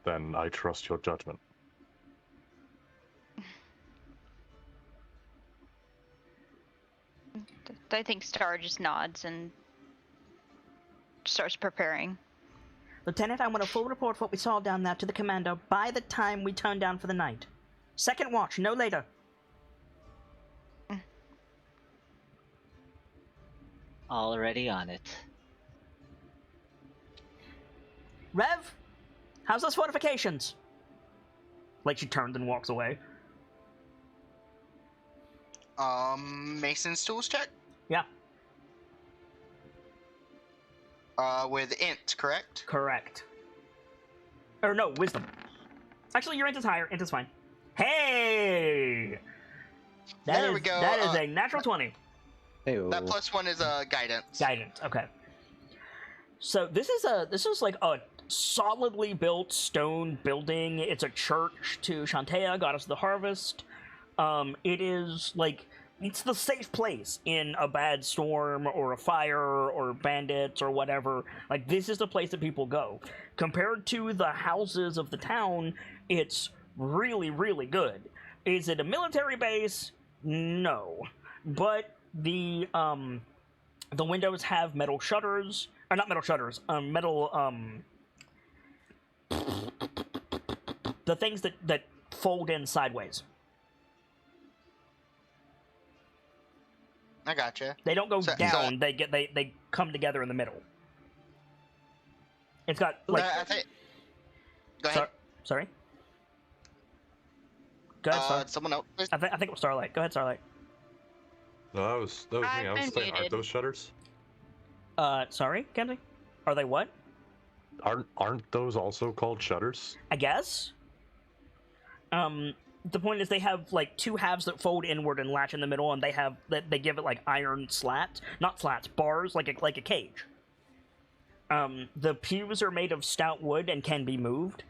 then I trust your judgment. I think Star just nods and starts preparing. Lieutenant, I want a full report of what we saw down there to the commander by the time we turn down for the night. Second watch, no later. Already on it. Rev, how's those fortifications? Like she turns and walks away. Mason's tools check. Yeah, With int, correct? correct. Or no, wisdom. Actually, your int is higher. Int is fine. Hey! There we go. That is a natural 20. Ew. That +1 is guidance. Guidance, okay. So this is like a solidly built stone building. It's a church to Shantea, goddess of the harvest. It is like, it's the safe place in a bad storm or a fire or bandits or whatever. Like, this is the place that people go. Compared to the houses of the town, it's really, really good. Is it a military base? No. But the windows have metal shutters, or not metal shutters, the things that fold in sideways. I gotcha. They don't go down. They come together in the middle. It's got like. Go ahead. Sorry. Go ahead, Star. Someone else. I think it was Starlight. Go ahead, Starlight. No, that was me. I was been saying, aren't muted. those shutters? Sorry, Kenzie? Are they what? Aren't those also called shutters? I guess. The point is they have like two halves that fold inward and latch in the middle, and they give it like iron slats, not slats, bars, like a cage. The pews are made of stout wood and can be moved.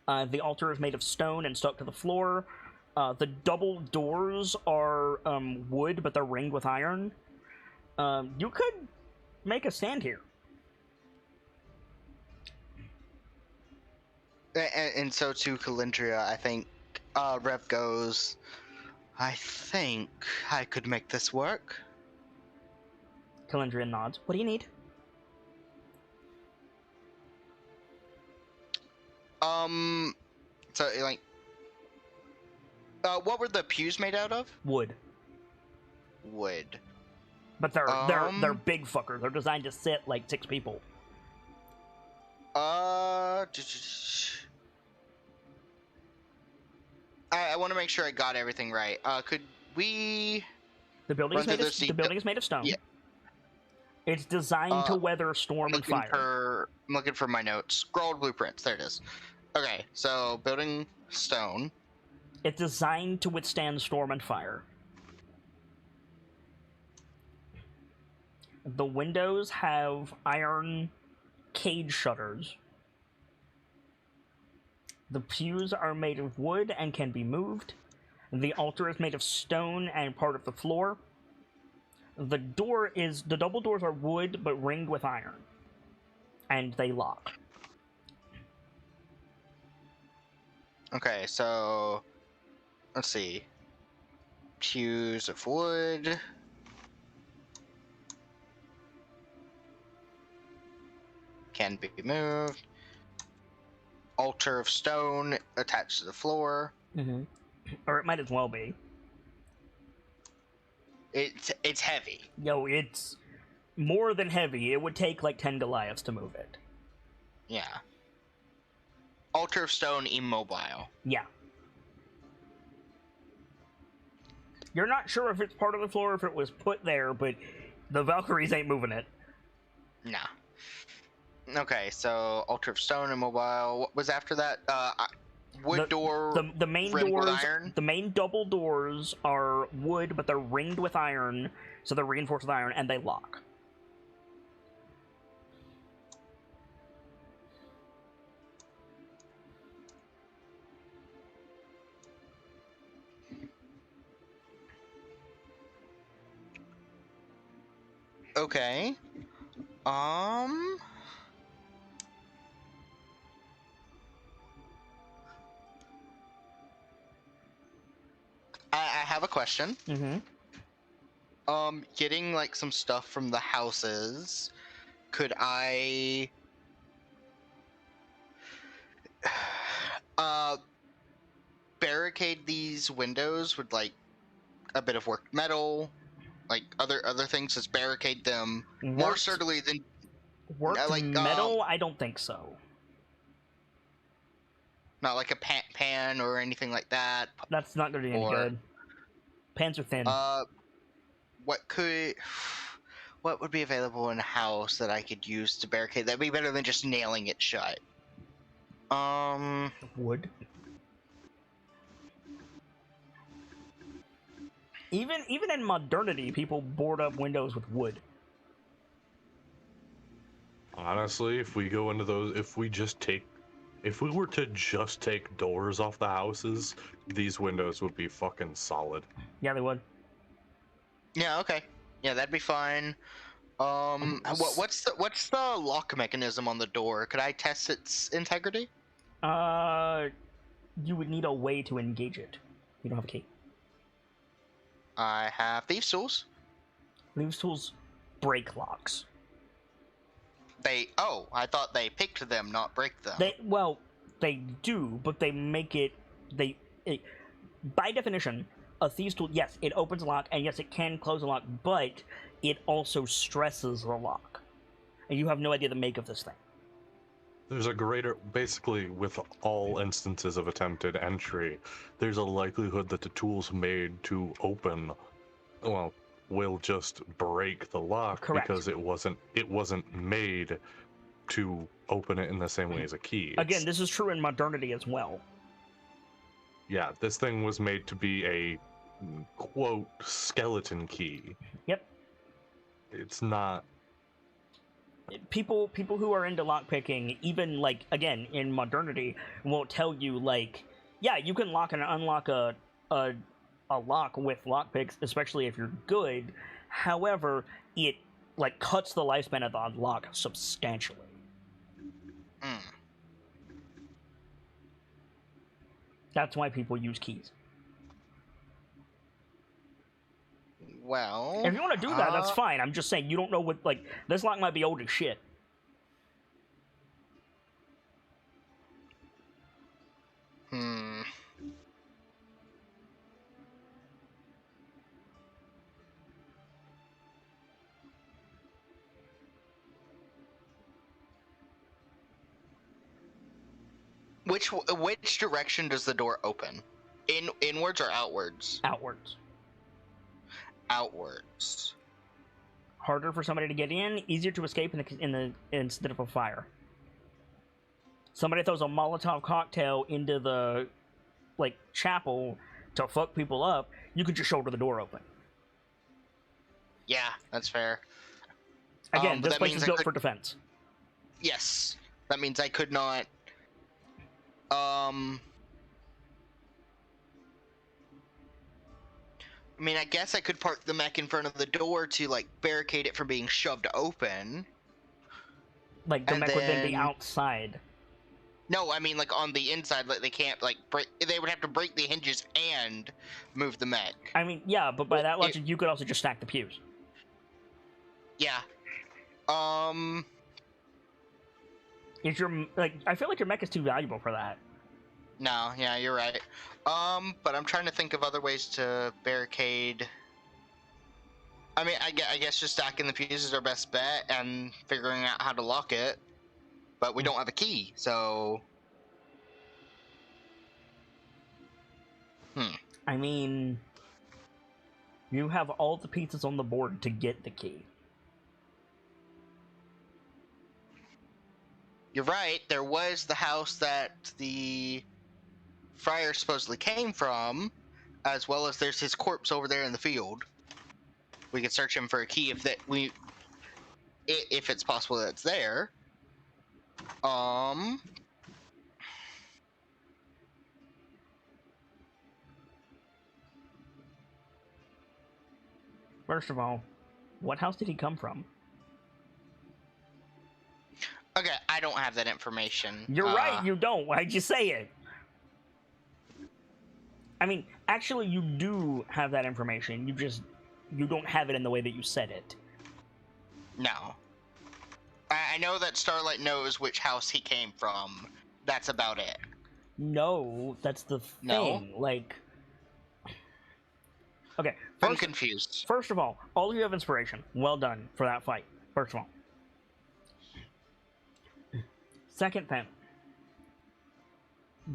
The altar is made of stone and stuck to the floor. The double doors are wood, but they're ringed with iron. You could make a stand here. And so to Calindria, I think Rev goes, I think I could make this work. Calendria nods. What do you need? So like, what were the pews made out of? Wood. Wood. But they're big fuckers. They're designed to sit like 6 people. I want to make sure I got everything right. Could we? The building Run through is made of stone. Yeah. It's designed to weather storm and fire. I'm looking for my notes. Scrolled blueprints. There it is. Okay, so building stone. It's designed to withstand storm and fire. The windows have iron cage shutters. The pews are made of wood and can be moved. The altar is made of stone and part of the floor. The double doors are wood but ringed with iron. And they lock. Okay, so let's see. Pews of wood. Can be moved. Altar of stone attached to the floor. Mm-hmm. Or it might as well be. It's heavy. Yo, it's more than heavy. It would take like 10 Goliaths to move it. Yeah. Altar of stone immobile. Yeah. You're not sure if it's part of the floor or if it was put there, but the Valkyries ain't moving it. Nah. Okay, so altar of stone immobile. What was after that? Wood door. The main ringed with doors. iron? The main double doors are wood, but they're ringed with iron, so they're reinforced with iron, and they lock. Okay. I have a question. Mm-hmm. Getting like some stuff from the houses, could I barricade these windows with like a bit of worked metal, like other things, just barricade them more certainly than Worked like, metal? I don't think so. not like a pan or anything like that. That's not going to be any Or- good. Pants are thin. What would be available in a house that I could use to barricade? That'd be better than just nailing it shut. Wood. Even in modernity, people board up windows with wood. Honestly, if we go into those, if we were to just take doors off the houses, these windows would be fucking solid. Yeah, they would. Yeah, okay. Yeah, that'd be fine. What's the lock mechanism on the door? Could I test its integrity? You would need a way to engage it. You don't have a key. I have thieves' tools. Thieves' tools break locks. I thought they picked them, not break them. They do, but they make it. By definition, a thieves' tool, yes, it opens a lock, and yes, it can close a lock, but it also stresses the lock, and you have no idea the make of this thing. There's basically, with all instances of attempted entry, there's a likelihood that the tools made to open, will just break the lock. Correct. Because it wasn't made to open it in the same way as a key. Again, this is true in modernity as well. Yeah, this thing was made to be a, quote, skeleton key. Yep. It's not... People who are into lockpicking, even, like, again, in modernity, will tell you, like, yeah, you can lock and unlock a lock with lockpicks, especially if you're good. However, it, like, cuts the lifespan of the lock substantially. That's why people use keys. Well, if you want to do that, that's fine. I'm just saying, you don't know what, like, this lock might be old as shit. Which direction does the door open? Inwards or outwards? Outwards. Outwards. Harder for somebody to get in, easier to escape instead of a fire. Somebody throws a Molotov cocktail into the, like, chapel to fuck people up, you could just shoulder the door open. Yeah, that's fair. Again, this place is built for defense. Yes. That means I could not... I mean, I guess I could park the mech in front of the door to, like, barricade it from being shoved open. Like, the mech would then be outside. No, I mean, like, on the inside, like, they can't, like, they would have to break the hinges and move the mech. I mean, yeah, but by that logic, you could also just stack the pews. Yeah. Is your, like, I feel like your mech is too valuable for that. No, yeah, you're right. But I'm trying to think of other ways to barricade. I mean, I guess just stacking the pews is our best bet and figuring out how to lock it. But we don't have a key, so... I mean, you have all the pieces on the board to get the key. You're right, there was the house that the friar supposedly came from, as well as there's his corpse over there in the field. We could search him for a key if it's possible that it's there. First of all, what house did he come from? Okay, I don't have that information. You're right, you don't. Why'd you say it? I mean, actually, you do have that information. You don't have it in the way that you said it. No. I know that Starlight knows which house he came from. That's about it. No, that's the thing. No? Like... Okay. I'm confused. First of all of you have inspiration. Well done for that fight. First of all. Second thing.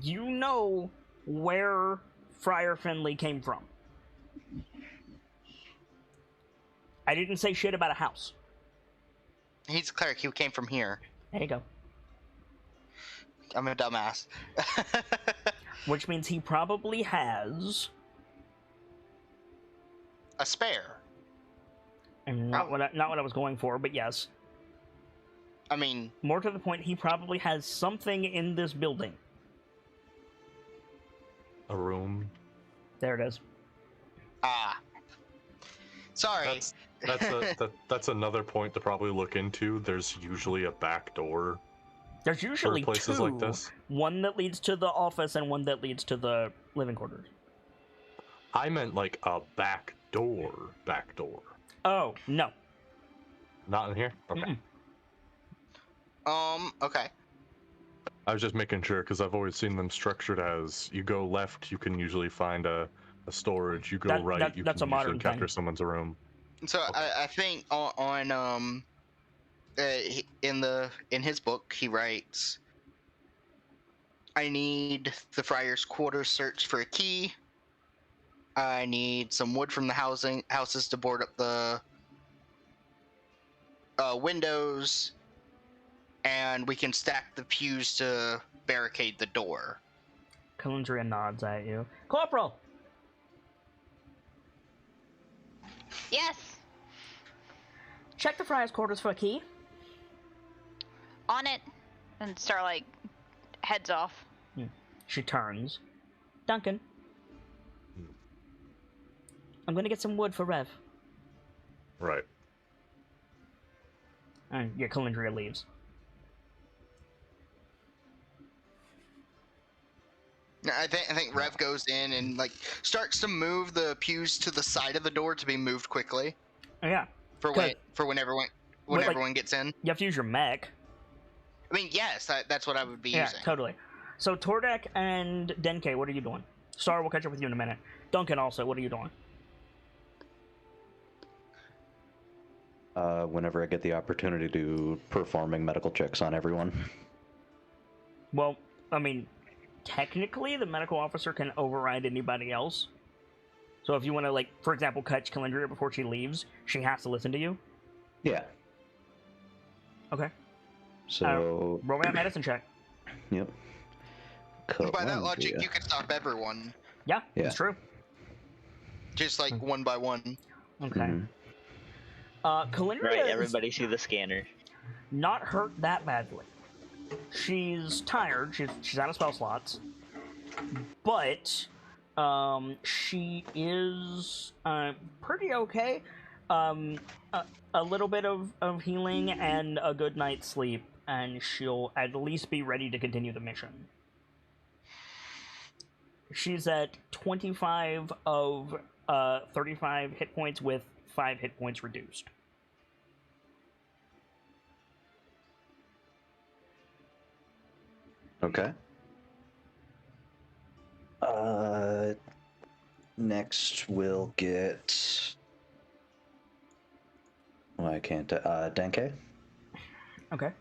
You know where Friar Finley came from. I didn't say shit about a house. He's a cleric. He came from here. There you go. I'm a dumbass. Which means he probably has... A spare. And not what I was going for, but yes. I mean... More to the point, he probably has something in this building. A room. There it is. Ah. Sorry. That's another point to probably look into. There's usually a back door There's usually for places two. like this. One that leads to the office and one that leads to the living quarters. I meant like a back door. Back door. Oh, no. Not in here? Okay. Mm-mm. Okay. I was just making sure because I've always seen them structured as you go left, you can usually find a storage. You go right, you that's can a modern usually capture thing. someone's room. So I think in his book he writes, I need the friar's quarters searched for a key. I need some wood from the houses to board up the windows, and we can stack the pews to barricade the door. Calendria nods at you. Corporal! Yes. Check the friar's quarters for a key. On it. And Starlight heads off. She turns. Duncan. I'm gonna get some wood for Rev. Right. And yeah, Calendria leaves. I think Rev goes in and like starts to move the pews to the side of the door to be moved quickly. Oh, yeah. For when everyone gets in. You have to use your mech. I mean, yes, that's what I would be Yeah, using. totally. So Tordek and Denke, what are you doing? Star, we'll catch up with you in a minute. Duncan also, what are you doing? Whenever I get the opportunity to performing medical checks on everyone. Well, I mean, technically the medical officer can override anybody else. So if you want to, like, for example, catch Calendria before she leaves, she has to listen to you. Yeah. Okay. So... roll me a medicine check. Yep. By that logic, you could stop everyone. Yeah, it's true. Just like one by one. Okay. Mhm. Calendria Right, is everybody see the scanner. not hurt that badly. She's tired. She's out of spell slots, but she is pretty okay. A little bit of healing and a good night's sleep, and she'll at least be ready to continue the mission. She's at 25 of 35 hit points with 5 hit points reduced. Okay. Next we'll get... Why can't Denke? Okay.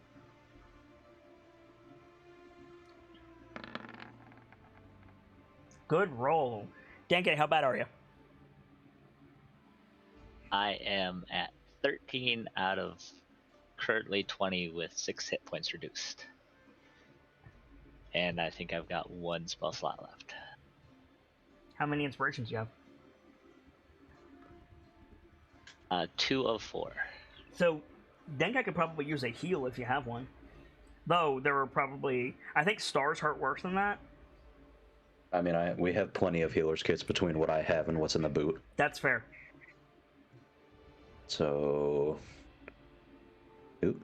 Good roll. Denke, how bad are you? I am at 13 out of currently 20 with 6 hit points reduced. And I think I've got 1 spell slot left. How many inspirations do you have? 2 of 4. So, Denkai could probably use a heal if you have one. Though, there are probably... I think stars hurt worse than that. I mean, we have plenty of healer's kits between what I have and what's in the boot. That's fair. So... we'll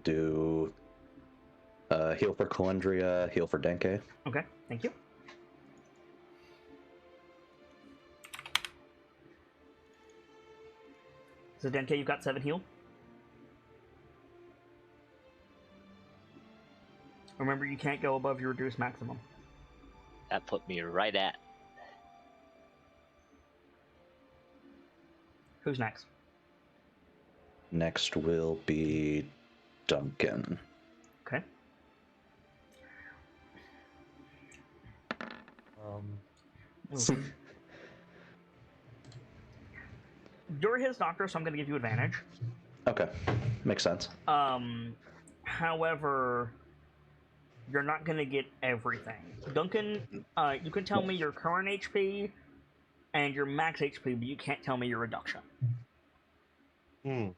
do... heal for Calendria, heal for Denke. Okay, thank you. So Denke, you've got 7 heal. Remember, you can't go above your reduced maximum. That put me right at. Who's next? Next will be Duncan. Okay. you're his doctor, so I'm going to give you advantage. Okay, makes sense. However, you're not going to get everything. Duncan, you can tell me your current HP and your max HP, but you can't tell me your reduction. My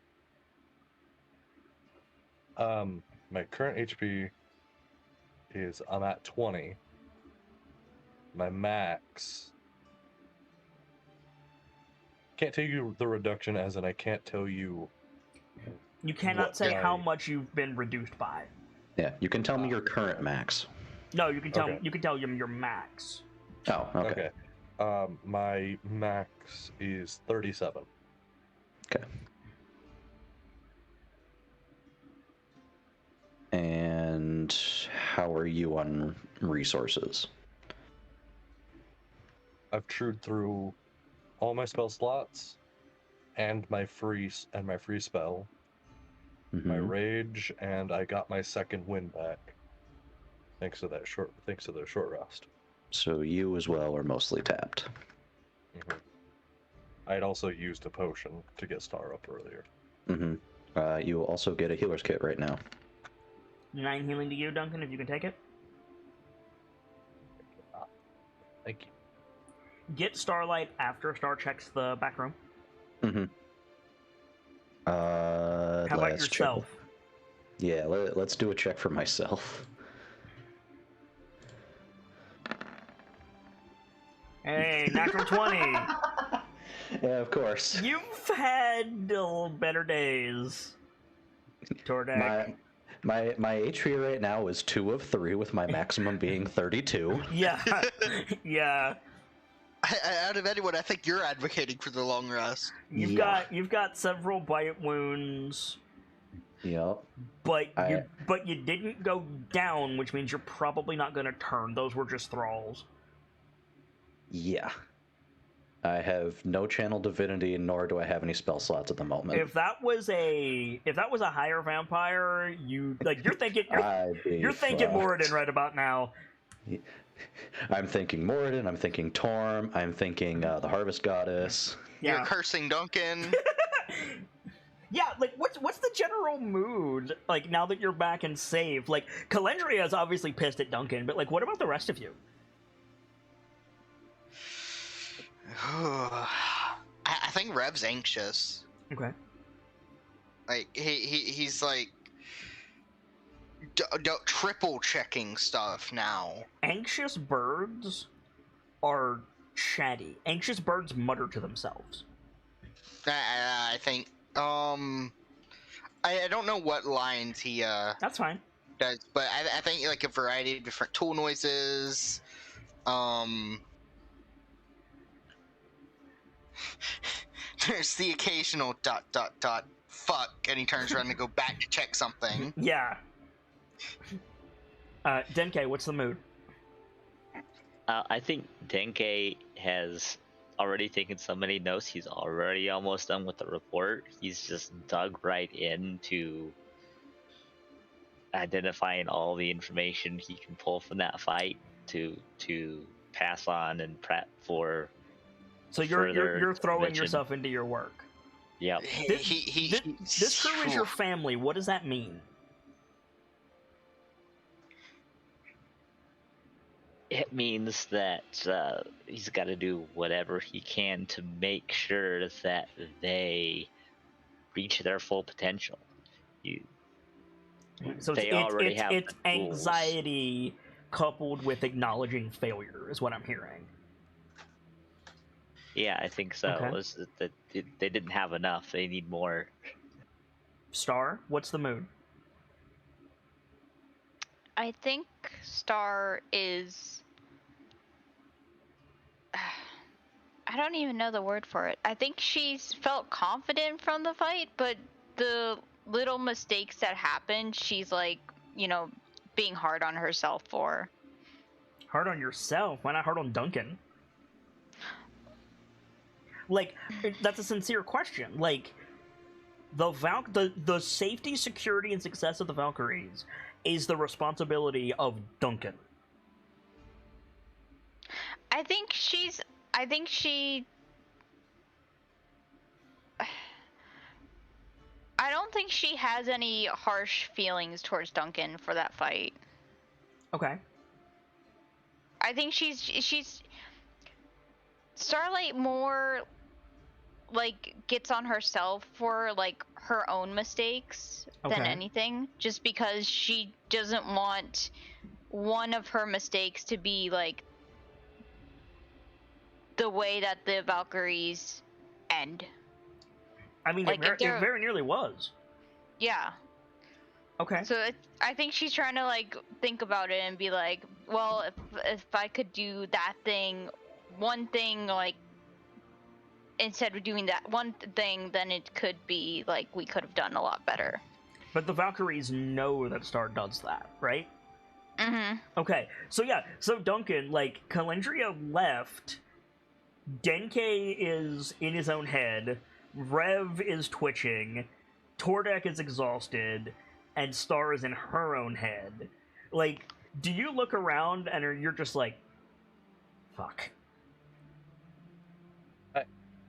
current HP is I'm at 20. My max. Can't tell you the reduction, as in I can't tell you. You cannot What say my- how much you've been reduced by. Yeah, you can tell me your current max. No, you can tell Okay. you can tell him your max. Oh, okay. My max is 37. Okay. And how are you on resources? I've chewed through all my spell slots and my free spell, my Mhm. rage, and I got my second wind back. Thanks to the short rest. So you as well are mostly tapped. I had also used a potion to get Star up earlier. You will also get a healer's kit right now. 9 healing to you, Duncan, if you can take it. Thank you. Get Starlight after Star checks the back room. How How about yourself? Yeah, let's do a check for myself. Hey, natural 20. Yeah, of course. You've had better days. Tordek. My HP right now is 2 of 3, with my maximum being 32. Yeah. Yeah. Out of anyone, I think you're advocating for the long rest. You've got several bite wounds. Yep. But you didn't go down, which means you're probably not going to turn. Those were just thralls. Yeah. I have no channel divinity, nor do I have any spell slots at the moment. If that was a higher vampire, you're thinking Moradin right about now. I'm thinking Moradin, I'm thinking Torm, I'm thinking the Harvest Goddess. Yeah. You're cursing Duncan. Yeah, like what's the general mood like now that you're back and safe? Like Calendria is obviously pissed at Duncan, but like what about the rest of you? I think Rev's anxious. Okay. Like he's like triple checking stuff now. Anxious birds are chatty. Anxious birds mutter to themselves. I think I don't know what lines he That's fine. does, but I think like a variety of different tool noises. There's the occasional ... fuck, and he turns around to go back to check something. Yeah. Denke, what's the mood? I think Denke has already taken so many notes, he's already almost done with the report. He's just dug right into identifying all the information he can pull from that fight to pass on and prep for. So you're throwing intervention. yourself into your work. Yep. This crew is your family. What does that mean? It means that he's got to do whatever he can to make sure that they reach their full potential. So They already have it's the tools. anxiety coupled with acknowledging failure is what I'm hearing. Yeah, I think so. Okay. Is that they didn't have enough. They need more. Star, what's the mood? I think Star is. I don't even know the word for it. I think she's felt confident from the fight, but the little mistakes that happened, she's like, being hard on herself for. Hard on yourself? Why not hard on Duncan? Like, that's a sincere question. Like, the safety, security, and success of the Valkyries is the responsibility of Duncan. I think she I don't think she has any harsh feelings towards Duncan for that fight. Okay. I think she's Starlight more like gets on herself for like her own mistakes than Okay. anything, just because she doesn't want one of her mistakes to be like the way that the Valkyries end. I mean, Like, it very nearly was. Yeah. Okay. So I think she's trying to like think about it and be like, well, if I could do that thing, one thing, like instead of doing that one thing, then it could be like we could have done a lot better. But the Valkyries know that Star does that, right? Mm-hmm. Okay, so yeah, so Duncan, like, Calendria left, Denke is in his own head, Rev is twitching, Tordek is exhausted, and Star is in her own head. Like, do you look around and you're just like, fuck.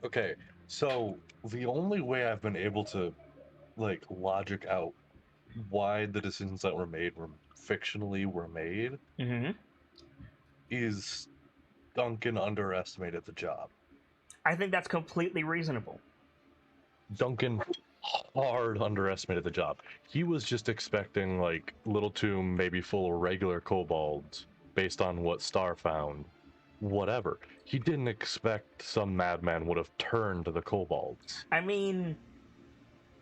Okay, so the only way I've been able to, like, logic out why the decisions that were made were made Mm-hmm. is Duncan underestimated the job. I think that's completely reasonable. Duncan hard underestimated the job. He was just expecting, like, Little Tomb maybe full of regular kobolds based on what Star found. Whatever. He didn't expect some madman would have turned to the kobolds. I mean,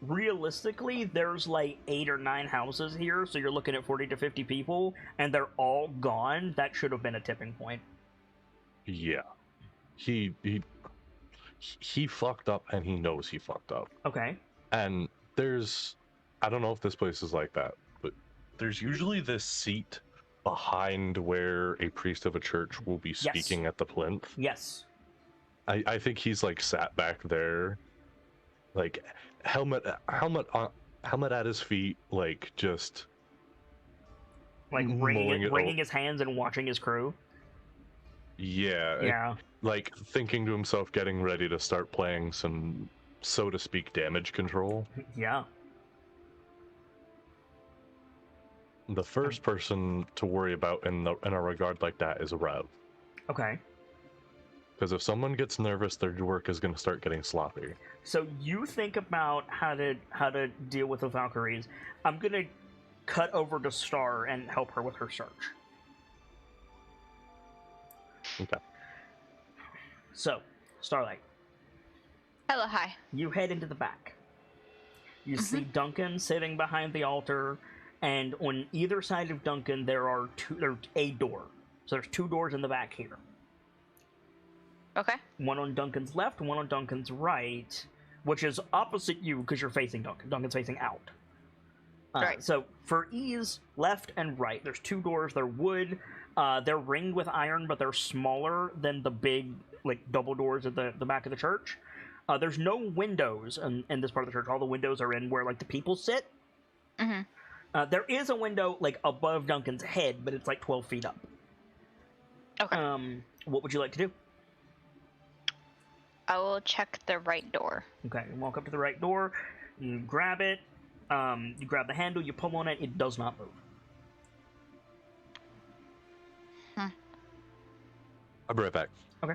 realistically, there's like 8 or 9 houses here, so you're looking at 40 to 50 people, and they're all gone. That should have been a tipping point. Yeah. He fucked up, and he knows he fucked up. Okay. And I don't know if this place is like that, but there's usually this seat behind where a priest of a church will be speaking at the plinth. Yes. I think he's like sat back there, like helmet at his feet, like just like wringing his hands and watching his crew. Yeah. Like thinking to himself, getting ready to start playing some, so to speak, damage control. Yeah. The first person to worry about in a regard like that is Rev. Okay. Because if someone gets nervous, their work is going to start getting sloppy. So you think about how to deal with the Valkyries. I'm gonna cut over to Star and help her with her search. Okay. So, Starlight. Hello, hi. You head into the back. You see Duncan sitting behind the altar, and on either side of Duncan there's a door. So there's 2 doors in the back here. Okay. One on Duncan's left, one on Duncan's right, which is opposite you because you're facing Duncan. Duncan's facing out. Right. So for ease, left and right. There's 2 doors. They're wood. They're ringed with iron, but they're smaller than the big, like, double doors at the back of the church. There's no windows in this part of the church. All the windows are in where, like, the people sit. Mm-hmm. There is a window, like, above Duncan's head, but it's, like, 12 feet up. Okay. What would you like to do? I will check the right door. Okay, you walk up to the right door. You grab it. You grab the handle. You pull on it. It does not move. I'll be right back. Okay.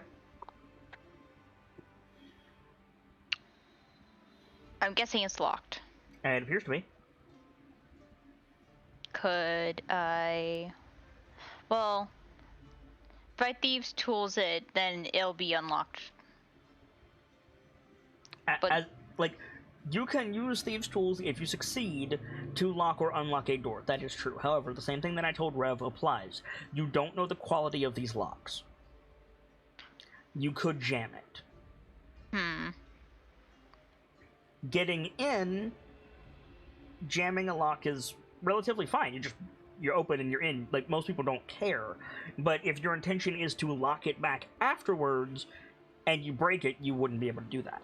I'm guessing it's locked. It appears to be. Could I... Well, if I thieves tools it, then it'll be unlocked. But... You can use Thieves' Tools if you succeed to lock or unlock a door. That is true. However, the same thing that I told Rev applies. You don't know the quality of these locks. You could jam it. Getting in, jamming a lock is relatively fine. You're open and you're in. Like, most people don't care. But if your intention is to lock it back afterwards and you break it, you wouldn't be able to do that.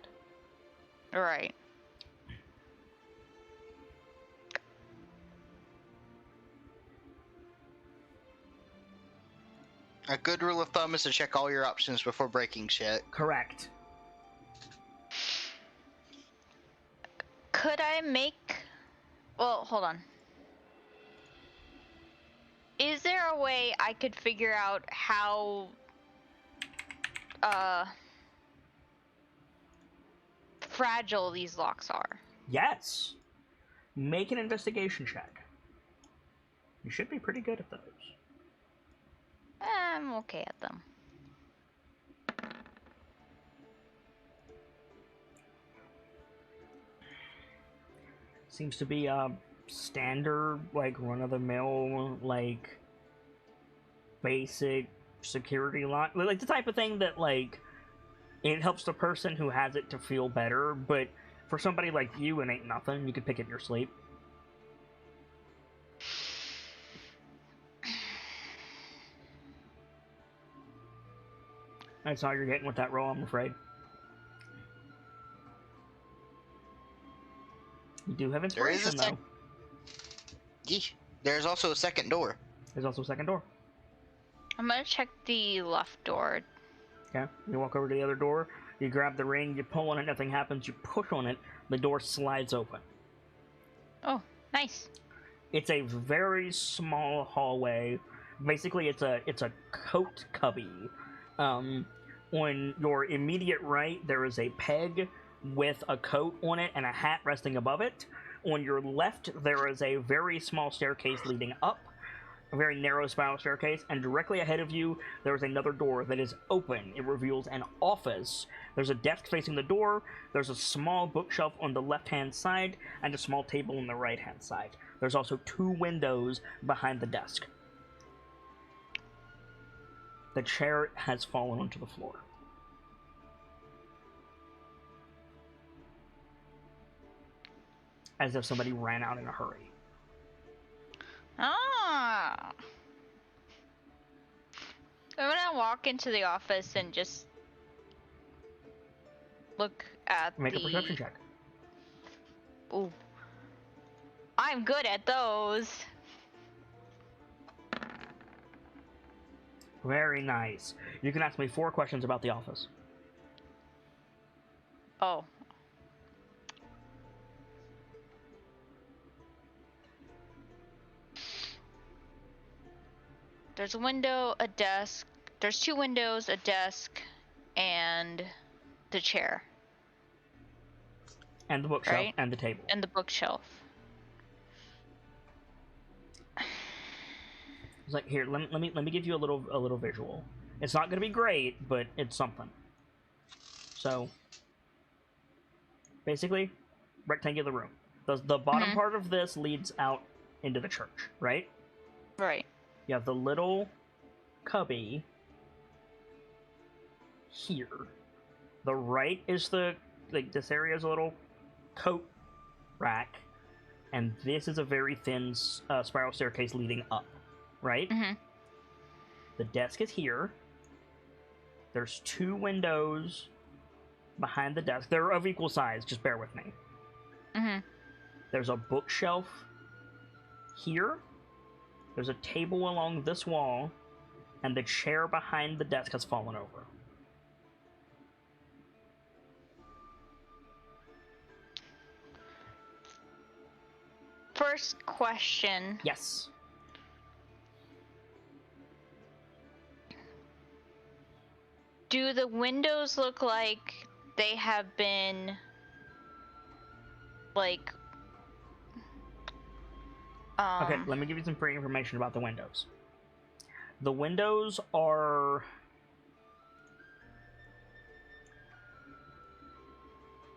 Right. A good rule of thumb is to check all your options before breaking shit. Correct. Could I make... Well, hold on. Is there a way I could figure out how... fragile these locks are? Yes. Make an investigation check. You should be pretty good at those. I'm okay at them. Seems to be a standard, like, run-of-the-mill, like, basic security lock. Like, the type of thing that, like, it helps the person who has it to feel better, but for somebody like you, it ain't nothing. You could pick it in your sleep. That's all you're getting with that roll, I'm afraid. You do have inspiration, though. There's also a second door. There's also a second door. I'm gonna check the left door. Okay, you walk over to the other door, you grab the ring, you pull on it, nothing happens, you push on it, the door slides open. Oh, nice. It's a very small hallway. Basically, it's a coat cubby. On your immediate right, there is a peg with a coat on it and a hat resting above it. On your left, there is a very small staircase leading up, a very narrow spiral staircase, and directly ahead of you, there is another door that is open. It reveals an office. There's a desk facing the door, there's a small bookshelf on the left-hand side, and a small table on the right-hand side. There's also 2 windows behind the desk. The chair has fallen onto the floor. As if somebody ran out in a hurry. Ah. I'm gonna walk into the office and just look at Make a perception check. Ooh. I'm good at those. Very nice. You can ask me 4 questions about the office. Oh. There's a window, a desk. There's 2 windows, a desk, and the chair. And the bookshelf, right? and the table. And the bookshelf. It's like, here, let me give you a little visual. It's not going to be great, but it's something. So, basically, rectangular room. The bottom part of this leads out into the church, right? Right. You have the little cubby here. The right is this area is a little coat rack, and this is a very thin spiral staircase leading up, right? Mm-hmm. The desk is here. There's 2 windows behind the desk. They're of equal size, just bear with me. Mm-hmm. There's a bookshelf here. There's a table along this wall, and the chair behind the desk has fallen over. First question. Yes. Do the windows look like they have been, like, Okay, let me give you some free information about the windows. The windows are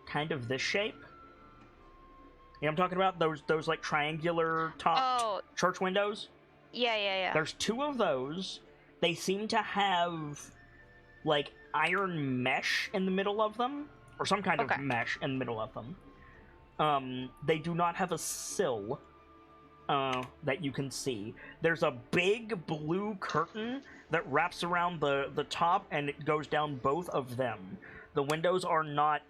kind of this shape. You know what I'm talking about? Those like triangular top church windows? Yeah. There's 2 of those. They seem to have like iron mesh in the middle of them, or some kind of mesh in the middle of them. They do not have a sill that you can see. There's a big blue curtain that wraps around the top, and it goes down both of them. The windows are not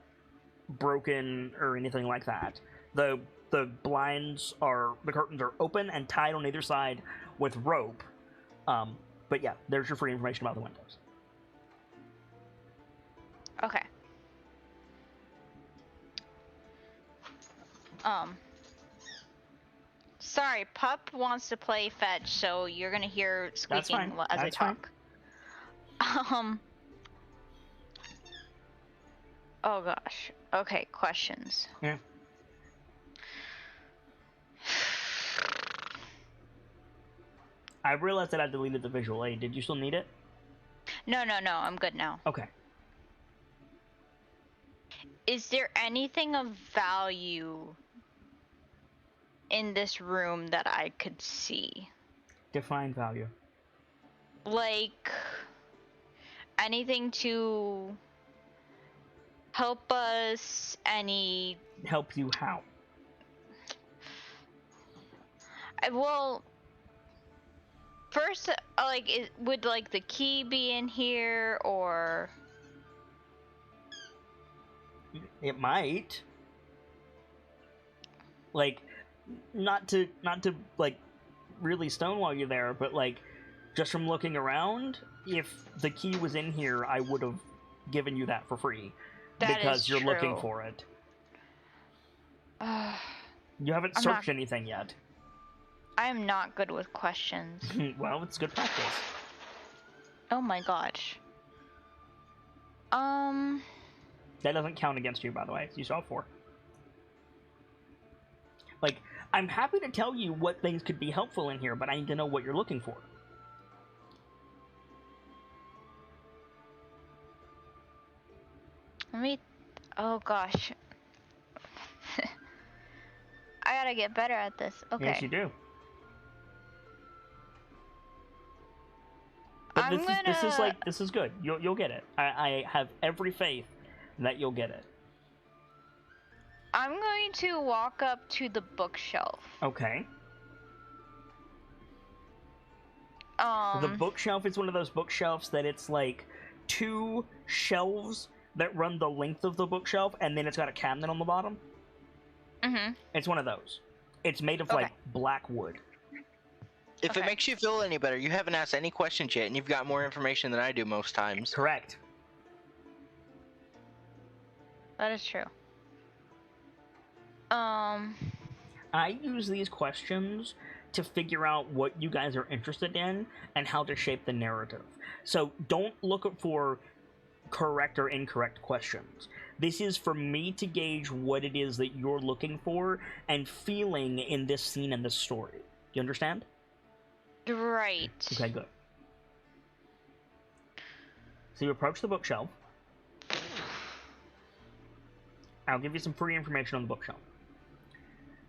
broken or anything like that. The curtains are open and tied on either side with rope. But yeah, there's your free information about the windows. Okay. Sorry, Pup wants to play fetch, so you're gonna hear squeaking fine. as That's I talk. Oh gosh. Okay, questions. Yeah. I realized that I deleted the visual aid. Did you still need it? No, I'm good now. Okay. Is there anything of value in this room that I could see? Define value. Like anything to help us? Help you how? Well, first, would like the key be in here, or It might. Like, not to like really stonewall you there, but like just from looking around, if the key was in here, I would have given you that for free. Because you're looking for it. You haven't searched anything yet. I am not good with questions. Well, it's good practice. Oh my gosh. That doesn't count against you, by the way. You saw 4. Like, I'm happy to tell you what things could be helpful in here, but I need to know what you're looking for. Oh gosh. I gotta get better at this. Okay. Yes, you do. But this is good. You'll get it. I have every faith that you'll get it. I'm going to walk up to the bookshelf. Okay. The bookshelf is one of those bookshelves that it's like 2 shelves that run the length of the bookshelf, and then it's got a cabinet on the bottom. Mm-hmm. It's one of those. It's made of like black wood. If it makes you feel any better, you haven't asked any questions yet, and you've got more information than I do most times. Correct. That is true. I use these questions to figure out what you guys are interested in and how to shape the narrative. So don't look for correct or incorrect questions. This is for me to gauge what it is that you're looking for and feeling in this scene and this story. You understand? Right. Okay, good. So you approach the bookshelf. I'll give you some free information on the bookshelf.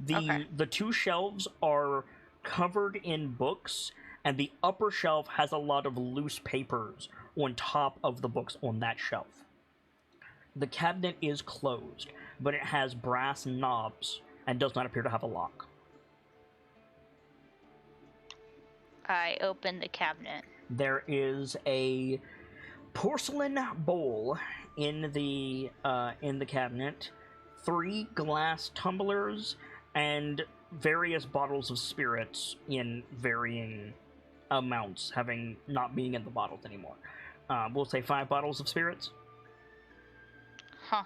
The 2 shelves are covered in books, and the upper shelf has a lot of loose papers on top of the books on that shelf. The cabinet is closed, but it has brass knobs and does not appear to have a lock. I open the cabinet. There is a porcelain bowl in the cabinet, 3 glass tumblers, and various bottles of spirits in varying amounts, having not being in the bottles anymore. We'll say 5 bottles of spirits. Huh.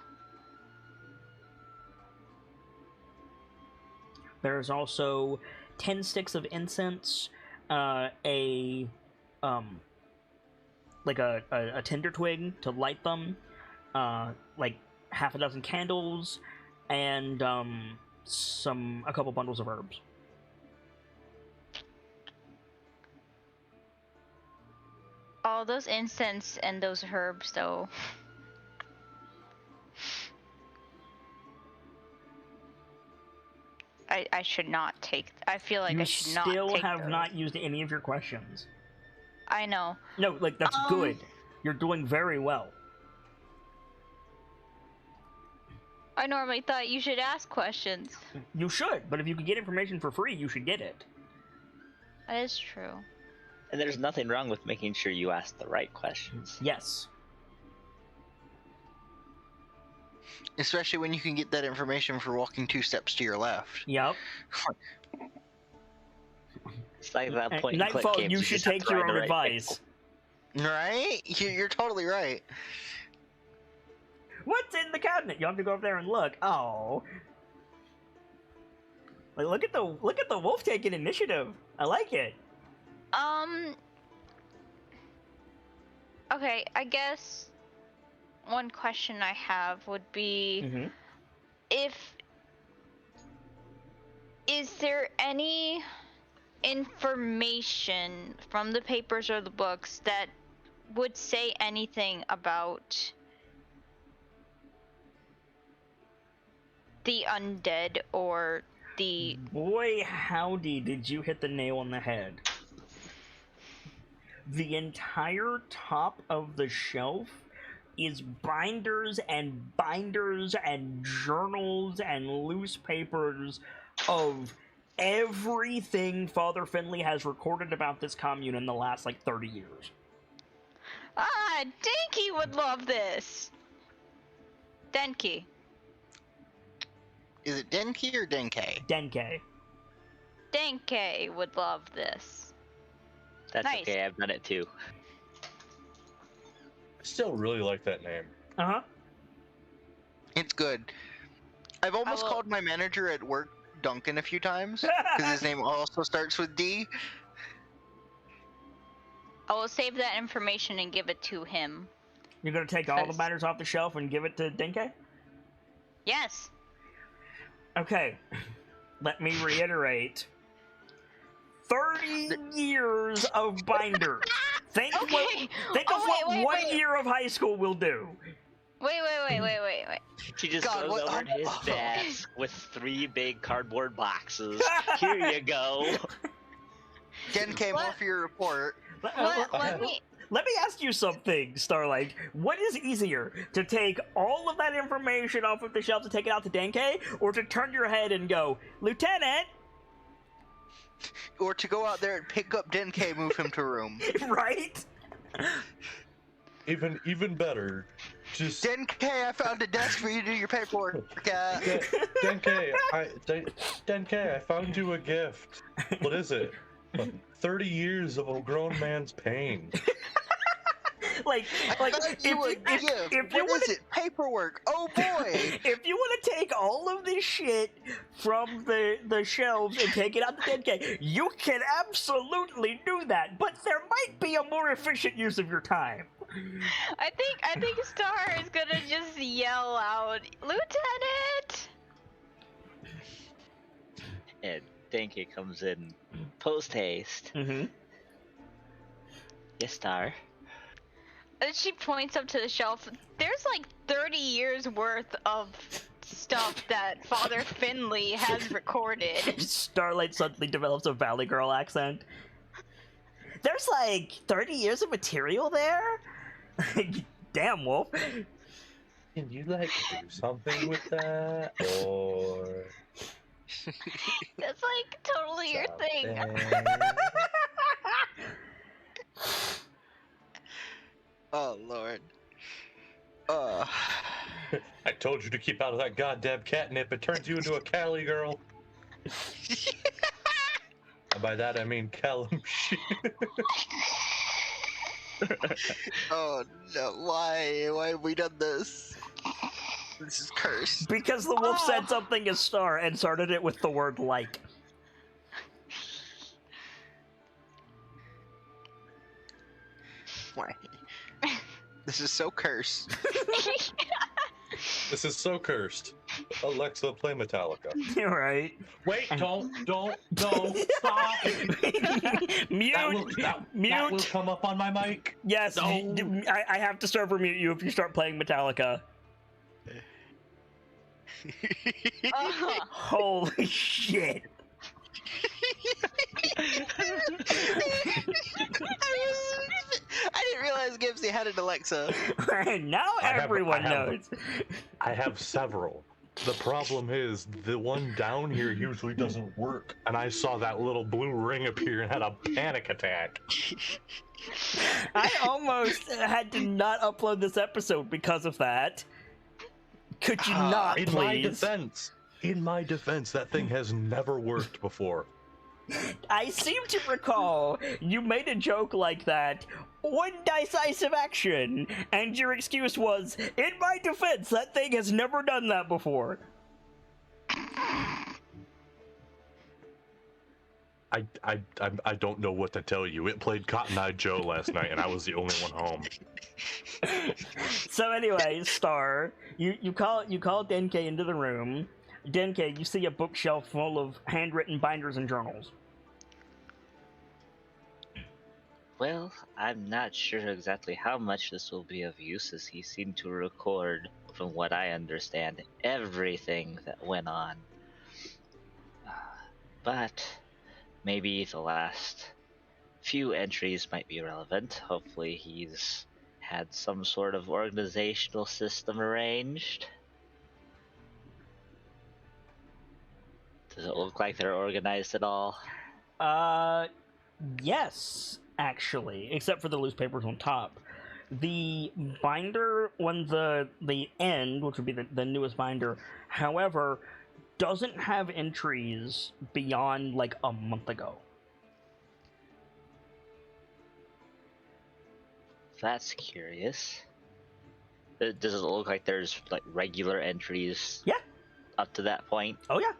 There's also 10 sticks of incense, a tinder twig to light them, like half a dozen candles, and a couple bundles of herbs. All those incense and those herbs, though. I should not take. I feel like I should not take You still have those. not used any of your questions. I know. No, like, that's good. You're doing very well. I normally thought you should ask questions. You should, but if you could get information for free, you should get it. That is true. And there's nothing wrong with making sure you ask the right questions. Yes. Especially when you can get that information for walking 2 steps to your left. Yep. It's like that point and click Nightfall, games, you just should have take to your find own the right advice. Right? You're totally right. What's in the cabinet? You have to go up there and look. Oh. Like, look at the wolf taking initiative. I like it. Okay, I guess one question I have would be Mm-hmm. Is there any information from the papers or the books that would say anything about the undead or the... Boy, howdy, did you hit the nail on the head. The entire top of the shelf is binders and journals and loose papers of everything Father Finley has recorded about this commune in the last, 30 years. Ah, Denki would love this! Denki. Is it Denki or Denke? Denke. Denke would love this. That's Nice. okay, I've done it too. I still really like that name. Uh-huh. It's good. I've almost will- called my manager at work Duncan a few times because his name also starts with D. I will save that information and give it to him. You're gonna take all the Nice. binders off the shelf and give it to Denke? Yes. Okay. Let me reiterate. 30 years of binders. Think of Okay. what Wait, one wait. year of high school will do. Wait. She just God, goes what- over to his desk with 3 big cardboard boxes. Here you go. Denke, more What? for your report. Let me... Let me ask you something, Starlight. What is easier, to take all of that information off of the shelf to take it out to Denke, or to turn your head and go, Lieutenant, Or to go out there and pick up Denke, move him to room. right? Even better, just Denke, I found a desk for you to do your paperwork at. Denke, I found you a gift. What is it? 30 years of a grown man's pain. Like, I found if you a you, gift. if you What want is it? Paperwork. Oh boy. if you want to take all of this shit from the shelves and take it out to Denke, you can absolutely do that, but there might be a more efficient use of your time. I think Star is gonna just yell out, Lieutenant! And Denki comes in post haste. Mm-hmm. Yes, Star. And she points up to the shelf. There's 30 years worth of stuff that Father Finley has recorded. Starlight suddenly develops a Valley Girl accent. There's 30 years of material there? Damn, Wolf. Can you do something with that, or That's totally your thing. Oh lord. I told you to keep out of that goddamn catnip. It turns you into a Cali girl. And by that I mean Callum shit. Oh no, why? Why have we done this? This is cursed. Because the wolf said something as Star and started it with the word like. Why? This is so cursed. This is so cursed. Alexa, play Metallica. You're right. Wait, don't, stop. Mute. That will Mute. come up on my mic. Yes, No. I have to server mute you if you start playing Metallica. Holy shit. I didn't realize Gibbsy had an Alexa. Now everyone knows. I have several. The problem is the one down here usually doesn't work, and I saw that little blue ring appear and had a panic attack. I almost had to not upload this episode because of that. Could you not, In please? my defense, that thing has never worked before. I seem to recall you made a joke like that on Dice-Icive action, and your excuse was, in my defense, that thing has never done that before. I don't know what to tell you. It played Cotton Eye Joe last night, and I was the only one home. So anyway, Star, you call Denke into the room. Denke, you see a bookshelf full of handwritten binders and journals. Well, I'm not sure exactly how much this will be of use, as he seemed to record, from what I understand, everything that went on. But maybe the last few entries might be relevant. Hopefully he's had some sort of organizational system arranged. Does it look like they're organized at all? Yes, actually, except for the loose papers on top. The binder on the end, which would be the newest binder, however, doesn't have entries beyond like a month ago. That's curious. Does it look like there's like regular entries? Yeah. Up to that point? Oh yeah.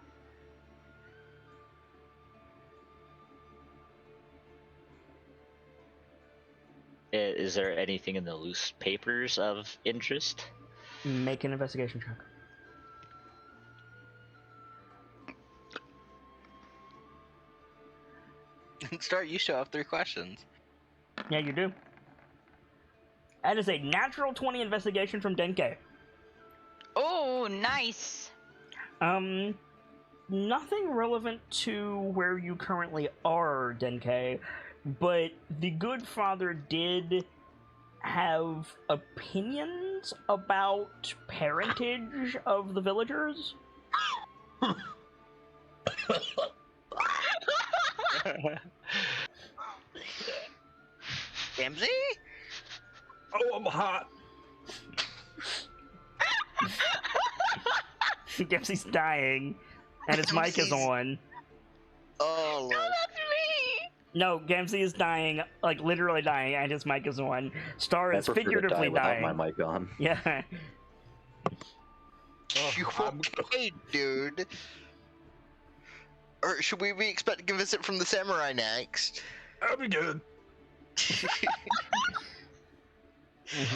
Is there anything in the loose papers of interest? Make an investigation check. Start, you show off 3 questions. Yeah, you do. That is a natural 20 investigation from Denke. Oh, nice. Nothing relevant to where you currently are, Denke, but the good father did have opinions about parentage of the villagers. Ramsey? Oh, I'm hot. Gipsy's dying, and his mic is on. Oh, No, Lord. that's me. No, Gamsey is dying, like literally dying, and his mic is on. Star I is prefer to figuratively die dying. without my mic on. Yeah. You okay, dude? Or should we be expecting a visit from the samurai next? That'd be good.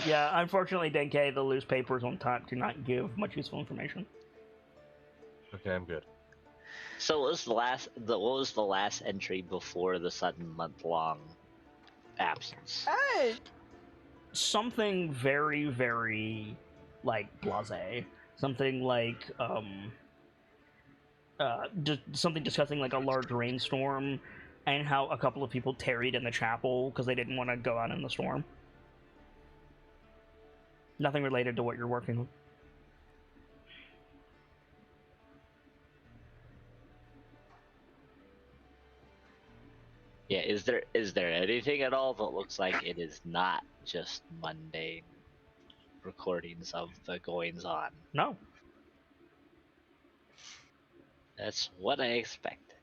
Yeah, unfortunately, Denke, the loose papers on top do not give much useful information. Okay, I'm good. So what was the last entry before the sudden month-long absence? Something very, very, like, blasé. Something like, something discussing, like, a large rainstorm, and how a couple of people tarried in the chapel because they didn't want to go out in the storm. Nothing related to what you're working on. Yeah, is there anything at all that looks like it is not just mundane recordings of the goings on? No. That's what I expected.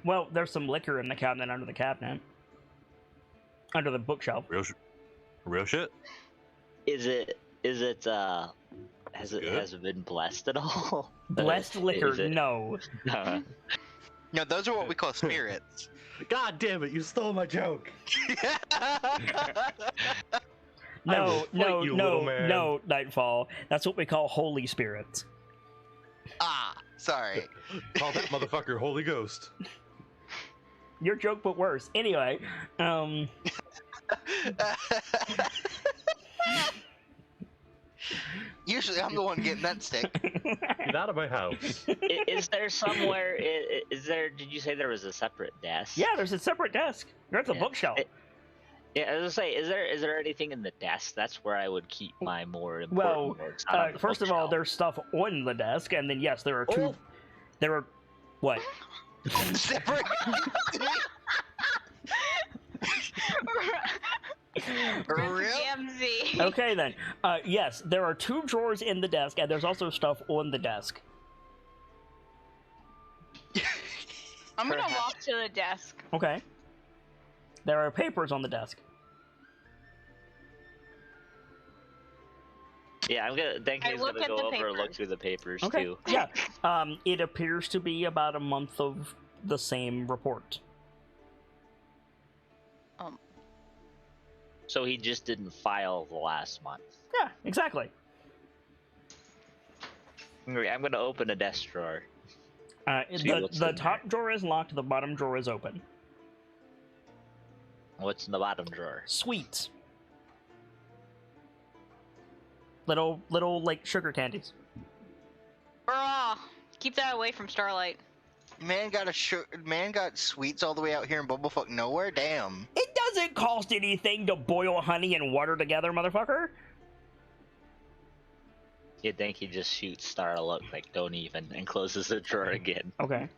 Well, there's some liquor in the cabinet under the cabinet. Under the bookshelf. Real shit? Has it been blessed at all? Blessed liquor, Is it- no. No, those are what we call spirits. God damn it! You stole my joke. No, fight you, little man. no, Nightfall. That's what we call holy spirits. Ah, sorry. Call that motherfucker Holy Ghost. Your joke, but worse. Anyway, Usually I'm the one getting that stick. Get out of my house. Is there somewhere? Is there? Did you say there was a separate desk? yeah, there's a separate desk. There's a Yeah. bookshelf. Yeah, I was gonna say, is there anything in the desk? That's where I would keep my more important Well, works. Not on the first of all, bookshelf. there's stuff on the desk, and then yes, there are two. Oh. There are what? Separate. Real? Gamsey. Okay then. Yes, there are 2 drawers in the desk, and there's also stuff on the desk. I'm gonna walk to the desk. Okay. There are papers on the desk. Yeah, I'm gonna. Denke's look gonna at go the over and look papers. through the papers Okay. too. Yeah. It appears to be about a month of the same report. So he just didn't file the last month. Yeah, exactly. I'm gonna open a desk drawer. See what's The in top drawer is locked. The bottom drawer is open. What's in the bottom drawer? Sweets. Little like sugar candies. Bruh, keep that away from Starlight. Man got sweets all the way out here in Bumblefuck nowhere. Damn. It doesn't cost anything to boil honey and water together, motherfucker. You think he just shoots Star a look like don't even and closes the drawer again. Okay.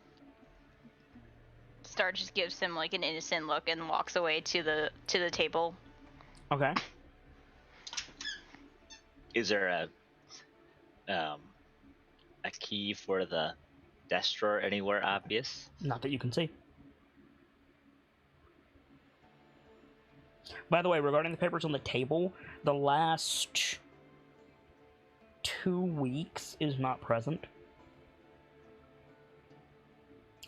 Star just gives him like an innocent look and walks away to the table. Okay. Is there a key for the desk drawer anywhere obvious? Not that you can see. By the way, regarding the papers on the table, the last 2 weeks is not present.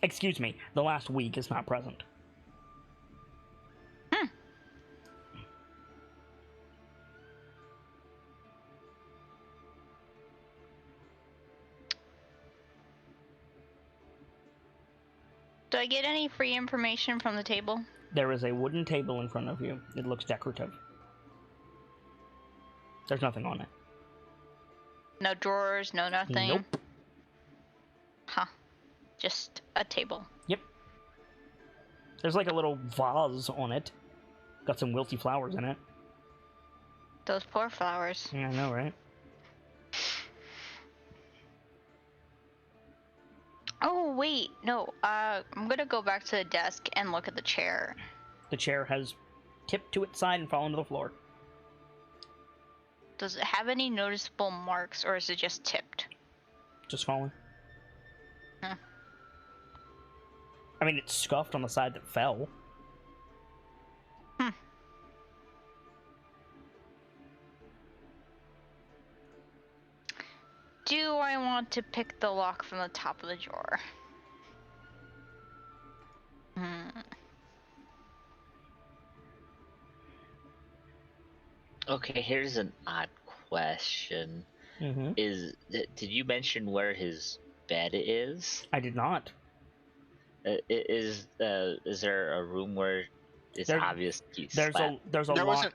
Excuse me, the last week is not present. Do I get any free information from the table? There is a wooden table in front of you. It looks decorative. There's nothing on it. No drawers, no nothing? Nope. Huh. Just a table. Yep. There's like a little vase on it. Got some wilty flowers in it. Those poor flowers. Yeah, I know, right? Oh, wait. No, I'm gonna go back to the desk and look at the chair. The chair has tipped to its side and fallen to the floor. Does it have any noticeable marks, or is it just tipped? Just fallen. Huh. I mean, it's scuffed on the side that fell. Do I want to pick the lock from the top of the drawer? Okay, here's an odd question. Mm-hmm. Did you mention where his bed is? I did not. Is there a room where it's obvious he's There's slept? there's another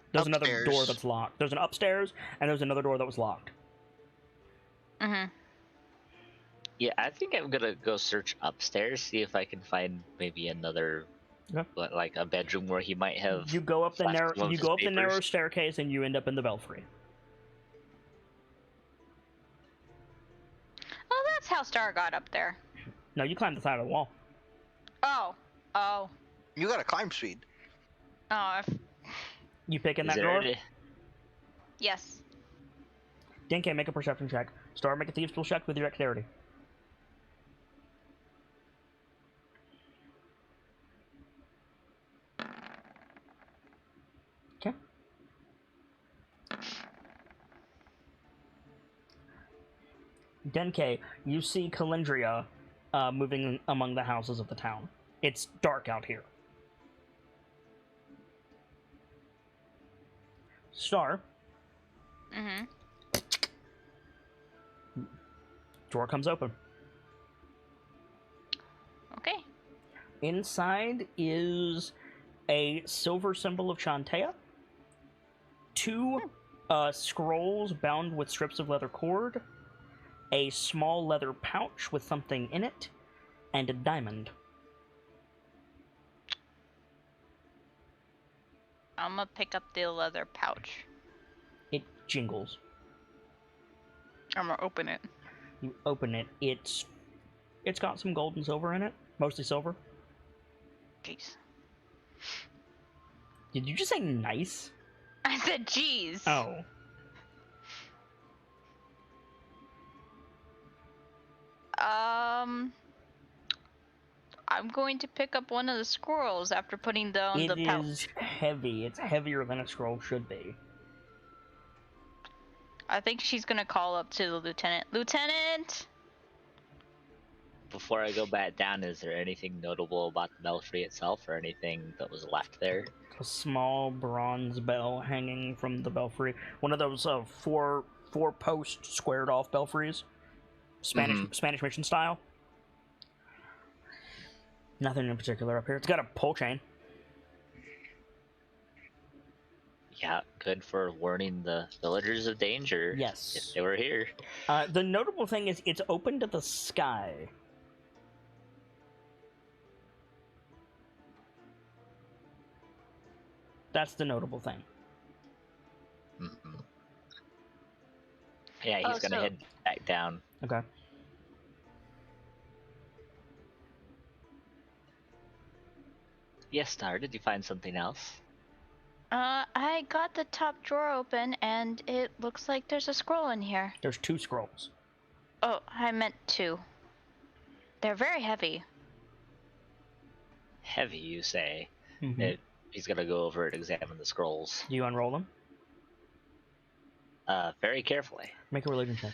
door that's locked. There's an upstairs and there's another door that was locked. Yeah, I think I'm gonna go search upstairs, see if I can find maybe another, like a bedroom where he might have. You go up the left one of his the narrow papers. staircase and you end up in the belfry. Oh, that's how Star got up there. No, you climbed the side of the wall. Oh. You got a climb speed. You pick in Is that there drawer. any- Yes. Denke, make a perception check. Star, make a thieves' tool check with your dexterity. Okay. Denke, you see Calendria moving among the houses of the town. It's dark out here. Star, door comes open. Okay. Inside is a silver symbol of Shantea, 2 scrolls bound with strips of leather cord, a small leather pouch with something in it, and a diamond. I'm gonna pick up the leather pouch. It jingles. I'm gonna open it. You open it. It's got some gold and silver in it, mostly silver. Jeez. Did you just say nice? I said jeez. Oh. I'm going to pick up one of the scrolls after putting down the It pouch. is heavy. It's heavier than a scroll should be. I think she's gonna call up to the lieutenant. Lieutenant! Before I go back down, is there anything notable about the belfry itself, or anything that was left there? A small bronze bell hanging from the belfry. One of those four post squared off belfries, Spanish mission style. Nothing in particular up here. It's got a pole chain. Yeah, good for warning the villagers of danger. Yes. If they were here. The notable thing is it's open to the sky. That's the notable thing. Mm-hmm. Yeah, he's gonna head back down. Okay. Yes, Star, did you find something else? I got the top drawer open, and it looks like there's a scroll in here. There's 2 scrolls. Oh, I meant 2. They're very heavy. Heavy, you say? Mm-hmm. He's gonna go over and examine the scrolls. Do you unroll them? Very carefully. Make a religion check.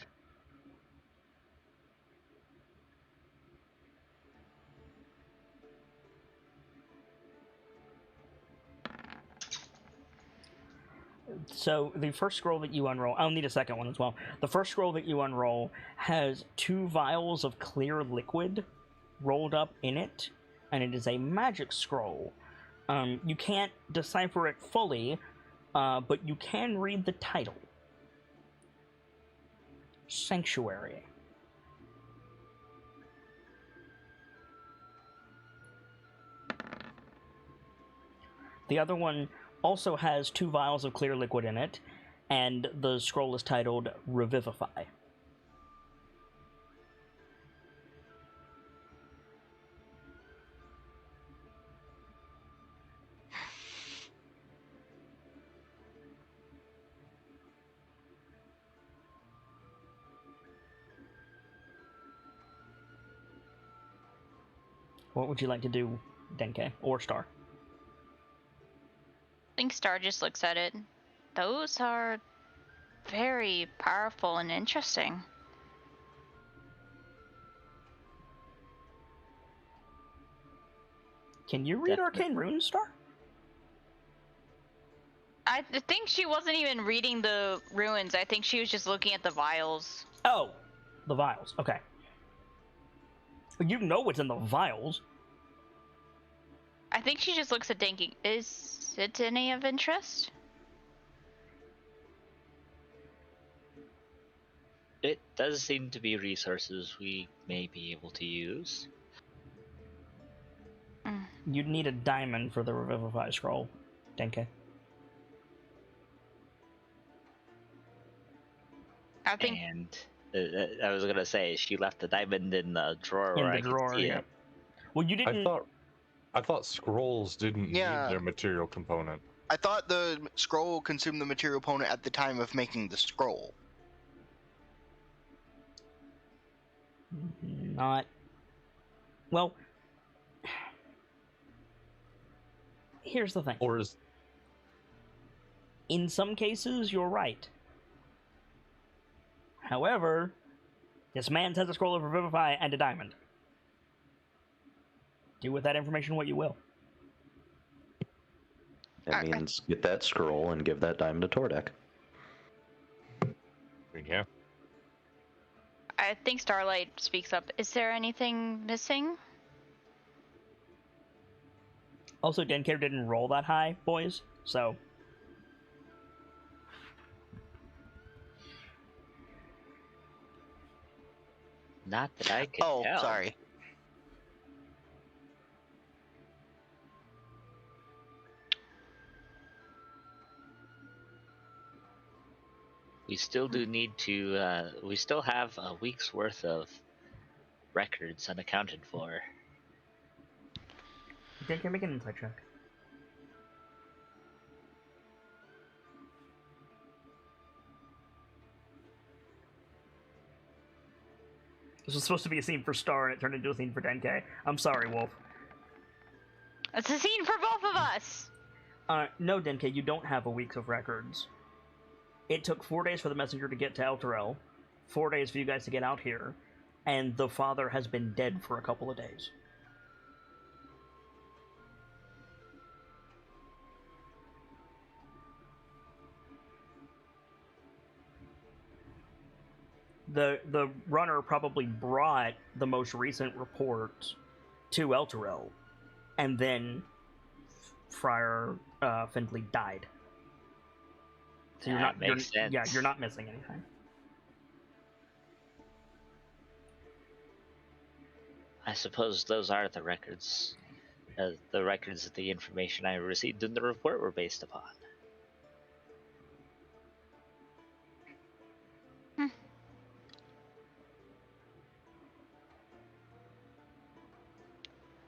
So the first scroll that you unroll, I'll need a second one as well. The first scroll that you unroll has 2 vials of clear liquid rolled up in it, and it is a magic scroll. You can't decipher it fully, but you can read the title. Sanctuary. The other one also has 2 vials of clear liquid in it, and the scroll is titled Revivify. What would you like to do, Denke, or Star? I think Star just looks at it. Those are very powerful and interesting. Can you read Arcane Runes, Star? I think she wasn't even reading the ruins. I think she was just looking at the vials. Oh, the vials. Okay. You know what's in the vials. I think she just looks at Denki. Is it any of interest? It does seem to be resources we may be able to use. You'd need a diamond for the Revivify scroll, Denke. I think. And I was gonna say she left the diamond in the drawer. In where the I could drawer, see yeah. it. Well, you didn't. I thought scrolls didn't Yeah. need their material component. I thought the scroll consumed the material component at the time of making the scroll. Not. Well, here's the thing. Or is In some cases, you're right. However, this man has a scroll of Revivify and a diamond. Do with that information what you will. That means get that scroll and give that diamond to Tordek. yeah. I think Starlight speaks up. Is there anything missing? Also, Denker didn't roll that high, boys, so... Not that I could Oh, tell. sorry. We still do need to. We still have a week's worth of records unaccounted for. Denker, make an insight check. This was supposed to be a scene for Star, and it turned into a scene for Denke. I'm sorry, Wolf. It's a scene for both of us. No, Denke, you don't have a week's of records. It took 4 days for the messenger to get to Elturel, 4 days for you guys to get out here, and the father has been dead for a couple of days. The runner probably brought the most recent report to Elturel, and then Friar Findley died. So you're not makes sense. Yeah, you're not missing anything. I suppose those are the records. The records of the information I received in the report were based upon.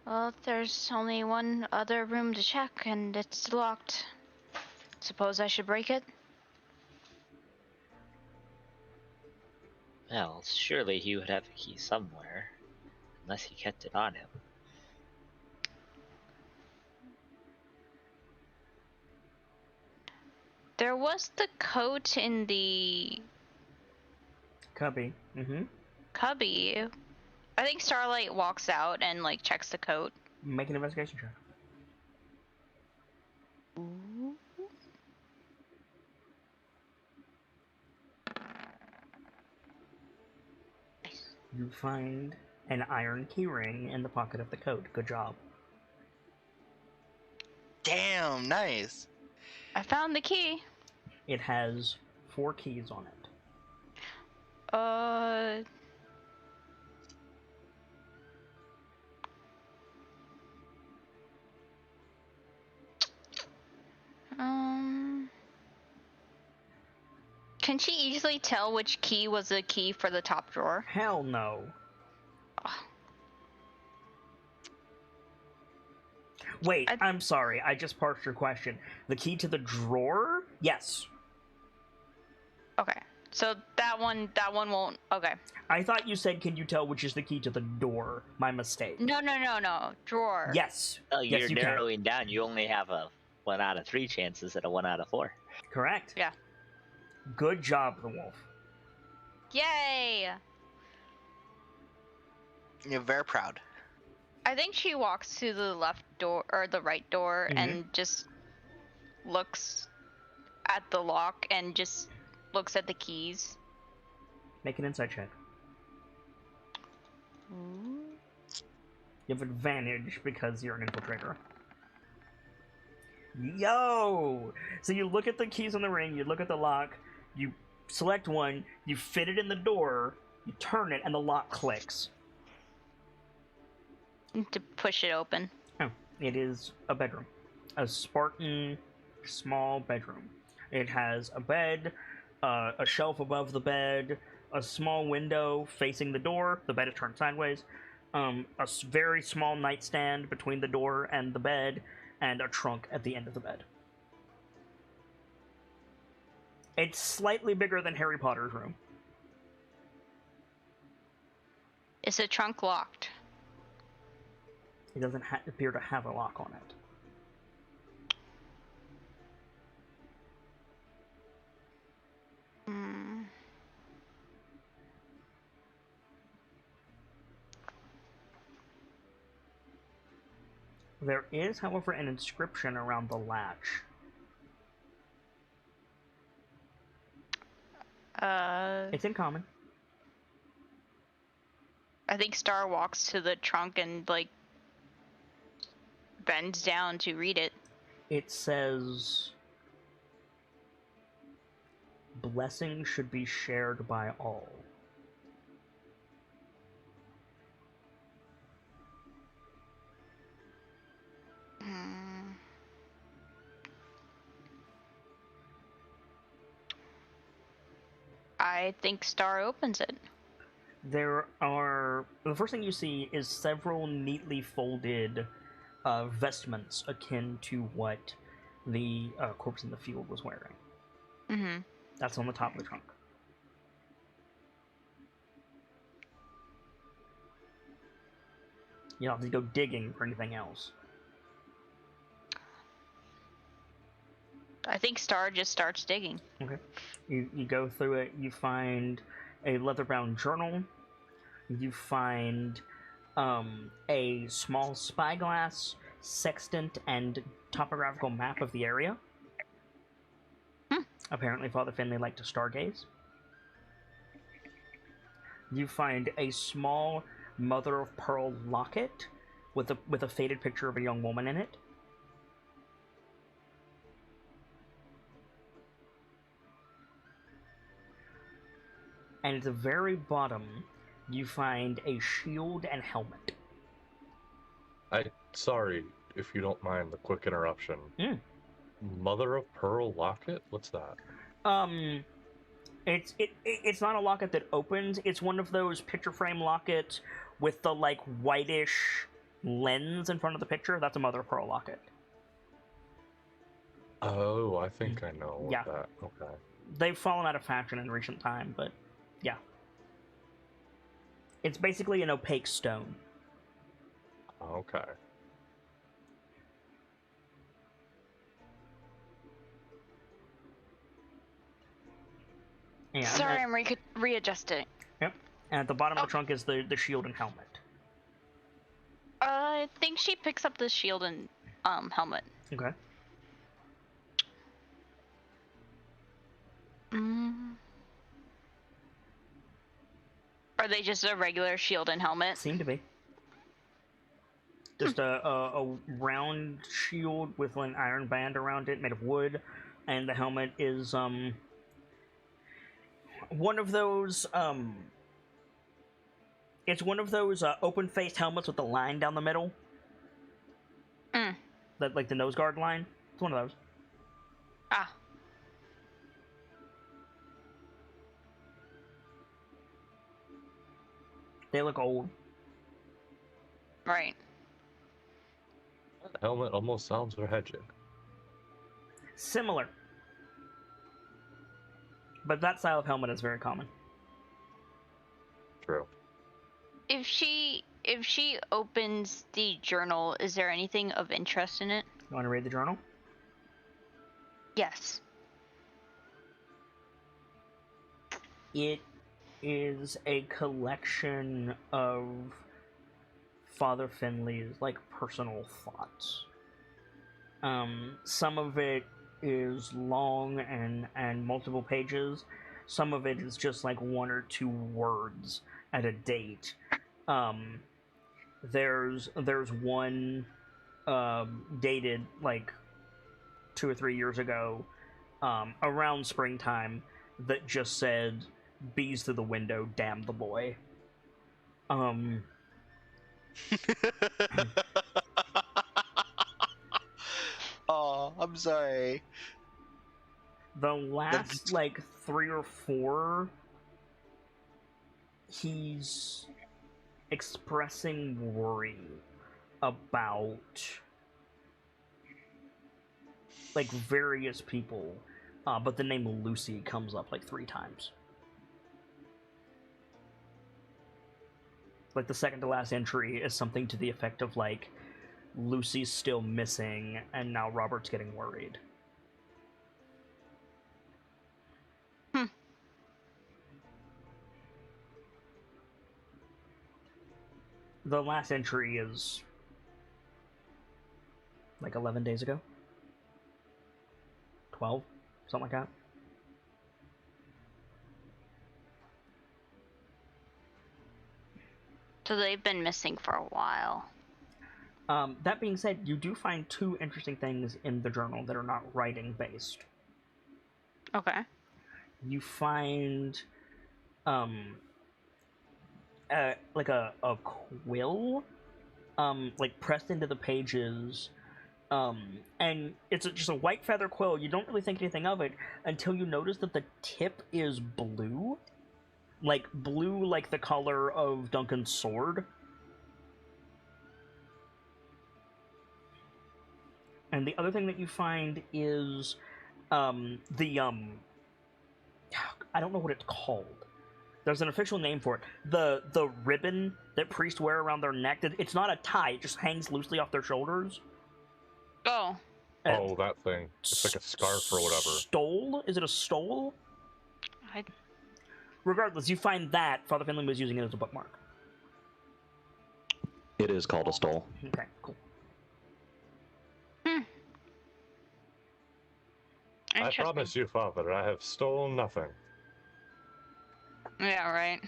Well, there's only one other room to check, and it's locked. Suppose I should break it? Well, surely he would have a key somewhere, unless he kept it on him. There was the coat in the Cubby. Mm-hmm. cubby. I think Starlight walks out and like checks the coat. Make an investigation check. You find an iron keyring in the pocket of the coat. Good job. Damn, nice. I found the key. It has 4 keys on it. Can she easily tell which key was the key for the top drawer? Hell no. Wait, I'm sorry. I just parsed your question. The key to the drawer? Yes. Okay. So that one won't. Okay. I thought you said, can you tell which is the key to the door? My mistake. No. Drawer. Yes. Well, Yes, you're you can. narrowing down. You only have a 1 out of 3 chances instead of 1 out of 4. Correct. Yeah. Good job, the wolf. Yay! You're very proud. I think she walks to the left door or the right door and just looks at the lock and just looks at the keys. Make an insight check. You have advantage because you're an infiltrator. Yo! So you look at the keys on the ring, you look at the lock, you select one, you fit it in the door, you turn it, and the lock clicks. To push it open. Oh, it is a bedroom. A Spartan small bedroom. It has a bed, a shelf above the bed, a small window facing the door. The bed is turned sideways. Very small nightstand between the door and the bed, and a trunk at the end of the bed. It's slightly bigger than Harry Potter's room. Is the trunk locked? It doesn't appear to have a lock on it. There is, however, an inscription around the latch. It's in common. I think Star walks to the trunk and like bends down to read it. It says, "Blessing should be shared by all." I think Star opens it. The first thing you see is several neatly folded vestments akin to what the corpse in the field was wearing. Mm-hmm. That's on the top of the trunk. You don't have to go digging for anything else. I think Star just starts digging. Okay. You go through it. You find a leather-bound journal. You find a small spyglass, sextant, and topographical map of the area. Apparently, Father Finley liked to stargaze. You find a small mother-of-pearl locket with a faded picture of a young woman in it. And at the very bottom, you find a shield and helmet. Sorry if you don't mind the quick interruption. Mother of Pearl locket? What's that? It's not a locket that opens. It's one of those picture frame lockets with the like whitish lens in front of the picture. That's a mother of pearl locket. Oh, I think I know Yeah. that. Okay. They've fallen out of fashion in recent time, but yeah. It's basically an opaque stone. Okay. And Sorry, I'm readjusting. Yep. And at the bottom of the trunk is the shield and helmet. I think she picks up the shield and helmet. Okay. Are they just a regular shield and helmet? Seem to be. Just a round shield with an iron band around it, made of wood, and the helmet is one of those it's one of those open-faced helmets with the line down the middle. That like the nose guard line. It's one of those. Ah. They look old. Right. That helmet almost sounds hedging. Similar. But that style of helmet is very common. True. If she opens the journal, is there anything of interest in it? You want to read the journal? Yes. It is a collection of Father Finley's like personal thoughts. Some of it is long and multiple pages. Some of it is just like one or two words at a date. There's one dated like 2 or 3 years ago, around springtime, that just said, "Bees through the window, damn the boy." Oh, I'm sorry. The last like 3 or 4, he's expressing worry about like various people, but the name Lucy comes up like 3 times. Like the second to last entry is something to the effect of like, Lucy's still missing and now Robert's getting worried. The last entry is like 11 days ago. 12, something like that. So they've been missing for a while. That being said, you do find 2 interesting things in the journal that are not writing based. Okay. You find like a quill like pressed into the pages, and it's just a white feather quill. You don't really think anything of it until you notice that the tip is blue, like the color of Duncan's sword. And the other thing that you find is I don't know what it's called. There's an official name for it. The ribbon that priests wear around their neck. It's not a tie. It just hangs loosely off their shoulders. Oh. Oh, that thing. It's like a scarf or whatever. Stole? Is it a stole? I Regardless, you find that Father Finley was using it as a bookmark. It is called a stole. Okay, cool. Hmm. I Interesting. promise you, Father, I have stolen nothing. Yeah, right.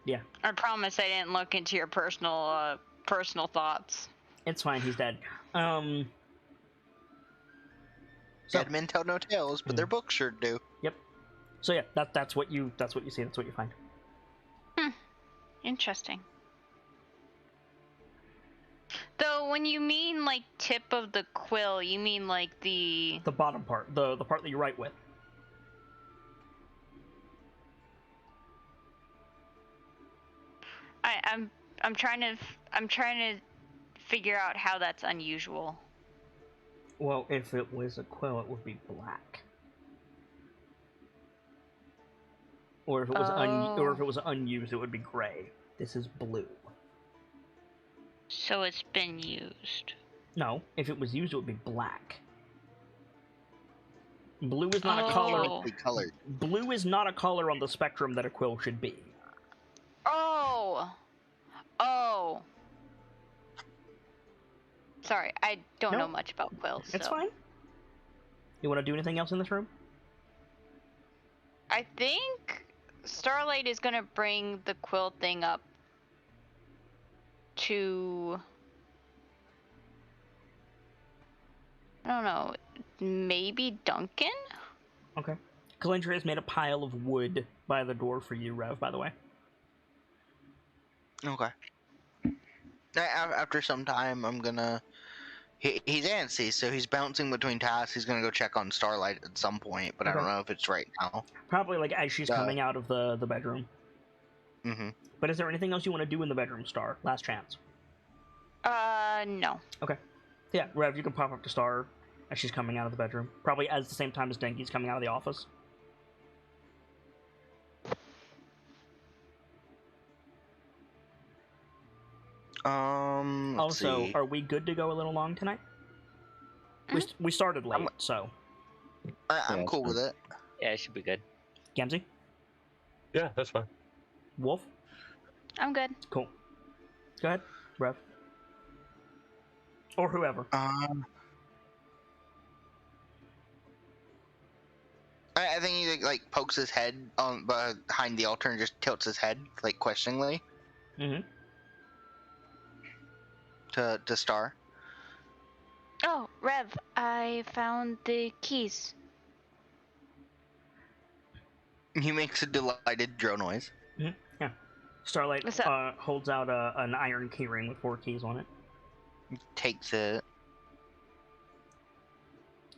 Yeah. I promise I didn't look into your personal thoughts. It's fine, he's dead. So, Dead men tell no tales, but their books sure do. so yeah, that's what you see, that's what you find. Interesting. Though, when you mean like tip of the quill, you mean like the The bottom part, the part that you write with. I'm trying to figure out how that's unusual. Well, if it was a quill, it would be black. Or if it was unused, it would be gray. This is blue. So it's been used. No, if it was used, it would be black. Blue is not a color. Oh. Colored. Blue is not a color on the spectrum that a quill should be. Oh. Sorry, I don't know No. much about quills. It's so. fine. You want to do anything else in this room? I think Starlight is gonna bring the quill thing up to, I don't know, maybe Duncan? Okay. Calendria has made a pile of wood by the door for you, Rev, by the way. Okay. After some time, I'm gonna. He's antsy, so he's bouncing between tasks. He's gonna go check on Starlight at some point, but I don't Okay. know if it's right now. Probably like as she's coming out of the bedroom. Mm-hmm. But is there anything else you want to do in the bedroom, Star? Last chance. No. Yeah, Rev, you can pop up to Star as she's coming out of the bedroom. Probably at the same time as Denki's coming out of the office. Let's Also, see. are we good to go a little long tonight? We started late, so. I'm Yeah, cool with it. Yeah, it should be good. Gamzee? Yeah, that's fine. Wolf? I'm good. Cool. Go ahead, Rev. Or whoever. I think he like pokes his head on behind the altar and just tilts his head like questioningly Mm-hmm. to Star. Oh, Rev, I found the keys. He makes a delighted drow noise. Yeah. Starlight What's up? holds out an iron keyring with 4 keys on it. Takes it.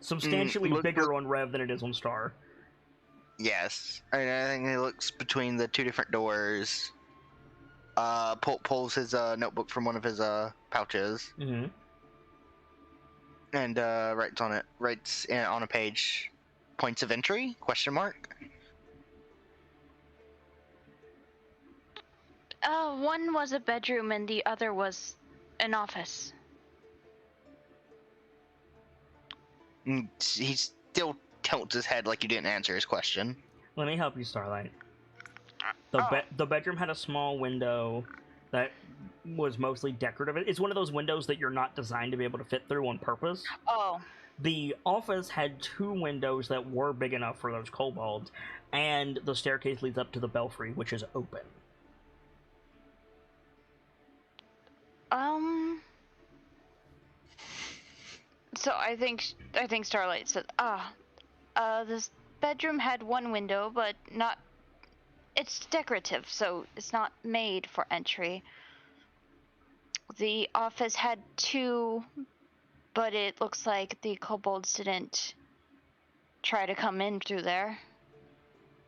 Substantially look- bigger on Rev than it is on Star. Yes. I think he looks between the two different doors. Pulls his notebook from one of his pouches Mm-hmm. and writes on a page, points of entry? Question mark. One was a bedroom and the other was an office. He still tilts his head like you didn't answer his question. Let me help you, Starlight. Oh. The bedroom had a small window that was mostly decorative. It's one of those windows that you're not designed to be able to fit through on purpose. Oh. The office had 2 windows that were big enough for those kobolds, and the staircase leads up to the belfry, which is open. So I think Starlight said, this bedroom had 1 window, but not. It's decorative, so it's not made for entry. The office had 2, but it looks like the kobolds didn't try to come in through there.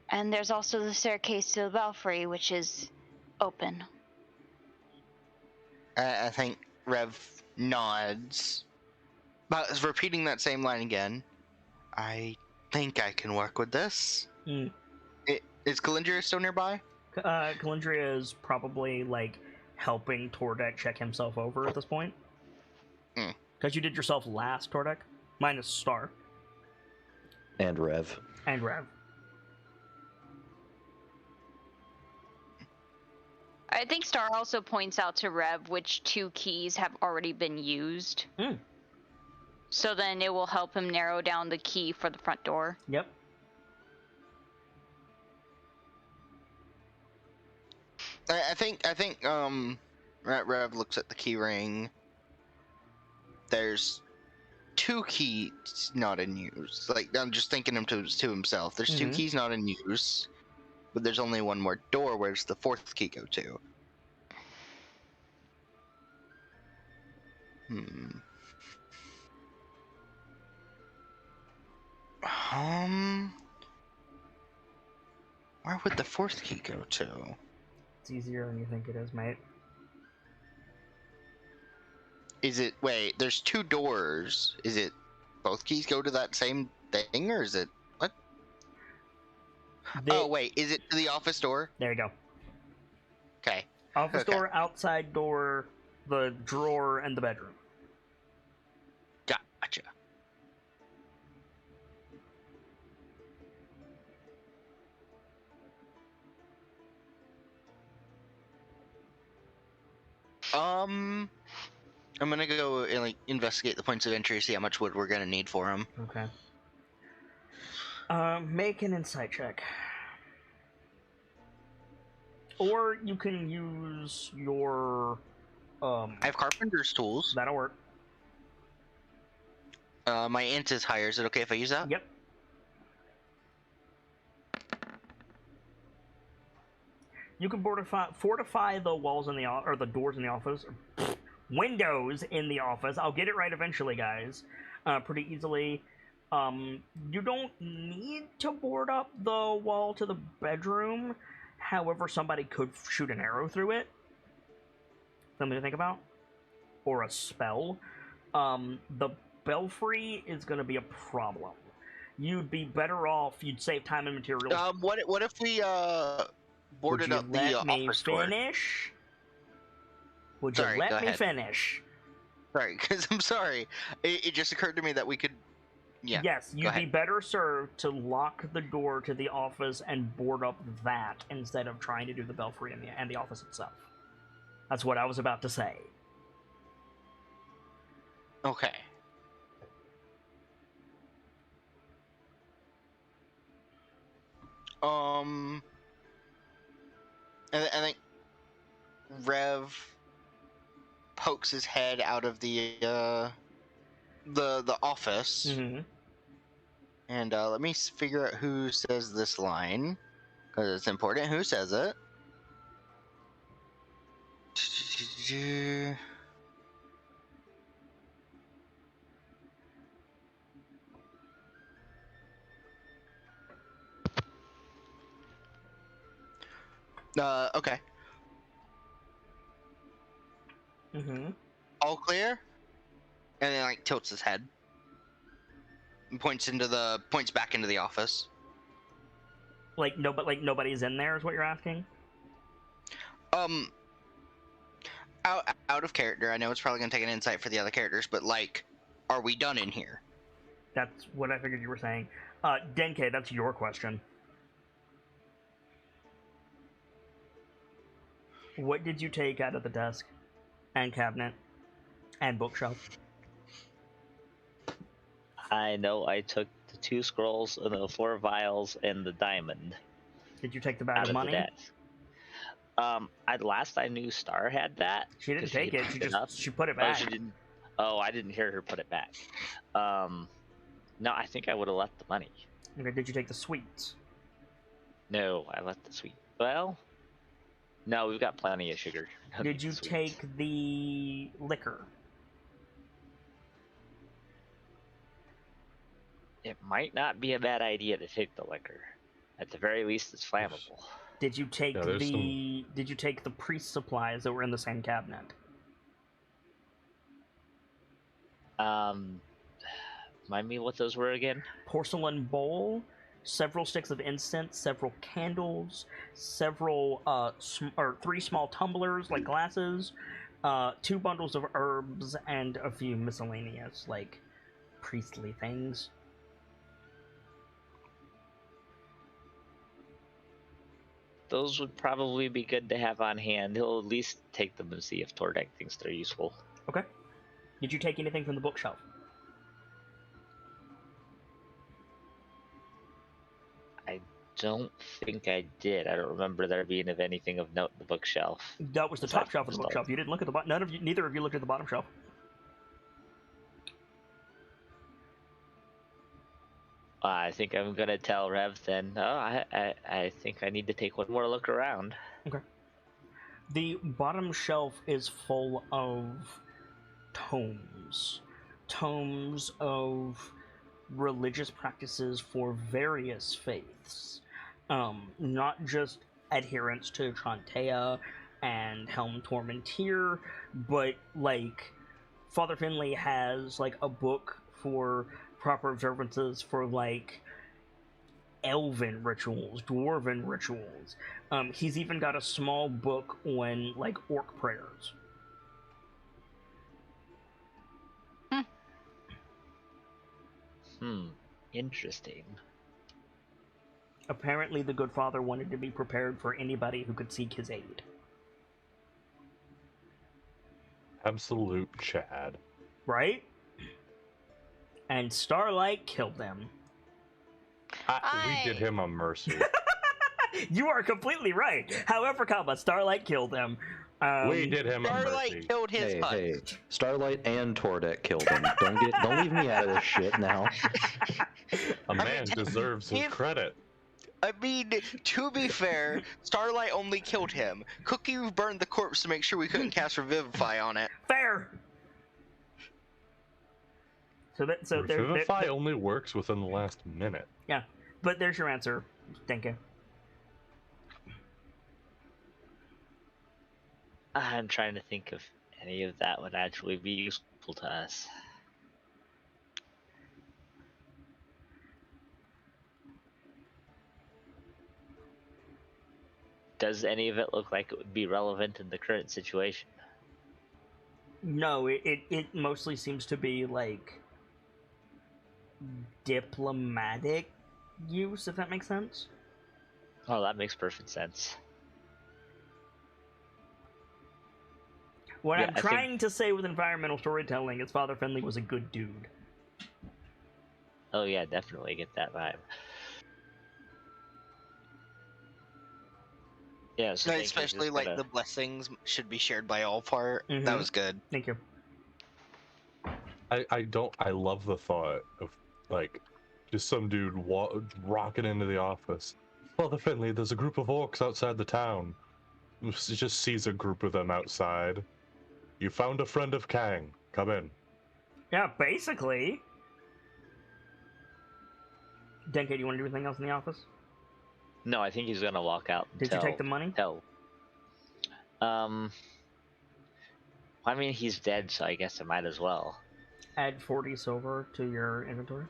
And there's also the staircase to the belfry, which is open. I think Rev nods. But is repeating that same line again. I think I can work with this. Mm. Is Calendria still nearby? Calendria is probably, like, helping Tordek check himself over at this point. Because you did yourself last, Tordek. Minus Star. And Rev. And Rev. I think Star also points out to Rev which 2 keys have already been used. Mm. So then it will help him narrow down the key for the front door. Yep. I think Rev looks at the key ring. There's 2 keys not in use. Like, I'm just thinking him to himself. There's 2 keys not in use, but there's only one more door. Where's the 4th key go to? Where would the 4th key go to? It's easier than you think it is, mate. Is it... Wait, there's 2 doors. Is it... Both keys go to that same thing, or is it... What? Oh, wait, is it to the office door? There you go. Okay. Office door, outside door, the drawer, and the bedroom. Gotcha. I'm gonna go and like investigate the points of entry, see how much wood we're gonna need for them. Okay. Make an insight check. Or you can use your I have carpenter's tools. that'll work. My int is higher. Is it okay if I use that? Yep. You can fortify the walls in the or the doors in the office, windows in the office. I'll get it right eventually, guys. Pretty easily. You don't need to board up the wall to the bedroom. However, somebody could shoot an arrow through it. Something to think about. Or a spell. The belfry is going to be a problem. You'd be better off. You'd save time and materials. What if we boarded up the office door? Finish? Would you Sorry, let go me ahead. finish? Sorry, because I'm sorry. It just occurred to me that we could. Yeah. Yes, you'd be better served to lock the door to the office and board up that instead of trying to do the belfry and the office itself. That's what I was about to say. Okay. I think Rev pokes his head out of the office. Mm-hmm. And let me figure out who says this line, because it's important who says it. Okay. Mm-hmm. All clear? And then like tilts his head. And points back into the office. Like nobody's in there is what you're asking? Out of character, I know it's probably gonna take an insight for the other characters, but like, are we done in here? That's what I figured you were saying. Denke, that's your question. What did you take out of the desk and cabinet and bookshelf? I know I took the 2 scrolls and the 4 vials and the diamond. Did you take the bag out of of money? the desk. Last I knew, Star had that. She didn't 'cause take it. She put it back. Oh, she didn't. Oh, I didn't hear her put it back. No, I think I would have left the money. Okay, did you take the sweets? No, I left the sweet. Well, no, we've got plenty of sugar. No need Did you sweets. take the liquor? It might not be a bad idea to take the liquor. At the very least, it's flammable. Did you take Yeah, there's some- Did you take the priest supplies that were in the same cabinet? Remind me what those were again? Porcelain bowl, several sticks of incense, several candles, several 3 small tumblers like glasses, 2 bundles of herbs, and a few miscellaneous, like, priestly things. Those would probably be good to have on hand. He'll at least take them and see if Tordek thinks they're useful. Okay. Did you take anything from the bookshelf? I don't think I did. I don't remember there being of anything of note in the bookshelf. That was the top shelf of the Stuff. bookshelf. You didn't look at the bottom. Neither of you looked at the bottom shelf. I think I'm gonna tell Rev then. Oh, I think I need to take one more look around. Okay. The bottom shelf is full of tomes. Tomes of religious practices for various faiths. Not just adherence to Trontea and Helm Tormentir, but, like, Father Finley has, like, a book for proper observances for, like, elven rituals, dwarven rituals. He's even got a small book on, like, orc prayers. Interesting. Apparently the good father wanted to be prepared for anybody who could seek his aid. Absolute Chad. Right? And Starlight killed them. We did him a mercy. You are completely right. However, Starlight killed them. We did him a mercy. Starlight killed his hut. Hey, Starlight and Tordek killed him. Don't leave me out of this shit now. A man deserves his credit. I mean, to be fair, Starlight only killed him. Cookie burned the corpse to make sure we couldn't cast Revivify on it. Fair. So Revivify only works within the last minute. Yeah, but there's your answer, Denke. I'm trying to think if any of that would actually be useful to us. Does any of it look like it would be relevant in the current situation? No, it mostly seems to be, like, diplomatic use, if that makes sense. Oh, that makes perfect sense. What Yeah, I'm I trying to say with environmental storytelling is Father Finley was a good dude. Oh yeah, definitely get that vibe. Yeah, so Especially like the blessings should be shared by all part. Mhm. That was good. Thank you. I love the thought of, like, just some dude rocking into the office. Father Finley, there's a group of orcs outside the town. Just sees a group of them outside. You found a friend of Kang. Come in. Yeah, basically. Denke, do you want to do anything else in the office? No, I think he's gonna walk out. And Did you take the money? I mean, he's dead, so I guess I might as well. Add 40 silver to your inventory.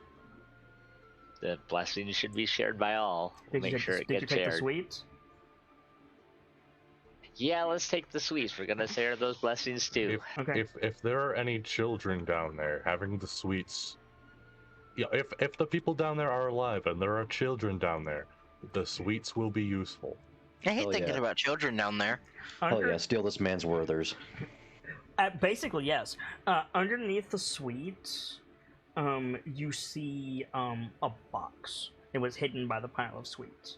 The blessing should be shared by all. We'll make sure it Did you gets take shared. the sweets? Yeah, let's take the sweets. We're gonna share those blessings too. Okay. If there are any children down there, having the sweets. Yeah, if the people down there are alive and there are children down there, the sweets will be useful. I hate Hell thinking yeah. about children down there. Oh yeah, steal this man's Werthers. Basically, yes. Underneath the sweets, you see a box. It was hidden by the pile of sweets.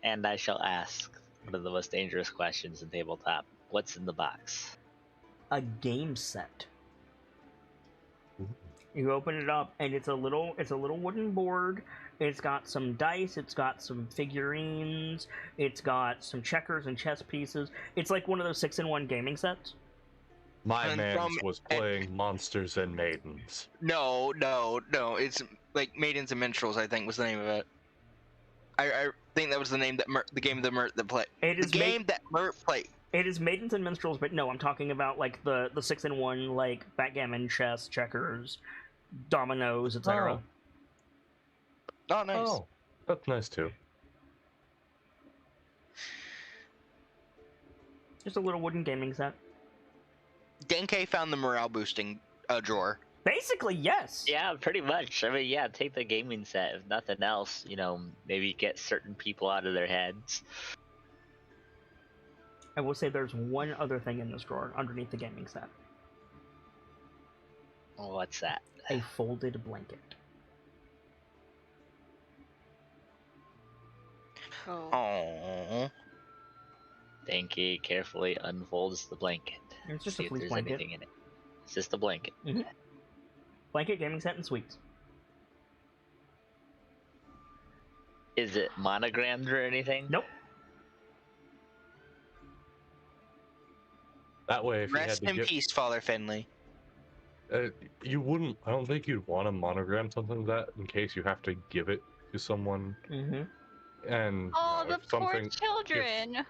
And I shall ask one of the most dangerous questions in tabletop. What's in the box? A game set. You open it up, and it's a little wooden board. It's got some dice. It's got some figurines. It's got some checkers and chess pieces. It's like one of those 6-in-1 gaming sets. My And man from- was playing Monsters and Maidens. No. It's like Maidens and Minstrels, I think was the name of it. I think that was the name that the game that Mert that played. It The is game that Mert played. It is Maidens and Minstrels, but no, I'm talking about like the 6-in-1, like backgammon, chess, checkers, dominoes, etc. Oh, nice. Oh, that's nice too. Just a little wooden gaming set. Denke found the morale boosting drawer. Basically, yes. Yeah, pretty much. I mean, yeah, take the gaming set. If nothing else, maybe get certain people out of their heads. I will say there's one other thing in this drawer underneath the gaming set. What's that? A folded blanket. Oh. Oh. Denki carefully unfolds the blanket. It's just See a if fleece there's blanket. anything in it. It's just a blanket. Mm-hmm. Blanket, gaming set, and sweets. Is it monogrammed or anything? Nope. That way, if Rest you had in to give, peace, Father Finley. you wouldn't. I don't think you'd want to monogram something like that in case you have to give it to someone. Mm-hmm. And Oh, you know, the poor children.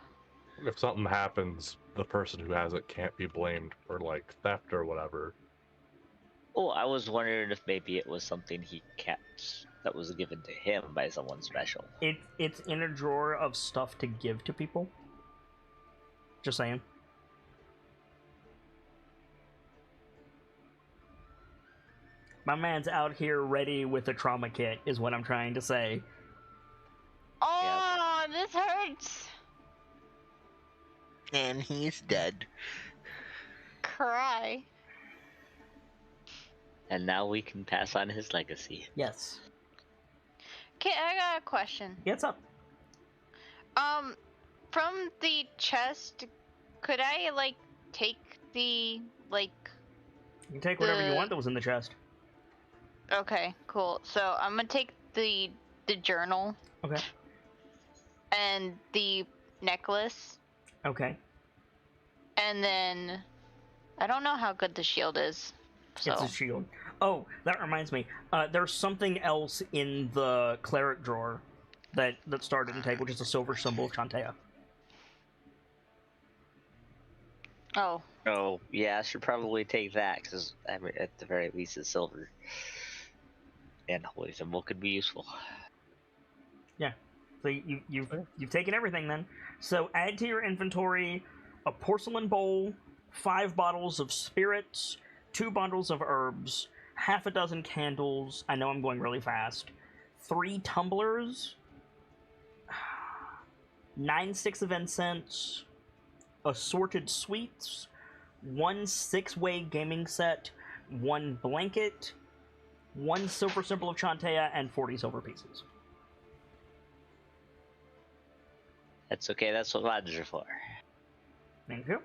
if something happens, the person who has it can't be blamed for like theft or whatever. Oh, I was wondering if maybe it was something he kept that was given to him by someone special. It's in a drawer of stuff to give to people. Just saying. My man's out here ready with a trauma kit, is what I'm trying to say. Oh, this hurts. And he's dead. Cry. And now we can pass on his legacy. Yes. Okay, I got a question. Yeah, it's up. From the chest, could I take the You can take whatever you The- want that was in the chest. Okay, cool. So I'm gonna take the journal Okay. and the necklace, Okay. and then I don't know how good the shield is. So It's a shield. Oh, that reminds me. There's something else in the cleric drawer that Star didn't take, which is a silver symbol of Chantea. oh, Oh, yeah, I should probably take that, because at the very least it's silver. And holy symbol could be useful. So you've taken everything then. So add to your inventory a porcelain bowl, 5 bottles of spirits, 2 bundles of herbs, half a dozen candles. I know I'm going really fast. 3 tumblers, 9 sticks of incense, assorted sweets, 1 6-way gaming set, 1 blanket, 1 silver symbol of Chantea, and 40 silver pieces. That's okay, that's what mods are for. Thank you.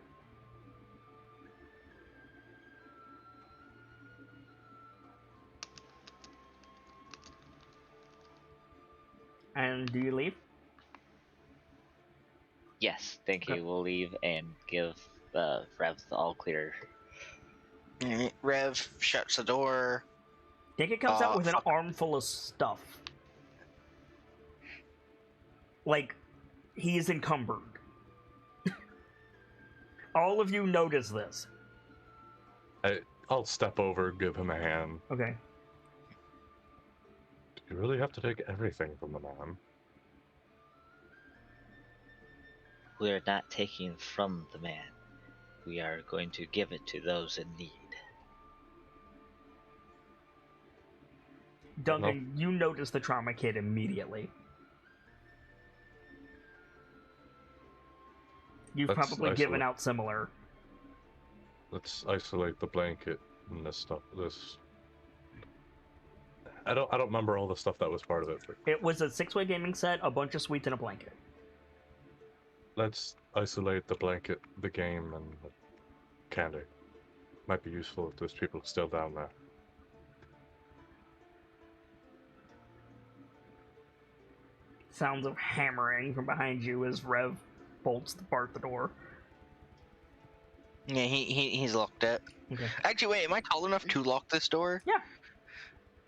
And do you leave? Yes, thank Okay. you. We'll leave and give Rev the all clear. Alright, Rev shuts the door. Dinka comes out with an fuck. armful of stuff. Like, he is encumbered. All of you notice this. I'll step over, give him a hand. Okay. Do you really have to take everything from the man? We are not taking from the man. We are going to give it to those in need. Duncan, you notice the trauma kit immediately. You've Let's probably given isolate. out similar. Let's isolate the blanket and this stuff. I don't remember all the stuff that was part of it. But It was a 6-way gaming set, a bunch of sweets, and a blanket. let's isolate the blanket, the game, and the candy. Might be useful if there's people still down there. Sounds of hammering from behind you as Rev bolts the door. Yeah, he's locked it. Okay. Actually, wait, am I tall enough to lock this door? Yeah.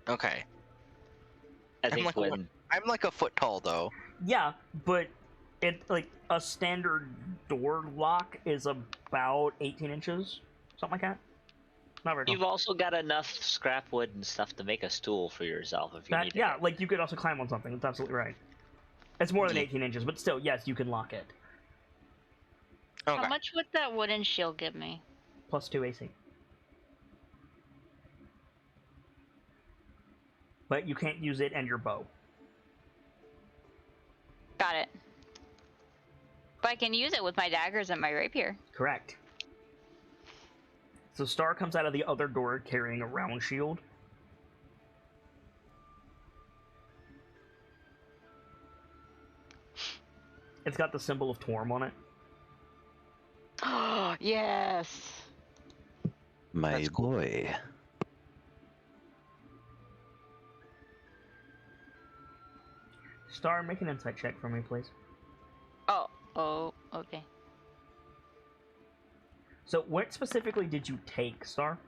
Okay. I think like, when I'm like a foot tall though. Yeah, but like a standard door lock is about 18 inches, something like that. Not very tall. you've also got enough scrap wood and stuff to make a stool for yourself if you need it. Yeah, like you could also climb on something. That's absolutely right. It's more than Yeah. 18 inches, but still, yes, you can lock it. Okay. How much would that wooden shield give me? +2 AC. But you can't use it and your bow. Got it. But I can use it with my daggers and my rapier. Correct. So Star comes out of the other door carrying a round shield. It's got the symbol of Torm on it. Oh, yes. My That's cool. boy. Star, make an insight check for me, please. Oh, okay. So what specifically did you take, Star?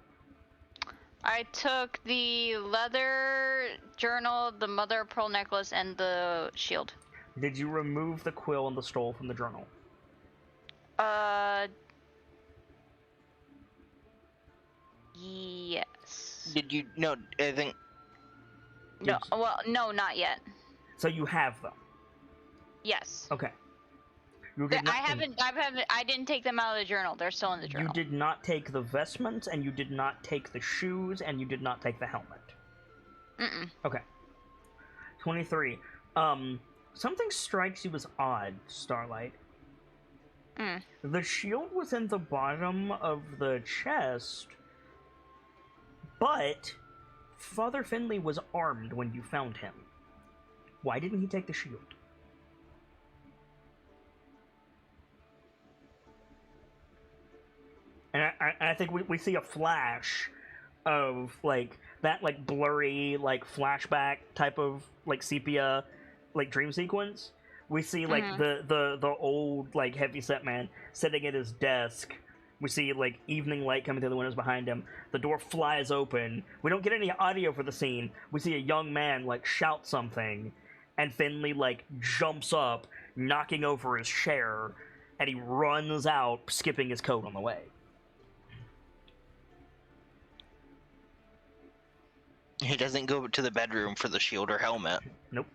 I took the leather journal, the mother of pearl necklace, and the shield. Did you remove the quill and the stole from the journal? Yes. Did you? No, I think. No, well, no, not yet. So you have them. Yes. Okay. You did not I didn't take them out of the journal. They're still in the journal. You did not take the vestments, and you did not take the shoes, and you did not take the helmet. Mm-mm. Okay. 23. Something strikes you as odd, Starlight. Mm. The shield was in the bottom of the chest, but Father Finley was armed when you found him. Why didn't he take the shield? And I think we see a flash of, like, that, like, blurry, like, flashback type of, like, sepia, like, dream sequence. We see, like, the old, like, heavyset man sitting at his desk. We see, like, evening light coming through the windows behind him. The door flies open. We don't get any audio for the scene. We see a young man, like, shout something, and Finley, like, jumps up, knocking over his chair, and he runs out, skipping his coat on the way. He doesn't go to the bedroom for the shield or helmet. Nope.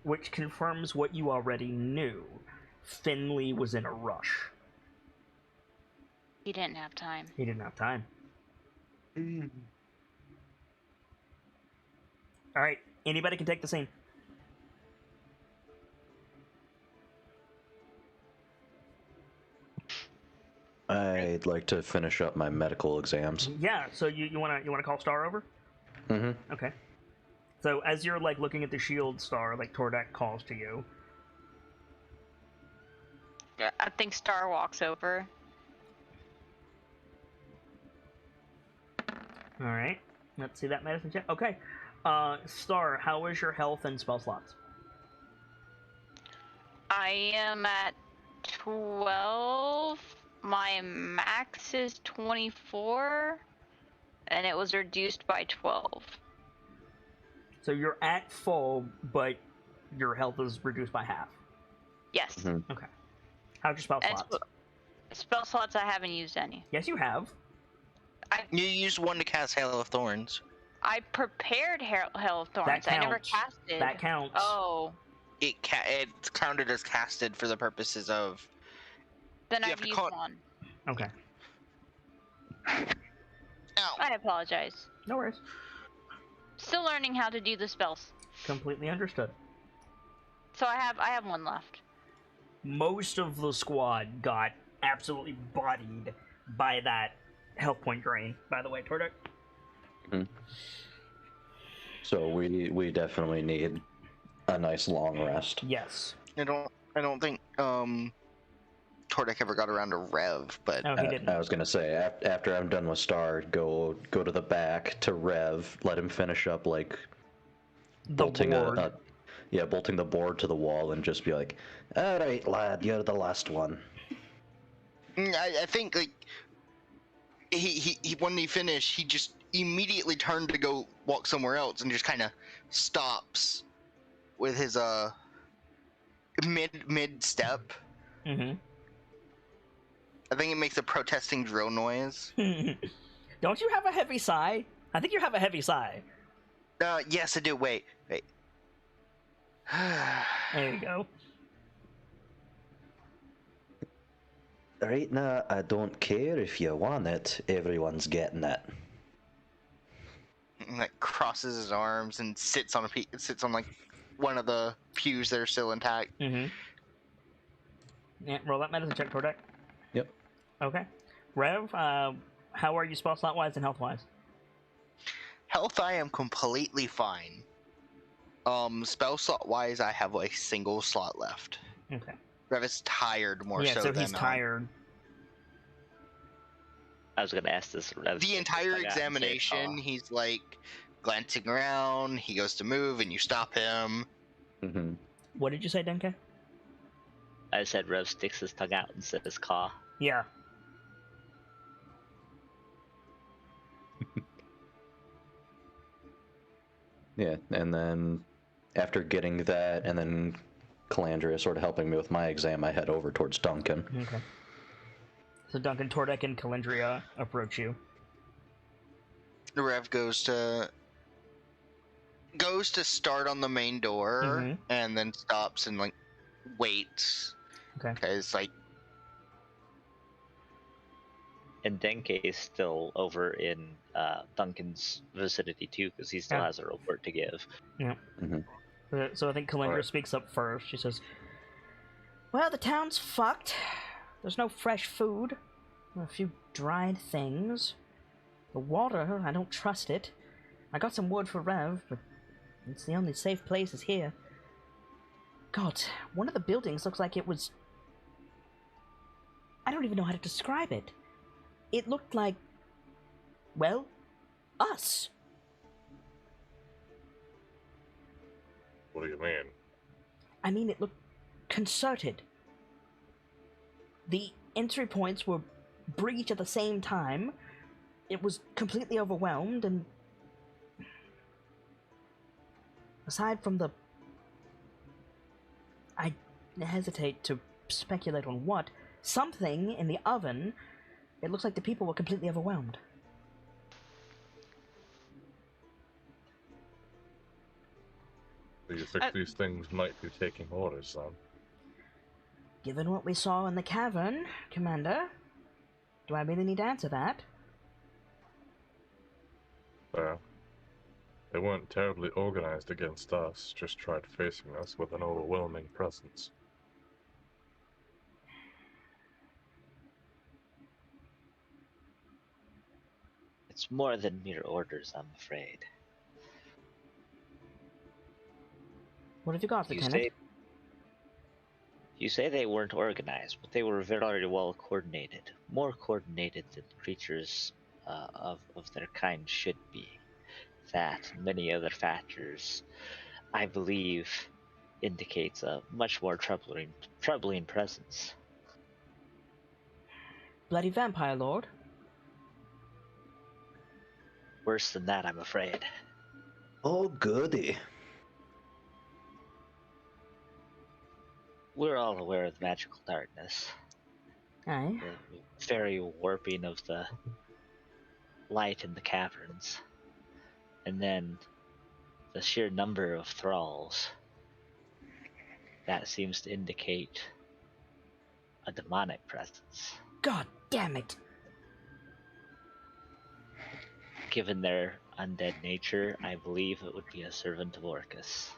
Which confirms what you already knew. Finley was in a rush. He didn't have time. He didn't have time. Alright, anybody can take the scene. I'd like to finish up my medical exams. Yeah, so you wanna call Star over? Mm-hmm. Okay. So as you're, like, looking at the shield, Star, like, Tordak calls to you. I think Star walks over. Alright. Let's see that medicine check. Okay. Star, how is your health and spell slots? I am at 12. My max is 24, and it was reduced by 12. So you're at full, but your health is reduced by half. Yes. Mm-hmm. Okay. How's your spell And slots? spell slots, I haven't used any. Yes, you have. You used one to cast Hail of Thorns. I prepared Hail of Thorns. That I never counts. casted. That counts. Oh, It's counted as casted for the purposes of. then You I've have to used call- one. Okay. Ow. I apologize. No worries. Still learning how to do the spells. Completely understood. So I have one left. Most of the squad got absolutely bodied by that health point drain, by the way, Tordak. So we definitely need a nice long rest. Yes. I don't think Tordek ever got around to Rev, but No, he didn't. I was gonna say after I'm done with Star, go to the back to Rev, let him finish up like The bolting board. bolting the board to the wall, and just be like, "All right, lad, you're the last one." I think like he when he finished, he just immediately turned to go walk somewhere else and just kind of stops with his mid step. Mm-hmm. I think it makes a protesting drill noise. Don't you have a heavy sigh? I think you have a heavy sigh. Yes, I do. Wait. There you go. Right now, I don't care if you want it. Everyone's getting it. And, like crosses his arms and sits on like one of the pews that are still intact. Mm-hmm. Yeah, roll that medicine check, Tordek. Yep. Okay. Rev, how are you spell slot wise and health wise? Health, I am completely fine. Spell slot wise, I have a single slot left. Okay. Rev is tired more Yeah, so so than he's tired. I was gonna ask this. The entire examination, he's like glancing around. He goes to move, and you stop him. Mm-hmm. What did you say, Denke? I said Rev sticks his tongue out and says caw. Yeah. Yeah, and then after getting that, and then Calandria sort of helping me with my exam, I head over towards Duncan. Okay. So Duncan, Tordek, and Calendria approach you. Rev goes to start on the main door, and then stops and like waits. Okay. Because like And Denke is still over in Duncan's vicinity too, because he still has a report to give. Yeah. Mm-hmm. So I think Calendria speaks up first. She says, "Well, the town's fucked. There's no fresh food. A few dried things. The water, I don't trust it. I got some wood for Rev, but it's the only safe place is here. God, one of the buildings looks like it was... I don't even know how to describe it. It looked like... well, us." What do you mean? I mean, it looked concerted. The entry points were breached at the same time. It was completely overwhelmed, and aside from the... I hesitate to speculate on what. Something in the oven, it looks like the people were completely overwhelmed. Do you think these things might be taking orders, then? Given what we saw in the cavern, Commander, do I really need to answer that? They weren't terribly organized against us, just tried facing us with an overwhelming presence. It's more than mere orders, I'm afraid. What have you got, Lieutenant? You say they weren't organized, but they were very well coordinated. More coordinated than creatures of their kind should be. That and many other factors, I believe, indicates a much more troubling presence. Bloody vampire lord? Worse than that, I'm afraid. Oh, goody. We're all aware of the magical darkness. Aye. The very warping of the light in the caverns. And then the sheer number of thralls. That seems to indicate a demonic presence. God damn it! Given their undead nature, I believe it would be a servant of Orcus.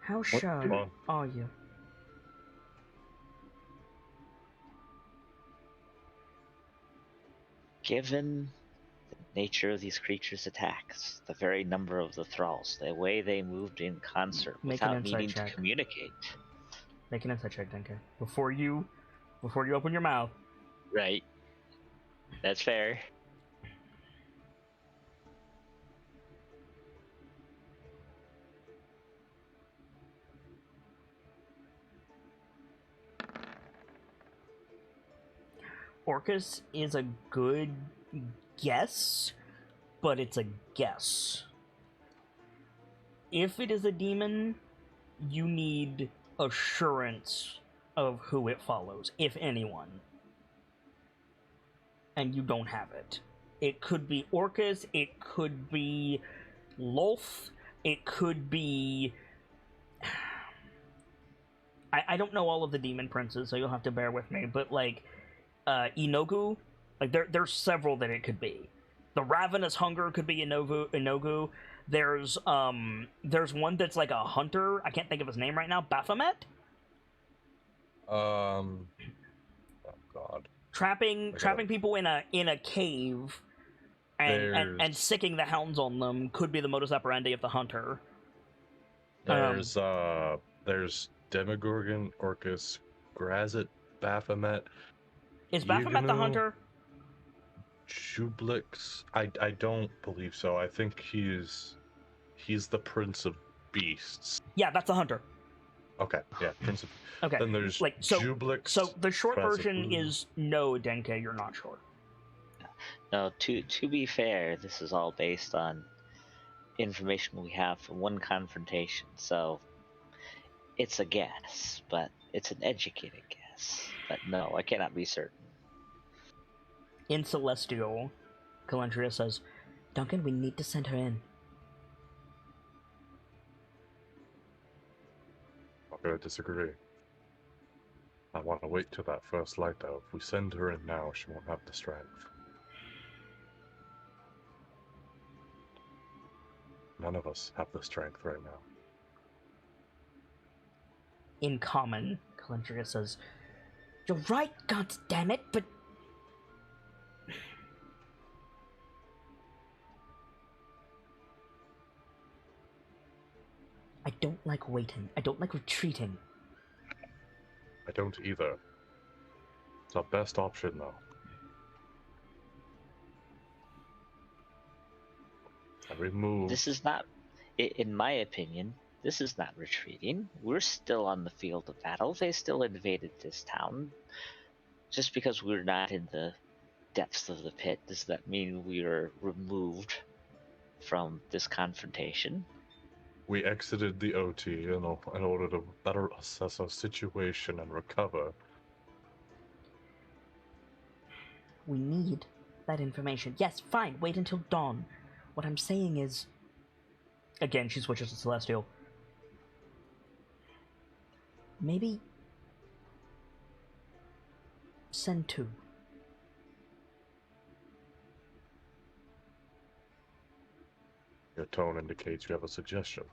How sure are you? Given the nature of these creatures' attacks, the very number of the thralls, the way they moved in concert without needing to communicate. Make an insight check, Denke. Before you open your mouth. Right. That's fair. Orcus is a good guess, but it's a guess. If it is a demon, you need assurance of who it follows, if anyone. And you don't have it. It could be Orcus, it could be Lolth, it could be... I don't know all of the demon princes, so you'll have to bear with me, but, like, Inogu, like, there's several that it could be. The Ravenous Hunger could be Inogu. There's one that's like a hunter, I can't think of his name right now, Baphomet? Oh god. Trapping people in a cave and sicking the hounds on them could be the modus operandi of the hunter. There's Demogorgon, Orcus, Grazit, Baphomet. Is Baphomet the hunter? Jublix? I don't believe so. I think he's the Prince of Beasts. Yeah, that's the hunter. Okay, yeah, Prince of... Okay. Then there's Jublix. So the short version Grazit. is no, Denke, you're not sure. No, to be fair, this is all based on information we have from one confrontation, so it's a guess, but it's an educated guess. But no, I cannot be certain. In Celestial, Calendria says, Duncan, we need to send her in. I'm gonna disagree. I want to wait till that first light, though. If we send her in now, she won't have the strength. None of us have the strength right now. In common, Calendria says, you're right, god damn it, but... I don't like waiting. I don't like retreating. I don't either. It's our best option, though. Every move... This is not, in my opinion, this is not retreating. We're still on the field of battle. They still invaded this town. Just because we're not in the depths of the pit, does that mean we are removed from this confrontation? We exited the OT in order to better assess our situation and recover. We need that information. Yes, fine, wait until dawn. What I'm saying is... Again, she switches to Celestial. Maybe... send two. Your tone indicates you have a suggestion.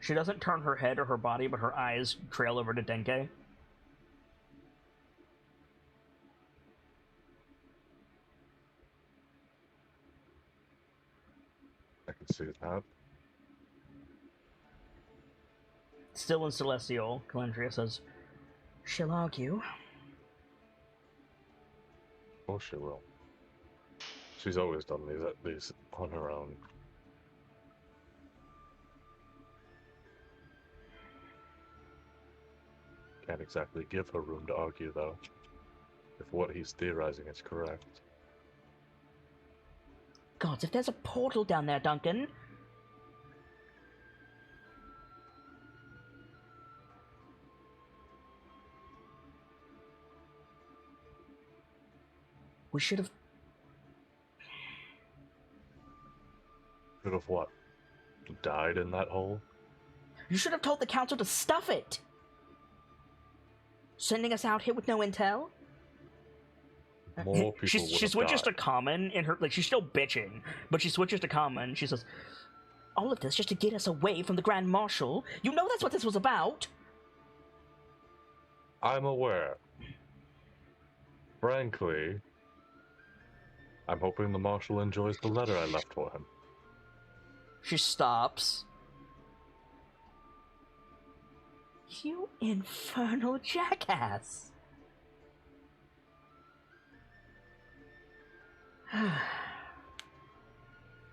She doesn't turn her head or her body, but her eyes trail over to Denke. I can see that. Still in Celestial, Calendria says, she'll argue. Of course she will. She's always done these on her own. Can't exactly give her room to argue, though, if what he's theorizing is correct. Gods, if there's a portal down there, Duncan... We should have... Should have what? Died in that hole? You should have told the council to stuff it! Sending us out here with no intel? More people She switches to common in her... Like, she's still bitching, but she switches to common. She says, all of this just to get us away from the Grand Marshal? You know that's what this was about! I'm aware. Frankly, I'm hoping the Marshal enjoys the letter I left for him. She stops. You infernal jackass!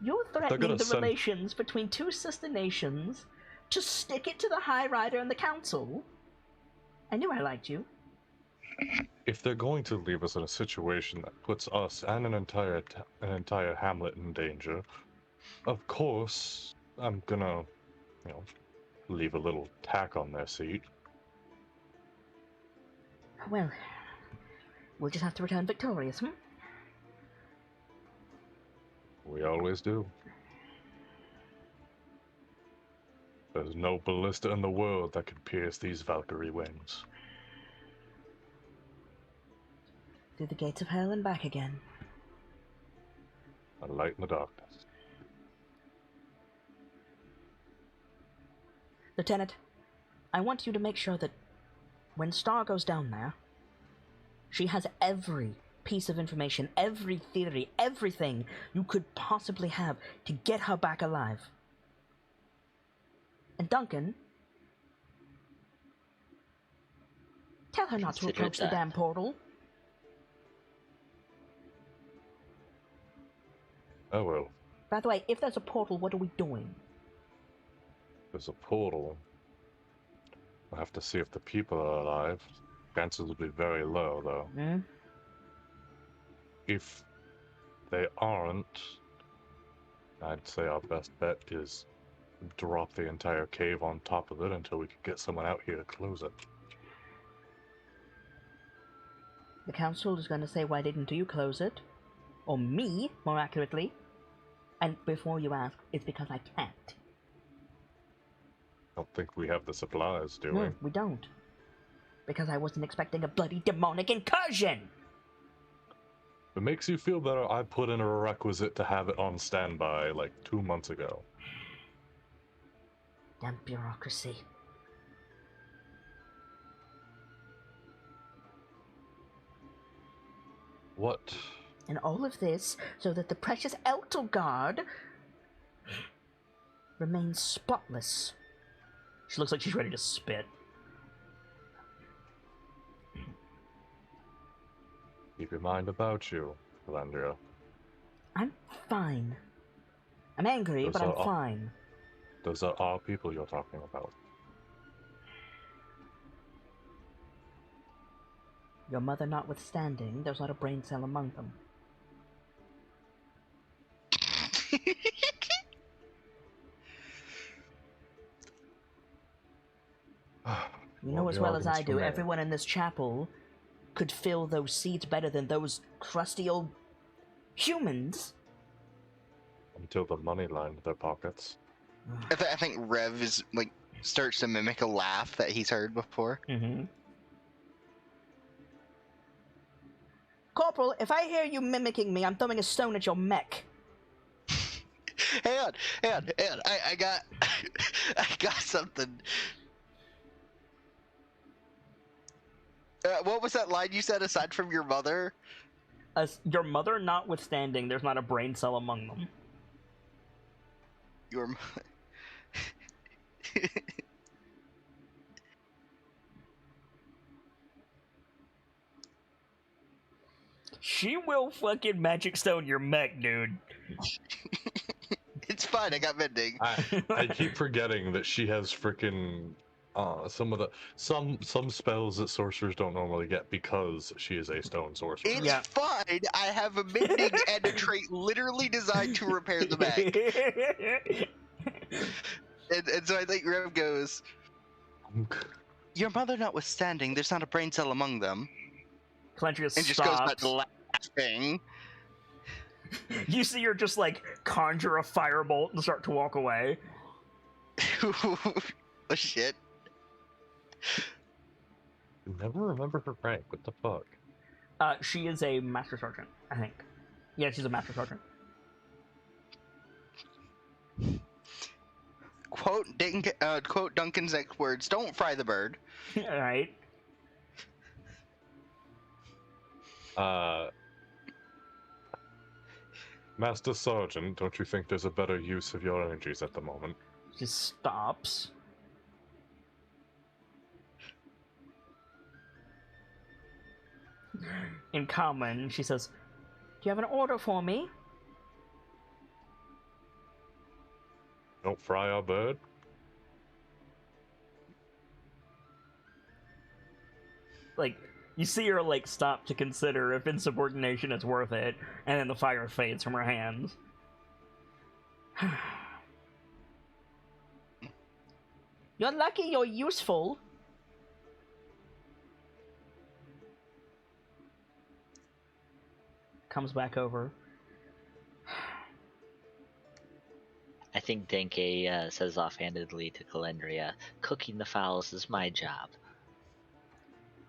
You're threatening the relations between two sister nations to stick it to the High Rider and the Council? I knew I liked you. If they're going to leave us in a situation that puts us and an entire hamlet in danger, of course, I'm gonna, leave a little tack on their seat. Well, we'll just have to return victorious, hmm? We always do. There's no ballista in the world that could pierce these Valkyrie wings. Through the gates of hell and back again. A light in the darkness. Lieutenant, I want you to make sure that when Star goes down there, she has every piece of information, every theory, everything you could possibly have to get her back alive. And Duncan, tell her not to Considered approach the that. damn portal. Oh well, By the way, if there's a portal, what are we doing? there's a portal. We'll have to see if the people are alive. Chances will be very low, though. Hmm? If they aren't, I'd say our best bet is drop the entire cave on top of it until we can get someone out here to close it. The council is going to say, why didn't you close it? Or me, more accurately. And before you ask, it's because I can't. Don't think we have the supplies, do No, we don't. Because I wasn't expecting a bloody demonic incursion! If it makes you feel better, I put in a requisite to have it on standby like 2 months ago. Damn bureaucracy. What? And all of this so that the precious Eltelgard remains spotless. She looks like she's ready to spit. Keep your mind about you, Valandria. I'm fine. I'm angry, Those but I'm are all- fine. Those are all people you're talking about. Your mother notwithstanding, there's not a brain cell among them. You know as well as I do, everyone in this chapel could fill those seats better than those crusty old humans. Until the money lined their pockets. I think Rev is like starts to mimic a laugh that he's heard before. Mm-hmm. Corporal, if I hear you mimicking me, I'm throwing a stone at your mech. Hang on. I got, I got something. What was that line you said aside from your mother? Your mother notwithstanding, there's not a brain cell among them. Your. She will fucking magic stone your mech, dude. It's fine. I got mending. I keep forgetting that she has freaking some spells that sorcerers don't normally get because she is a stone sorcerer. It's Yeah. fine. I have a mending and a trait literally designed to repair the mech. And so I think Rev goes, your mother notwithstanding, there's not a brain cell among them. Clentrius And just stops. goes back to laughing. You see her just like conjure a firebolt and start to walk away. Oh shit. Never remember her rank. What the fuck? She is a master sergeant, I think. Yeah, she's a master sergeant. Quote Duncan's next words, don't fry the bird. Alright. Master Sergeant, don't you think there's a better use of your energies at the moment? She stops. In common, she says, do you have an order for me? Don't fry our bird? Like, you see her, like, stop to consider if insubordination is worth it, and then the fire fades from her hands. You're lucky you're useful. Comes back over. think Denke says offhandedly to Calendria, cooking the fowls is my job.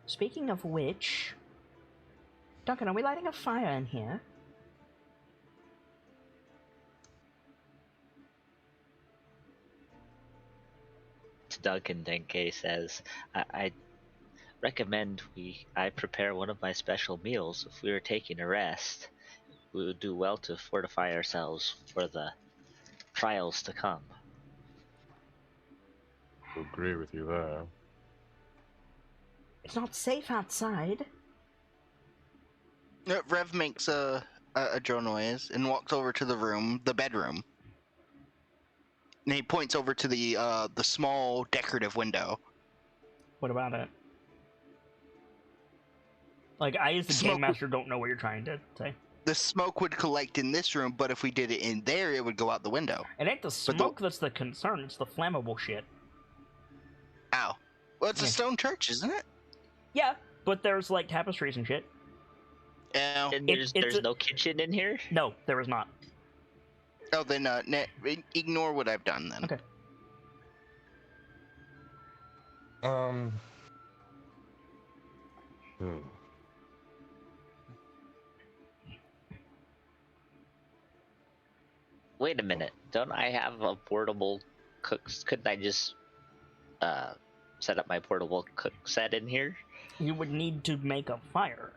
Speaking of which, Duncan, are we lighting a fire in here? To Duncan, Denke says, I recommend I prepare one of my special meals. If we were taking a rest, we would do well to fortify ourselves for the trials to come. I agree with you there. It's not safe outside. Rev makes a drone noise and walks over to the bedroom. And he points over to the small decorative window. What about it? Like, I as the Smoke game master don't know what you're trying to say. The smoke would collect in this room, but if we did it in there, it would go out the window. It ain't the smoke that's the concern, it's the flammable shit. Ow. Well, it's a stone church, isn't it? Yeah, but there's, like, tapestries and shit. Ow. And there's no kitchen in here? No, there is not. Oh, then ignore what I've done then. Okay. Wait a minute. Don't I have a portable cook? Couldn't I just set up my portable cook set in here? You would need to make a fire.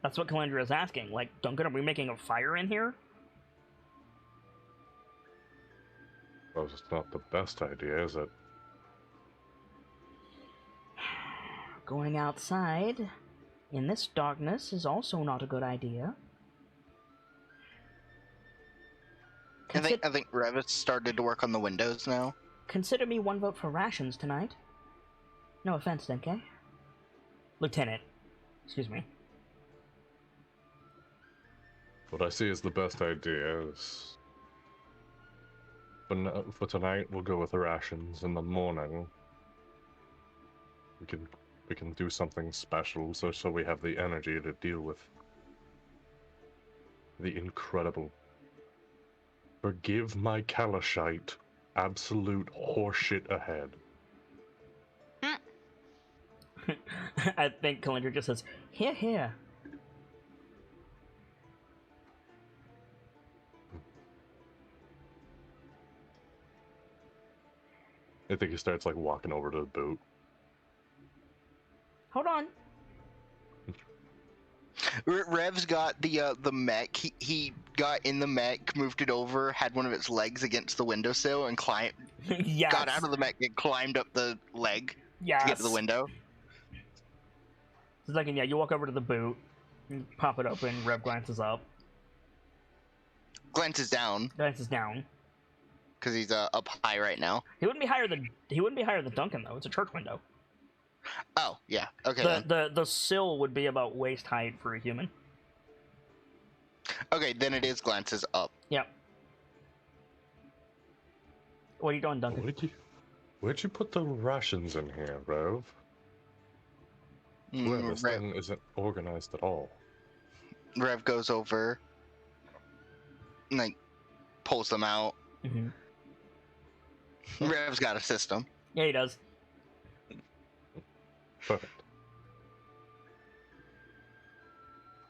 That's what Calendria is asking. Like, Duncan, are we making a fire in here? Well, it's not the best idea, is it? Going outside in this darkness is also not a good idea. I think Rev has started to work on the windows now. Consider me one vote for rations tonight. No offense, Denke. Lieutenant. Excuse me. What I see as the best idea is... For tonight, we'll go with rations. In the morning, we can do something special, so we have the energy to deal with the incredible, forgive my Kalashite, absolute horseshit ahead. I think Calendria just says, here, here. I think he starts like walking over to the boot. Hold on. Rev's got the mech. He got in the mech, moved it over, had one of its legs against the windowsill, and Yes. got out of the mech and climbed up the leg Yes. to get to the window. So like, yeah, you walk over to the boot, you pop it open, Rev glances up, Glances down glances down. because he's up high right now. He wouldn't be higher than Duncan though. It's a church window. Oh yeah, okay. The sill would be about waist height for a human. Okay, then it is glances up. Yep. What are you doing, Duncan? Where'd you put the rations in here, Rev? This thing isn't organized at all. Rev goes over, and, like, pulls them out. Mm-hmm. Rev's got a system. Yeah, he does. Perfect.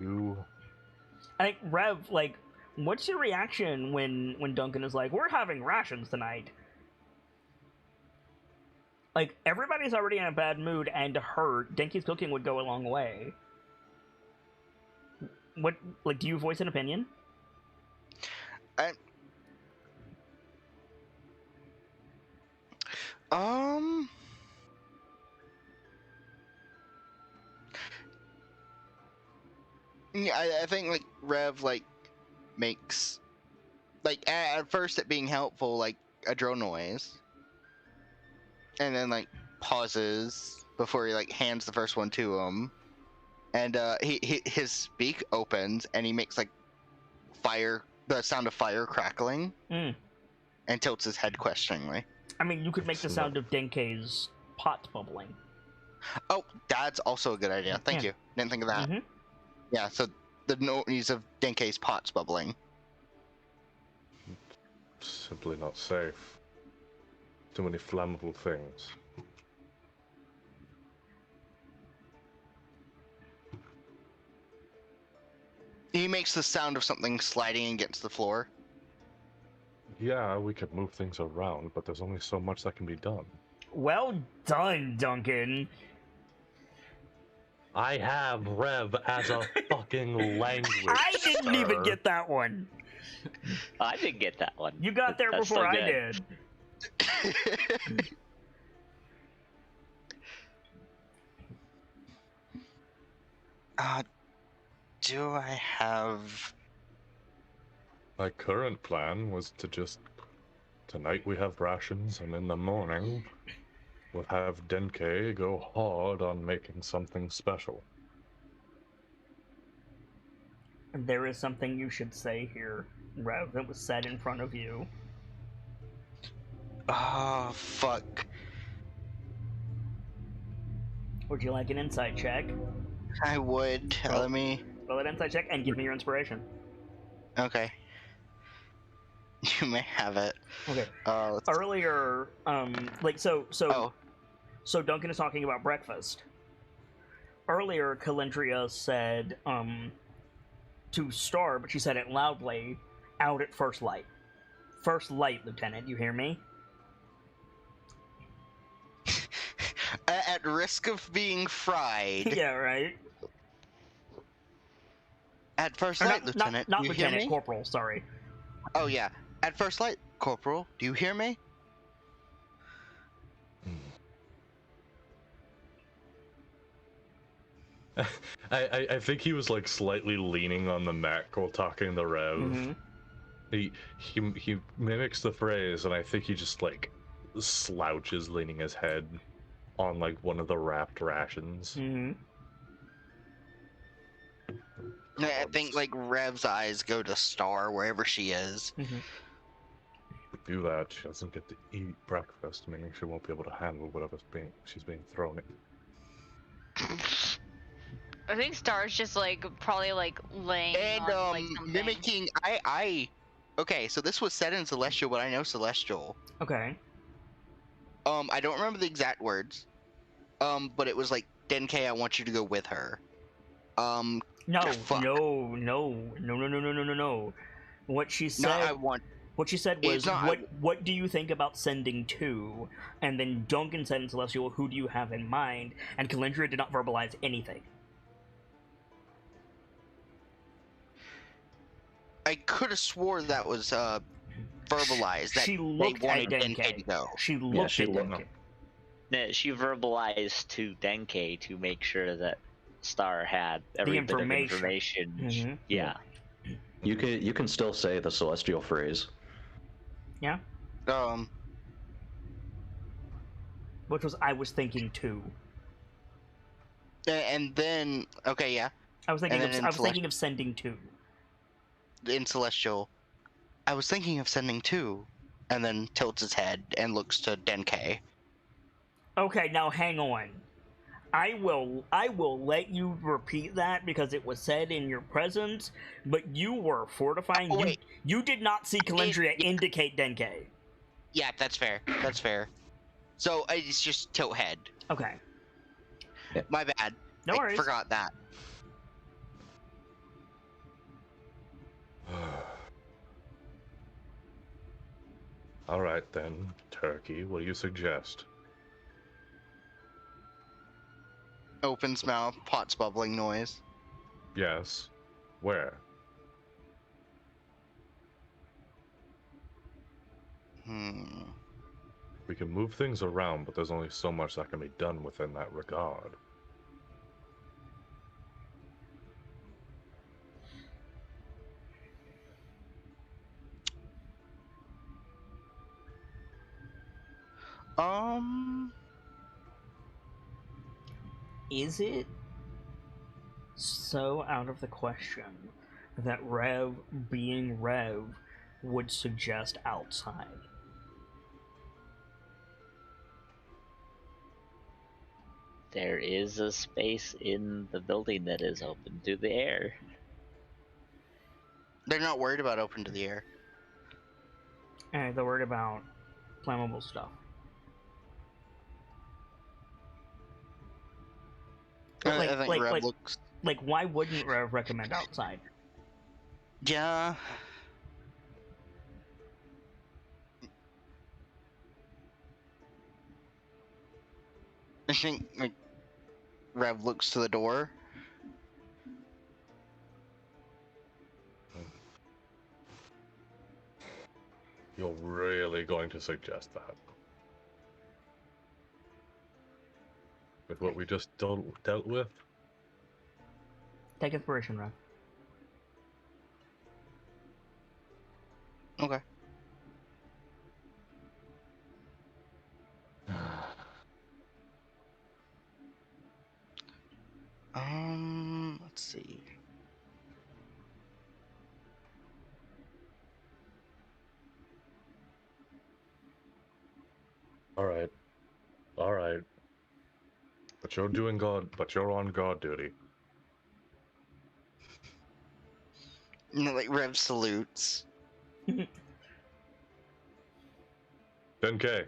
I think Rev, like, what's your reaction when Duncan is like, "We're having rations tonight"? Like, everybody's already in a bad mood, and to her, Denke's cooking would go a long way. What, like, do you voice an opinion? Yeah, I think, like, Rev, like, makes, like, at first it being helpful, like, a drone noise. And then, like, pauses before he, like, hands the first one to him. And his beak opens, and he makes, like, the sound of fire crackling. Mm. And tilts his head questioningly. I mean, you could make the sound of Denke's pot bubbling. Oh, that's also a good idea. Thank you. Didn't think of that. Mm-hmm. Yeah, so the noise of Denke's pots bubbling. simply not safe. Too many flammable things. He makes the sound of something sliding against the floor. Yeah, we could move things around, but there's only so much that can be done. Well done, Duncan. I have Rev as a fucking language. I didn't even sir. get that one. I didn't get that one. You got there That's before still I good. did. Do I have... My current plan was to just... Tonight we have rations, and in the morning we'll have Denke go hard on making something special. There is something you should say here, Rev, that was said in front of you. Oh, fuck. Would you like an insight check? I would. Oh. Let me... Roll an insight check and give me your inspiration. Okay. You may have it. Okay. Let's... Earlier, so Duncan is talking about breakfast. Earlier, Calendria said, to Star, but she said it loudly, out at first light. First light, Lieutenant, you hear me? At risk of being fried. Yeah, right? At first Or light, Lieutenant, not do you hear Lieutenant, me? Corporal, sorry. Oh, yeah. At first light, Corporal, do you hear me? I think he was like slightly leaning on the mech while talking to Rev. Mm-hmm. He mimics the phrase, and I think he just like slouches, leaning his head on like one of the wrapped rations. Mm-hmm. I think like Rev's eyes go to Star wherever she is. Mm-hmm. Do that, she doesn't get to eat breakfast, meaning she won't be able to handle whatever's she's being thrown at. I think Star's just like probably like laying And on like something. mimicking okay, so this was said in Celestial, but I know Celestial. Okay. I don't remember the exact words. But it was like, Denke, I want you to go with her. No, fuck. no. What she said. No, I want... What she said was, It's not- what do you think about sending two? And then Duncan said in Celestial, who do you have in mind? And Calendria did not verbalize anything. I could have swore that was verbalized, that She they looked wanted at Denke Denke. to go. She looked she at looked- Duncan. Yeah, she verbalized to Denke to make sure that Star had every bit of information. information. Mhm. Yeah. You can still say the celestial phrase. Yeah? Which was, I was thinking two. And then, okay, yeah, I was thinking And then in thinking of sending two. in Celestial, I was thinking of sending two, and then tilts his head and looks to Denke. Okay, now hang on. I will let you repeat that because it was said in your presence, but you were fortifying. Oh, wait. You did not see Calendria yeah. indicate Denke. Yeah, that's fair. That's fair. So it's just tilt head. Okay. My bad. No I worries. forgot that. All right then, Turkey. What do you suggest? Opens mouth, pot's bubbling noise. Yes. Where? We can move things around, but there's only so much that can be done within that regard. Is it so out of the question that Rev, being Rev, would suggest outside? There is a space in the building that is open to the air. They're not worried about open to the air. And they're worried about flammable stuff. I think Rev looks. Like, why wouldn't Rev recommend outside? Yeah. I think like Rev looks to the door. You're really going to suggest that? With what we just dealt with? Take inspiration, Rev. Okay. Let's see. All right. But you're on guard duty. Like Rev salutes. 10K.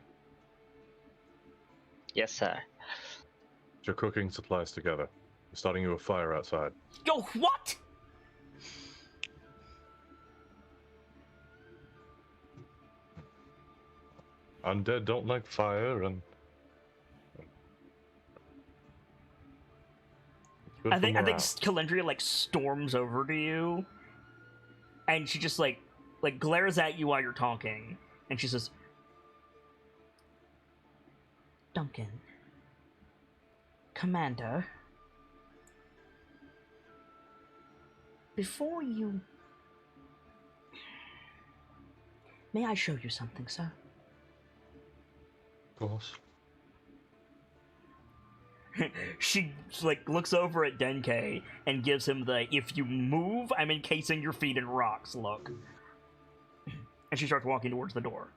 Yes, sir. Get your cooking supplies together. I'm starting you a fire outside. Yo, what? Undead don't like fire, and good I think for morale. Calendria like storms over to you, and she just like glares at you while you're talking, and she says, "Duncan, Commander, before you, may I show you something, sir?" Of course. She like looks over at Denke and gives him the "if you move, I'm encasing your feet in rocks" look. And she starts walking towards the door.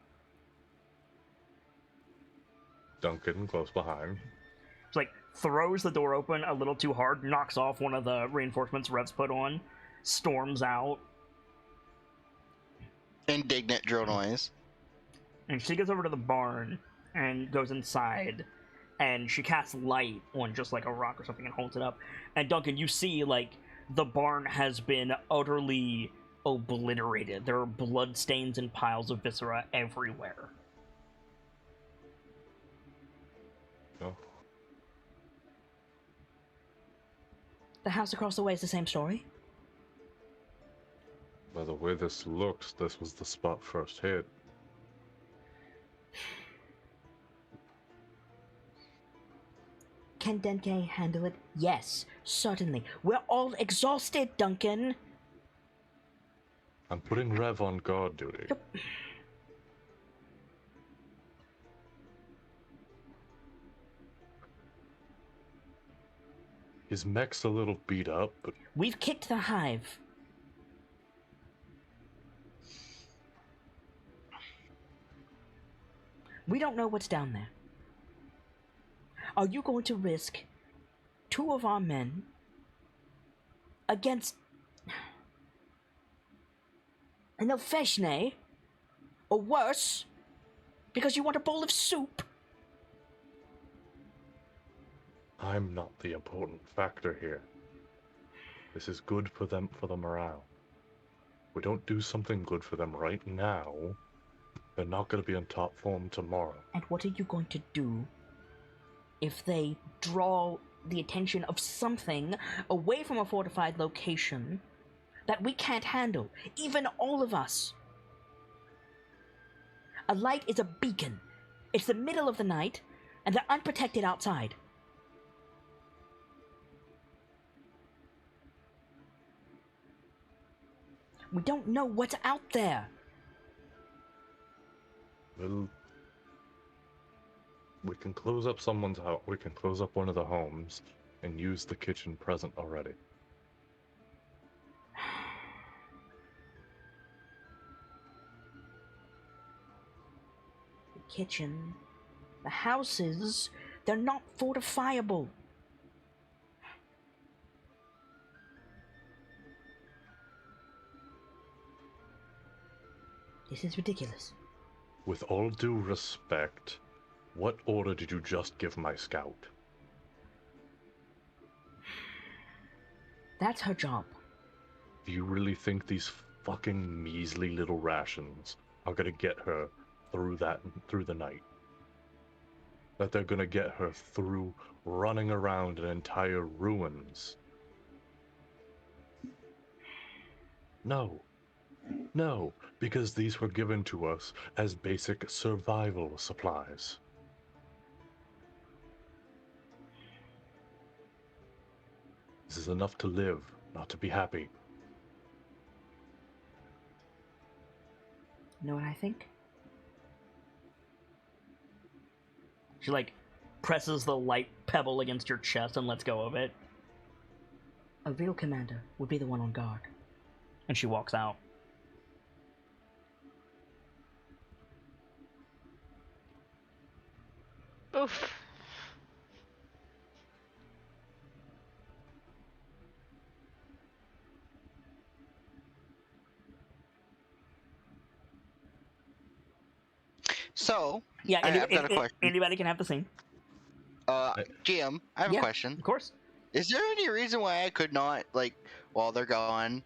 Duncan close behind. She like throws the door open a little too hard, knocks off one of the reinforcements Rev's put on, storms out, Indignant drill noise. and she goes over to the barn and goes inside, and she casts light on just like a rock or something and holds it up. And Duncan, you see like the barn has been utterly obliterated. There are blood stains and piles of viscera everywhere. Oh. The house across the way is the same story? By the way this looks, this was the spot first hit. Can Denke handle it? Yes, certainly. We're all exhausted, Duncan. I'm putting Rev on guard duty. Yep. His mech's a little beat up, but We've kicked the hive. We don't know what's down there. Are you going to risk 2 of our men against an Elfeshne, or worse, because you want a bowl of soup? I'm not the important factor here. This is good for them, for the morale. If we don't do something good for them right now, they're not going to be in top form tomorrow. And what are you going to do if they draw the attention of something away from a fortified location that we can't handle, even all of us? A light is a beacon. It's the middle of the night, and they're unprotected outside. We don't know what's out there. Well, we can close up someone's house. We can close up one of the homes and use the kitchen present already. The kitchen, the houses, they're not fortifiable. This is ridiculous. with all due respect, what order did you just give my scout? That's her job. Do you really think these fucking measly little rations are gonna get her through the night? That they're gonna get her through running around in entire ruins? No. No, because these were given to us as basic survival supplies. This is enough to live, not to be happy. You know what I think? She, like, presses the light pebble against your chest and lets go of it. A real commander would be the one on guard. And she walks out. Oof. So, Yeah, I've got a question. anybody can have the scene. GM, I have Yeah. a question. Of course. Is there any reason why I could not, like, while they're gone,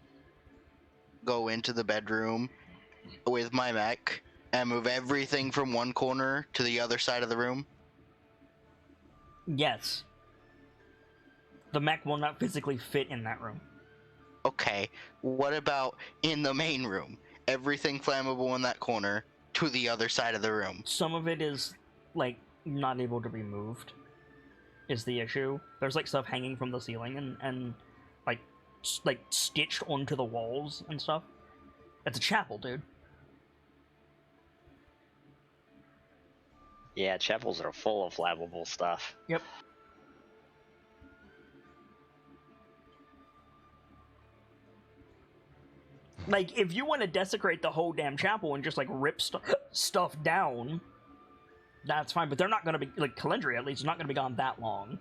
go into the bedroom with my mech and move everything from one corner to the other side of the room? Yes. The mech will not physically fit in that room. Okay, what about in the main room? Everything flammable in that corner to the other side of the room. Some of it is, like, not able to be moved, is the issue. There's, like, stuff hanging from the ceiling and like, stitched onto the walls and stuff. It's a chapel, dude. Yeah, chapels are full of flammable stuff. Yep. Like, if you want to desecrate the whole damn chapel and just, like, rip stuff down, that's fine. But they're not going to be, like, Calendria, at least, is not going to be gone that long.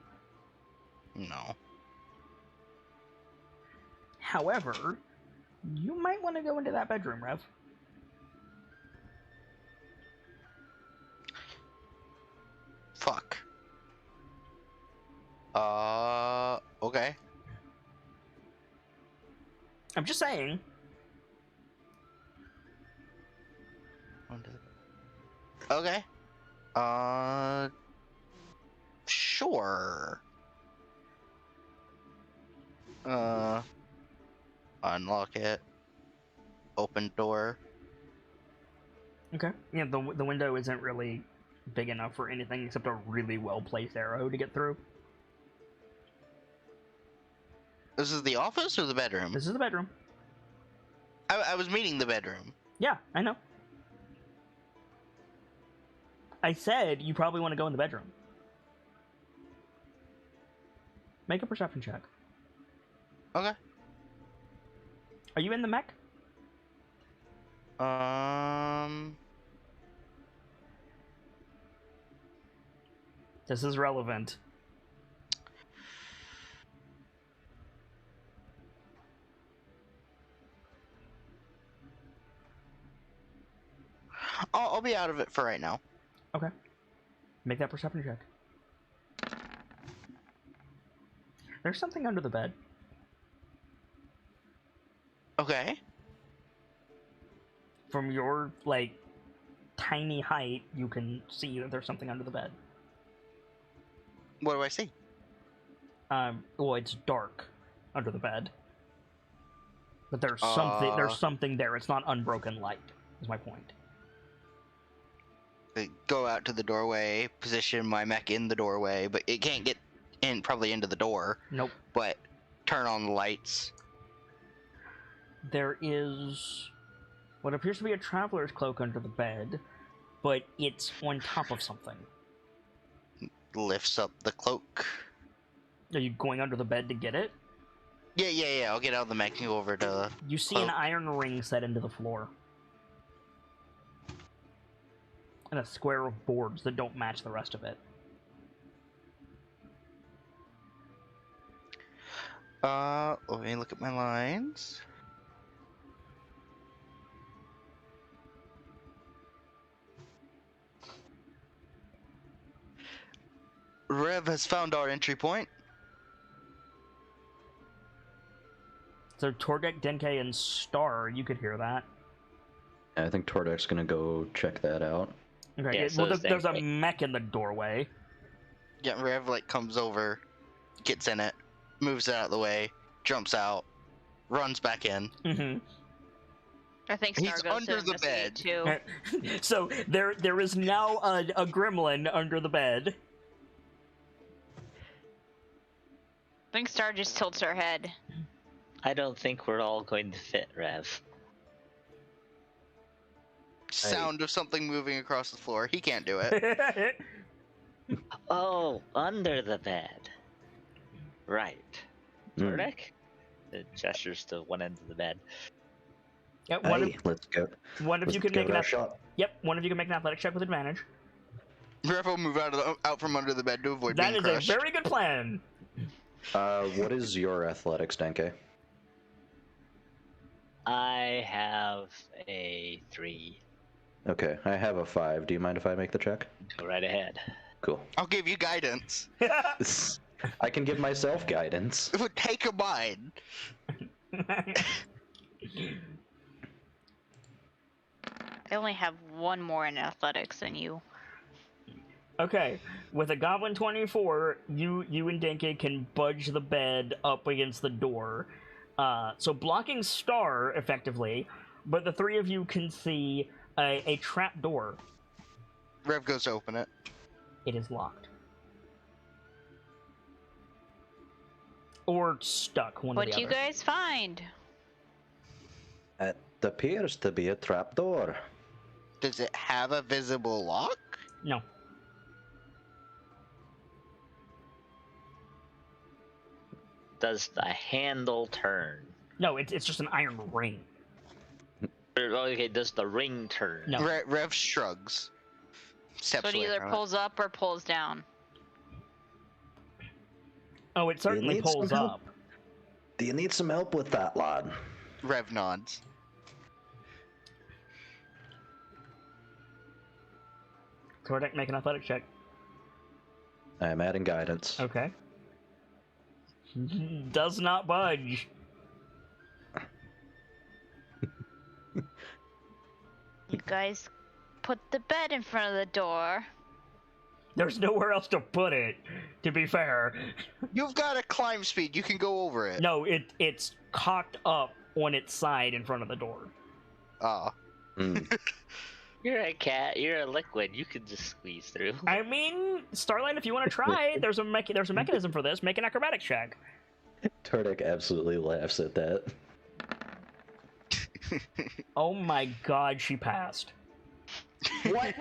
No. However, you might want to go into that bedroom, Rev. Fuck. Okay. I'm just saying. Okay. Sure. Unlock it. Open door. Okay. Yeah, the window isn't really big enough for anything except a really well-placed arrow to get through. This is the office or the bedroom? This is the bedroom. I was meaning the bedroom. Yeah, I know. I said you probably want to go in the bedroom. Make a perception check. Okay. Are you in the mech? This is relevant. I'll be out of it for right now. Okay. Make that perception check. There's something under the bed. Okay. From your, like, tiny height, you can see that there's something under the bed. What do I see? Well, it's dark under the bed. But there's something there. It's not unbroken light, is my point. I go out to the doorway, position my mech in the doorway, but it can't get in probably into the door. Nope. But turn on the lights. There is what appears to be a traveler's cloak under the bed, but it's on top of something. Lifts up the cloak. Are you going under the bed to get it? Yeah. I'll get out of the mech and go over to. You see cloak. an iron ring set into the floor. And a square of boards that don't match the rest of it. Let me look at my lines. Rev has found our entry point. So Tordek, Denke, and Star, you could hear that. I think Tordek's gonna go check that out. Okay, Yeah, so well, is there's a Denke. mech in the doorway. Yeah, Rev like comes over, gets in it, moves it out of the way, jumps out, runs back in. Mm-hmm. I think Star He's goes under to the investigate bed. too. So there is now a gremlin under the bed. I think Star just tilts her head. I don't think we're all going to fit, Rev. Sound of something moving across the floor. He can't do it. Oh, under the bed. Right. Mm. Tordek? It gestures to one end of the bed. Yep, Hey, let's go. one of you Let's can make give an it a shot. Yep, one of you can make an athletic check with advantage. Rev will move out from under the bed to avoid That being is crushed. a very good plan. What is your athletics, Denke? I have a 3. Okay, I have a 5. Do you mind if I make the check? Go right ahead. Cool. I'll give you guidance. I can give myself guidance. It would take a mine. I only have one more in athletics than you. Okay, with a Goblin 24, you and Denke can budge the bed up against the door. So blocking Star, effectively, but the three of you can see a trap door. Rev goes to open it. It is locked. Or stuck, one or What'd the you other. guys find? It appears to be a trapdoor. Does it have a visible lock? No. Does the handle turn? No, it's just an iron ring. Okay, does the ring turn? No. Rev shrugs. Steps So it away either from pulls up or pulls down. Oh, it certainly need some pulls help? up. Do you need some help with that, lad? it. Rev nods. Tordek, make an athletic check. I'm adding guidance. Okay. Does not budge. You guys put the bed in front of the door. There's nowhere else to put it, to be fair. You've got a climb speed. You can go over it. No, it's cocked up on its side in front of the door. Ah. Mm. You're a cat. You're a liquid. You can just squeeze through. I mean, Starlight, if you want to try, there's a mechanism for this. Make an acrobatics check. Tordek absolutely laughs at that. Oh my god, she passed. What?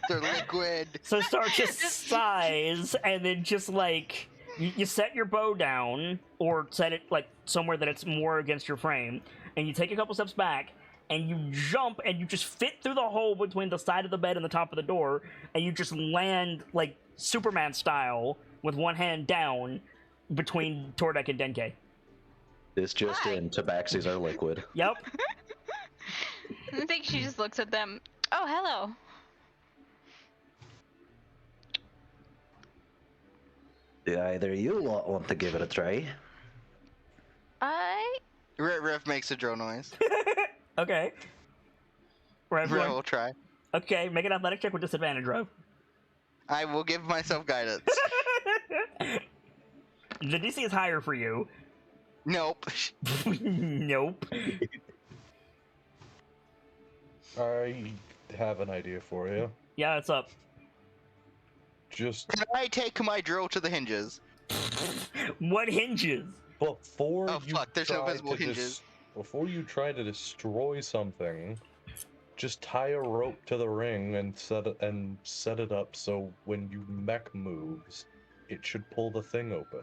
They're liquid. So Star just sighs, and then just like you set your bow down, or set it like somewhere that it's more against your frame, and you take a couple steps back, and you jump, and you just fit through the hole between the side of the bed and the top of the door, and you just land like Superman style with one hand down between Tordek and Denke. This just Hi. in, tabaxis are liquid. Yep. I think she just looks at them. Oh, hello. Do either you lot want to give it a try? Rev makes a drone noise. Okay. Rev, Rev will try. okay, make an athletic check with disadvantage, Rev. I will give myself guidance. The DC is higher for you. Nope. Nope. I have an idea for you. Yeah, it's up. Just Can I take my drill to the hinges? What hinges? before Oh, you fuck, there's no try visible to hinges. before you try to destroy something, just tie a rope to the ring and set it up so when you mech moves, it should pull the thing open.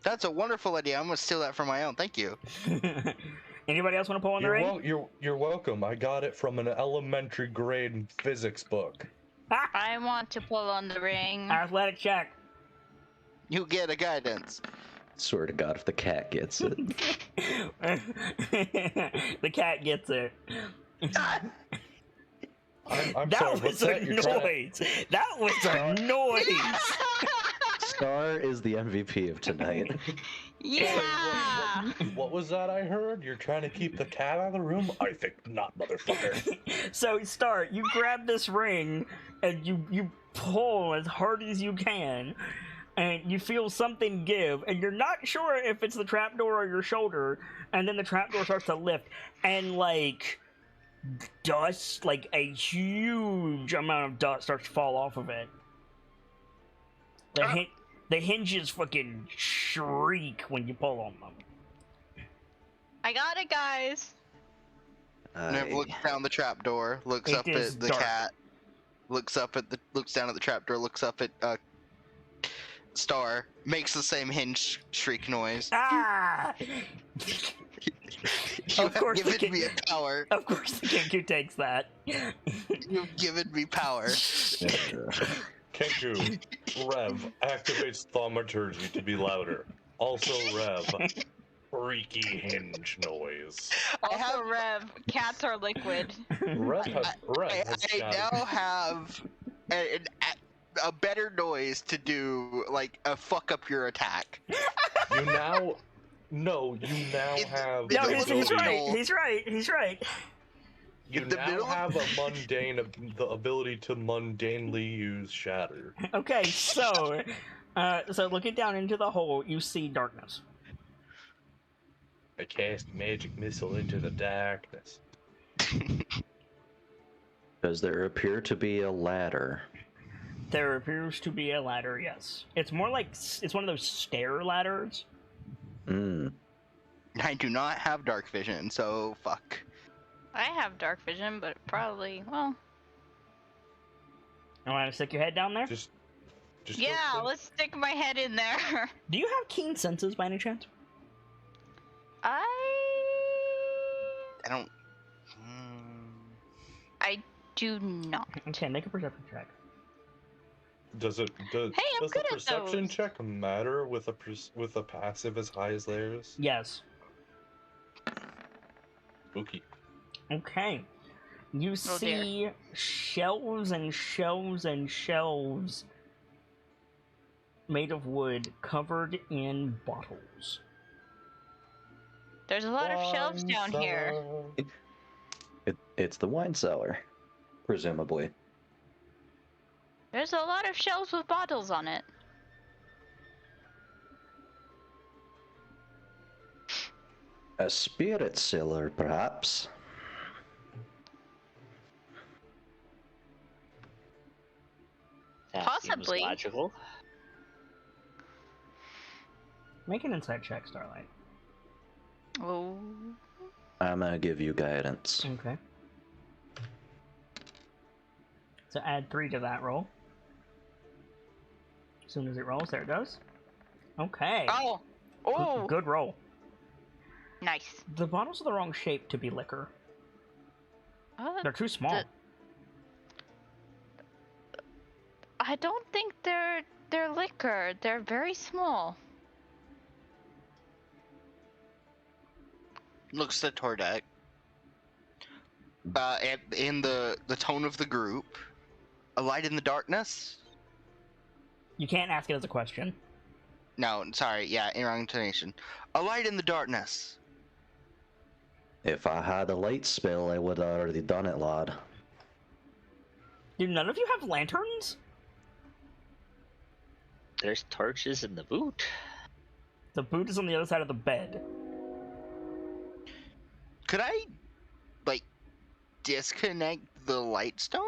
That's a wonderful idea. I'm gonna steal that for my own. Thank you. Anybody else want to pull on the ring? You're welcome. I got it from an elementary grade physics book. I want to pull on the ring. Athletic check. You get a guidance. Swear to God, if the cat gets it. The cat gets it. I'm That sorry, was what's a that? You're trying to- noise. That was a noise. Star is the MVP of tonight. Yeah. What was that I heard? You're trying to keep the cat out of the room? I think not, motherfucker. So, Star, you grab this ring and you pull as hard as you can, and you feel something give, and you're not sure if it's the trapdoor or your shoulder, and then the trapdoor starts to lift, and like dust, like a huge amount of dust starts to fall off of it. The hinges fucking shriek when you pull on them. I got it, guys. Nev looks down the trapdoor, looks It up is at the dark. cat, looks down at the trapdoor, looks up at Star, makes the same hinge shriek noise. Ah! You Of have course the given me a power. Of course, the Kenku takes that. You've given me power. Kenku, Rev activates thaumaturgy to be louder. Also, Rev, freaky hinge noise. Also, Rev, cats are liquid. Rev has I got now have a better noise to do, like a fuck up your attack. you now have No, the he's middle- right. He's right. You in the now middle of- have the ability to mundanely use shatter. Okay, so looking down into the hole, you see darkness. I cast magic missile into the darkness. Does there appear to be a ladder? There appears to be a ladder. Yes, it's more like it's one of those stair ladders. Hmm. I do not have dark vision, so fuck. I have dark vision, but probably, well, You want to stick your head down there? Just yeah, let's stick my head in there. Do you have keen senses by any chance? I don't. I do not. Okay, make a perception check. Does I'm the good at perception those. check matter with a passive as high as theirs? Yes. Spooky. Okay. You Oh, see shelves and shelves and shelves made of wood covered in bottles. There's a lot of shelves down here. It's the wine cellar, presumably. There's a lot of shelves with bottles on it. A spirit cellar, perhaps. That Possibly. seems logical. Make an insight check, Starlight. Oh. I'm gonna give you guidance. Okay. So add 3 to that roll. As soon as it rolls, there it goes. Okay. Oh. Oh. Good roll. Nice. The bottles are the wrong shape to be liquor. They're too small. I don't think they're liquor. They're very small. Looks at Tordek. In the tone of the group, a light in the darkness. You can't ask it as a question. No, sorry. Yeah, wrong intonation. A light in the darkness. If I had a light spell, I would have already done it, lad. Do none of you have lanterns? There's torches in the boot. The boot is on the other side of the bed. Could I, like, disconnect the light stone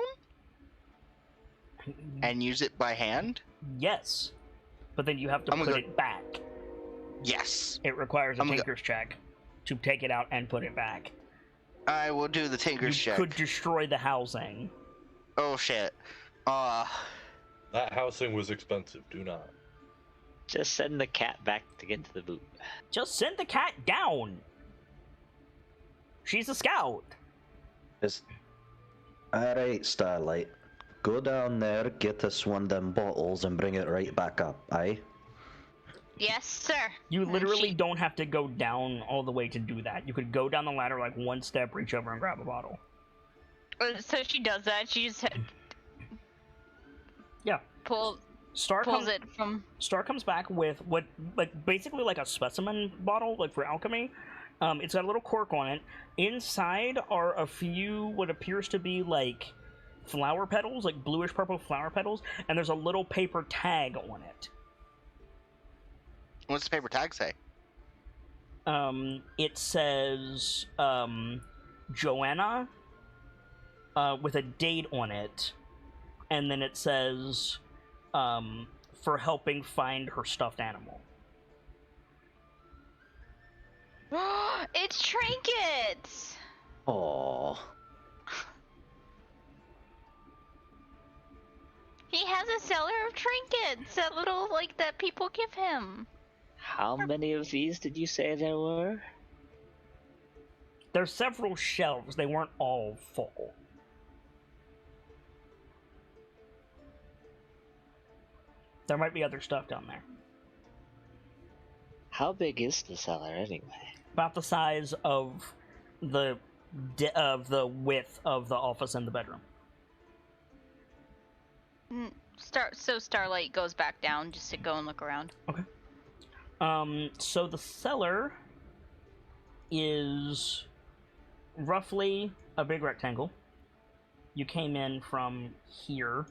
and use it by hand? Yes. But then you have to I'm put gonna it back. Yes. It requires a I'm gonna tinker's check to take it out and put it back. I will do the You tinker's check. could destroy the housing. Oh shit. That housing was expensive. Do not. Just send the cat back to get to the boot. Just send the cat down. She's a scout. Alright, Starlight. Go down there, get us one of them bottles, and bring it right back up, aye? Yes, sir. You And literally she- don't have to go down all the way to do that. You could go down the ladder like one step, reach over and grab a bottle. So she does that. She just Yeah. pulls Star comes it from. Star comes back with what, like, basically like a specimen bottle, like for alchemy. It's got a little cork on it. Inside are a few what appears to be like flower petals, like bluish purple flower petals, and there's a little paper tag on it. What's the paper tag say? It says Joanna with a date on it, and then it says for helping find her stuffed animal. It's trinkets. Aww. He has a cellar of trinkets. That little that people give him. How many of these did you say there were? There's several shelves. They weren't all full. There might be other stuff down there. How big is the cellar anyway? About the size of the width of the office and the bedroom. So Starlight goes back down just to go and look around. Okay. So the cellar is roughly a big rectangle. You came in from here,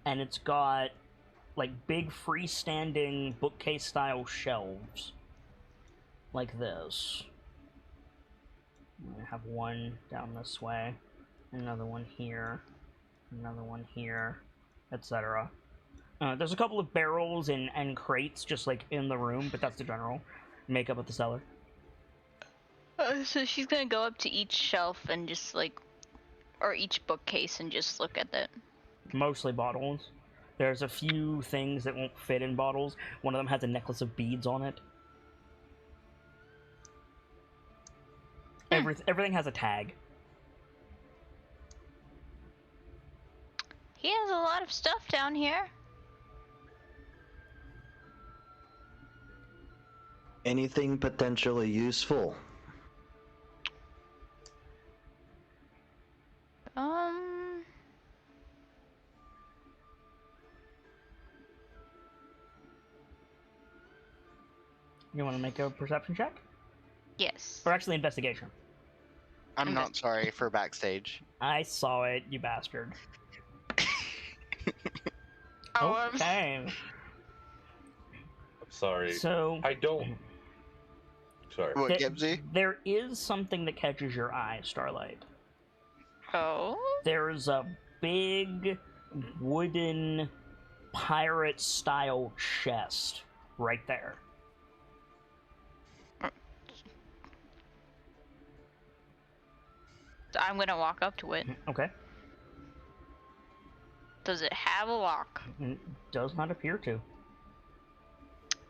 and it's got like big freestanding bookcase style shelves like this. I have one down this way, another one here, another one here, etc. There's a couple of barrels and crates just like in the room, but that's the general makeup of the cellar. So she's gonna go up to each shelf and just or each bookcase and just look at it. Mostly bottles. There's a few things that won't fit in bottles. One of them has a necklace of beads on it. Everything has a tag. He has a lot of stuff down here. Anything potentially useful? You want to make a perception check? Yes. Or actually investigation. I'm not sorry for backstage. I saw it, you bastard. Oh, Okay. I'm sorry. So I don't. Sorry. What, Th- Gibbsy? there is something that catches your eye, Starlight. Oh. There's a big wooden pirate-style chest right there. I'm gonna walk up to it. Okay. Does it have a lock? Does not appear to.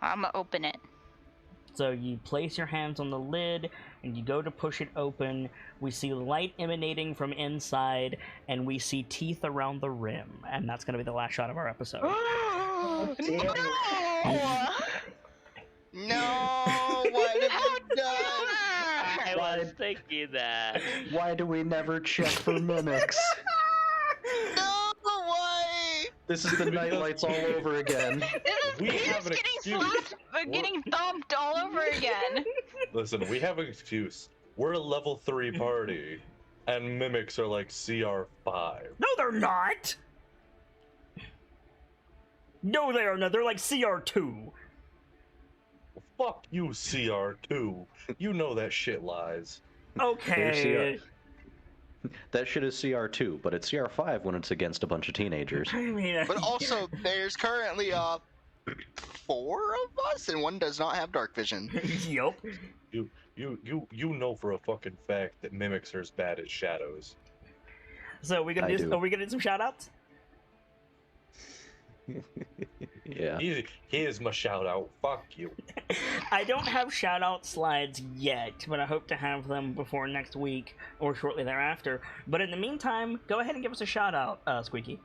I'm gonna open it. So you place your hands on the lid, and you go to push it open. We see light emanating from inside, and we see teeth around the rim. And that's going to be the last shot of our episode. No! No! What have you done? I was thinking that. Why do we never check for mimics? No! Why? This is the nightlights all over again. We He's have an getting excuse. slapped, getting thumped all over again. Listen, we have an excuse. We're a level 3 party, and mimics are like CR5. No, they're not! No, they are not. They're like CR2. Fuck you, CR2. You know that shit lies. Okay. That shit is CR2, but it's CR5 when it's against a bunch of teenagers. I mean, But also, there's currently 4 of us, and one does not have dark vision. yup. You know for a fucking fact that mimics are as bad as shadows. So we gonna I do? do. Are we gonna do some shout outs? Yeah. Here's my shout out. Fuck you. I don't have shout out slides yet, but I hope to have them before next week or shortly thereafter. But in the meantime, go ahead and give us a shout out, Squeaky.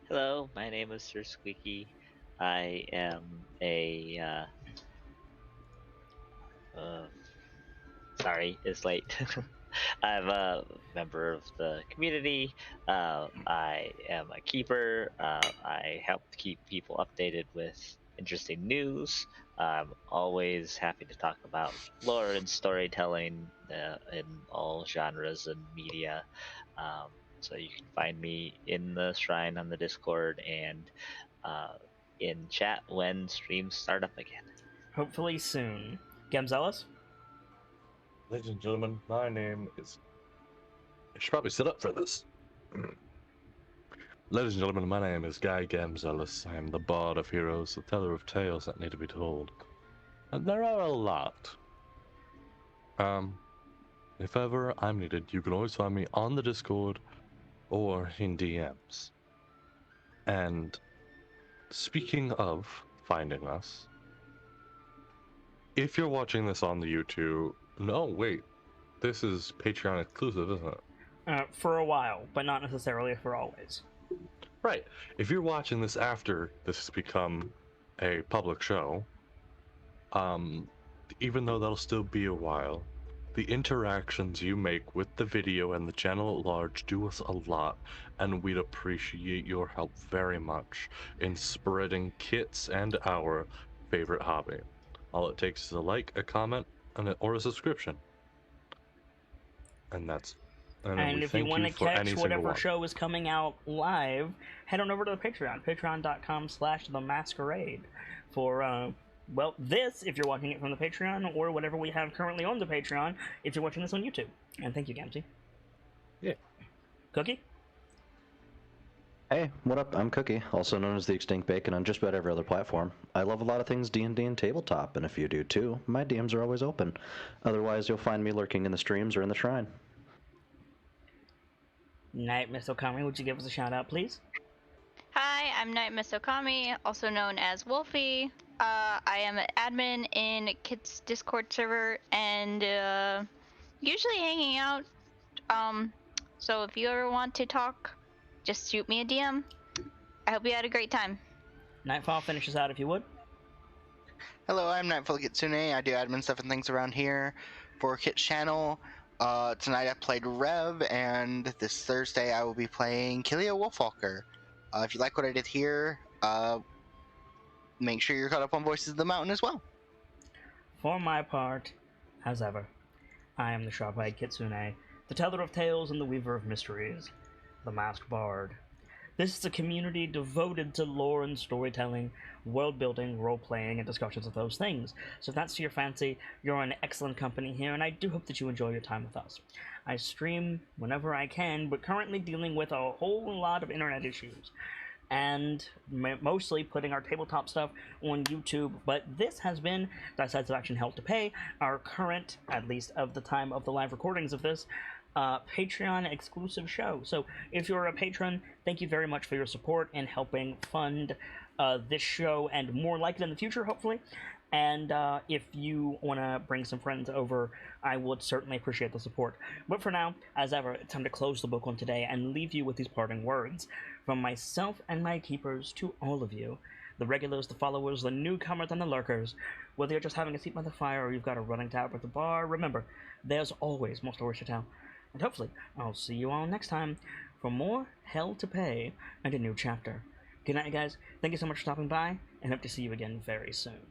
Hello, my name is Sir Squeaky. I am a sorry, it's late. I'm a member of the community. I am a keeper. I help keep people updated with interesting news. I'm always happy to talk about lore and storytelling in all genres and media. So you can find me in the Shrine on the Discord and in chat when streams start up again. Hopefully soon. Gamzelis? Ladies and gentlemen, my name is. I should probably sit up for this. Ladies and gentlemen, my name is Guy Gamzelis. I am the bard of heroes, the teller of tales that need to be told. And there are a lot. If ever I'm needed, you can always find me on the Discord or in DMs. And speaking of finding us, if you're watching this on the YouTube, no, wait, this is Patreon exclusive, isn't it? For a while, but not necessarily for always. Right. If you're watching this after this has become a public show, even though that'll still be a while, the interactions you make with the video and the channel at large do us a lot, and we'd appreciate your help very much in spreading Kit's and our favorite hobby. All it takes is a like, a comment, or a subscription. And that's... And if you want to catch whatever show is coming out live, head on over to the Patreon, patreon.com/themasquerade for, well, this, if you're watching it from the Patreon, or whatever we have currently on the Patreon, if you're watching this on YouTube. And thank you, Gamzee. Yeah. Cookie? Hey, what up? I'm Cookie, also known as the Extinct Bacon on just about every other platform. I love a lot of things D&D and tabletop, and if you do too, my DMs are always open. Otherwise, you'll find me lurking in the streams or in the Shrine. Night Miss Okami, would you give us a shout out, please? Hi, I'm Night Miss Okami, also known as Wolfie. I am an admin in Kit's Discord server and usually hanging out. So if you ever want to talk, just shoot me a DM. I hope you had a great time. Nightfall, finish us out if you would. Hello, I'm Nightfall Kitsune. I do admin stuff and things around here for Kit's channel. Tonight I played Rev, and this Thursday I will be playing Killia Wolfwalker. If you like what I did here, make sure you're caught up on Voices of the Mountain as well. For my part, as ever, I am the Sharp-Eyed Kitsune, the teller of tales and the weaver of mysteries, the masked bard. This is a community devoted to lore and storytelling, world-building, role-playing, and discussions of those things. So if that's to your fancy, you're in excellent company here, and I do hope that you enjoy your time with us. I stream whenever I can, but currently dealing with a whole lot of internet issues, and mostly putting our tabletop stuff on YouTube, but this has been Dice-Icive Action Hell to Pay, our current, at least of the time of the live recordings of this, Patreon exclusive show. So if you're a patron, thank you very much for your support in helping fund this show and more like it in the future, hopefully. And if you want to bring some friends over, I would certainly appreciate the support. But for now, as ever, it's time to close the book on today and leave you with these parting words. From myself and my keepers to all of you, the regulars, the followers, the newcomers, and the lurkers, whether you're just having a seat by the fire or you've got a running tab at the bar, remember, there's always more stories to tell. And hopefully, I'll see you all next time for more Hell to Pay and a new chapter. Good night, guys. Thank you so much for stopping by, and hope to see you again very soon.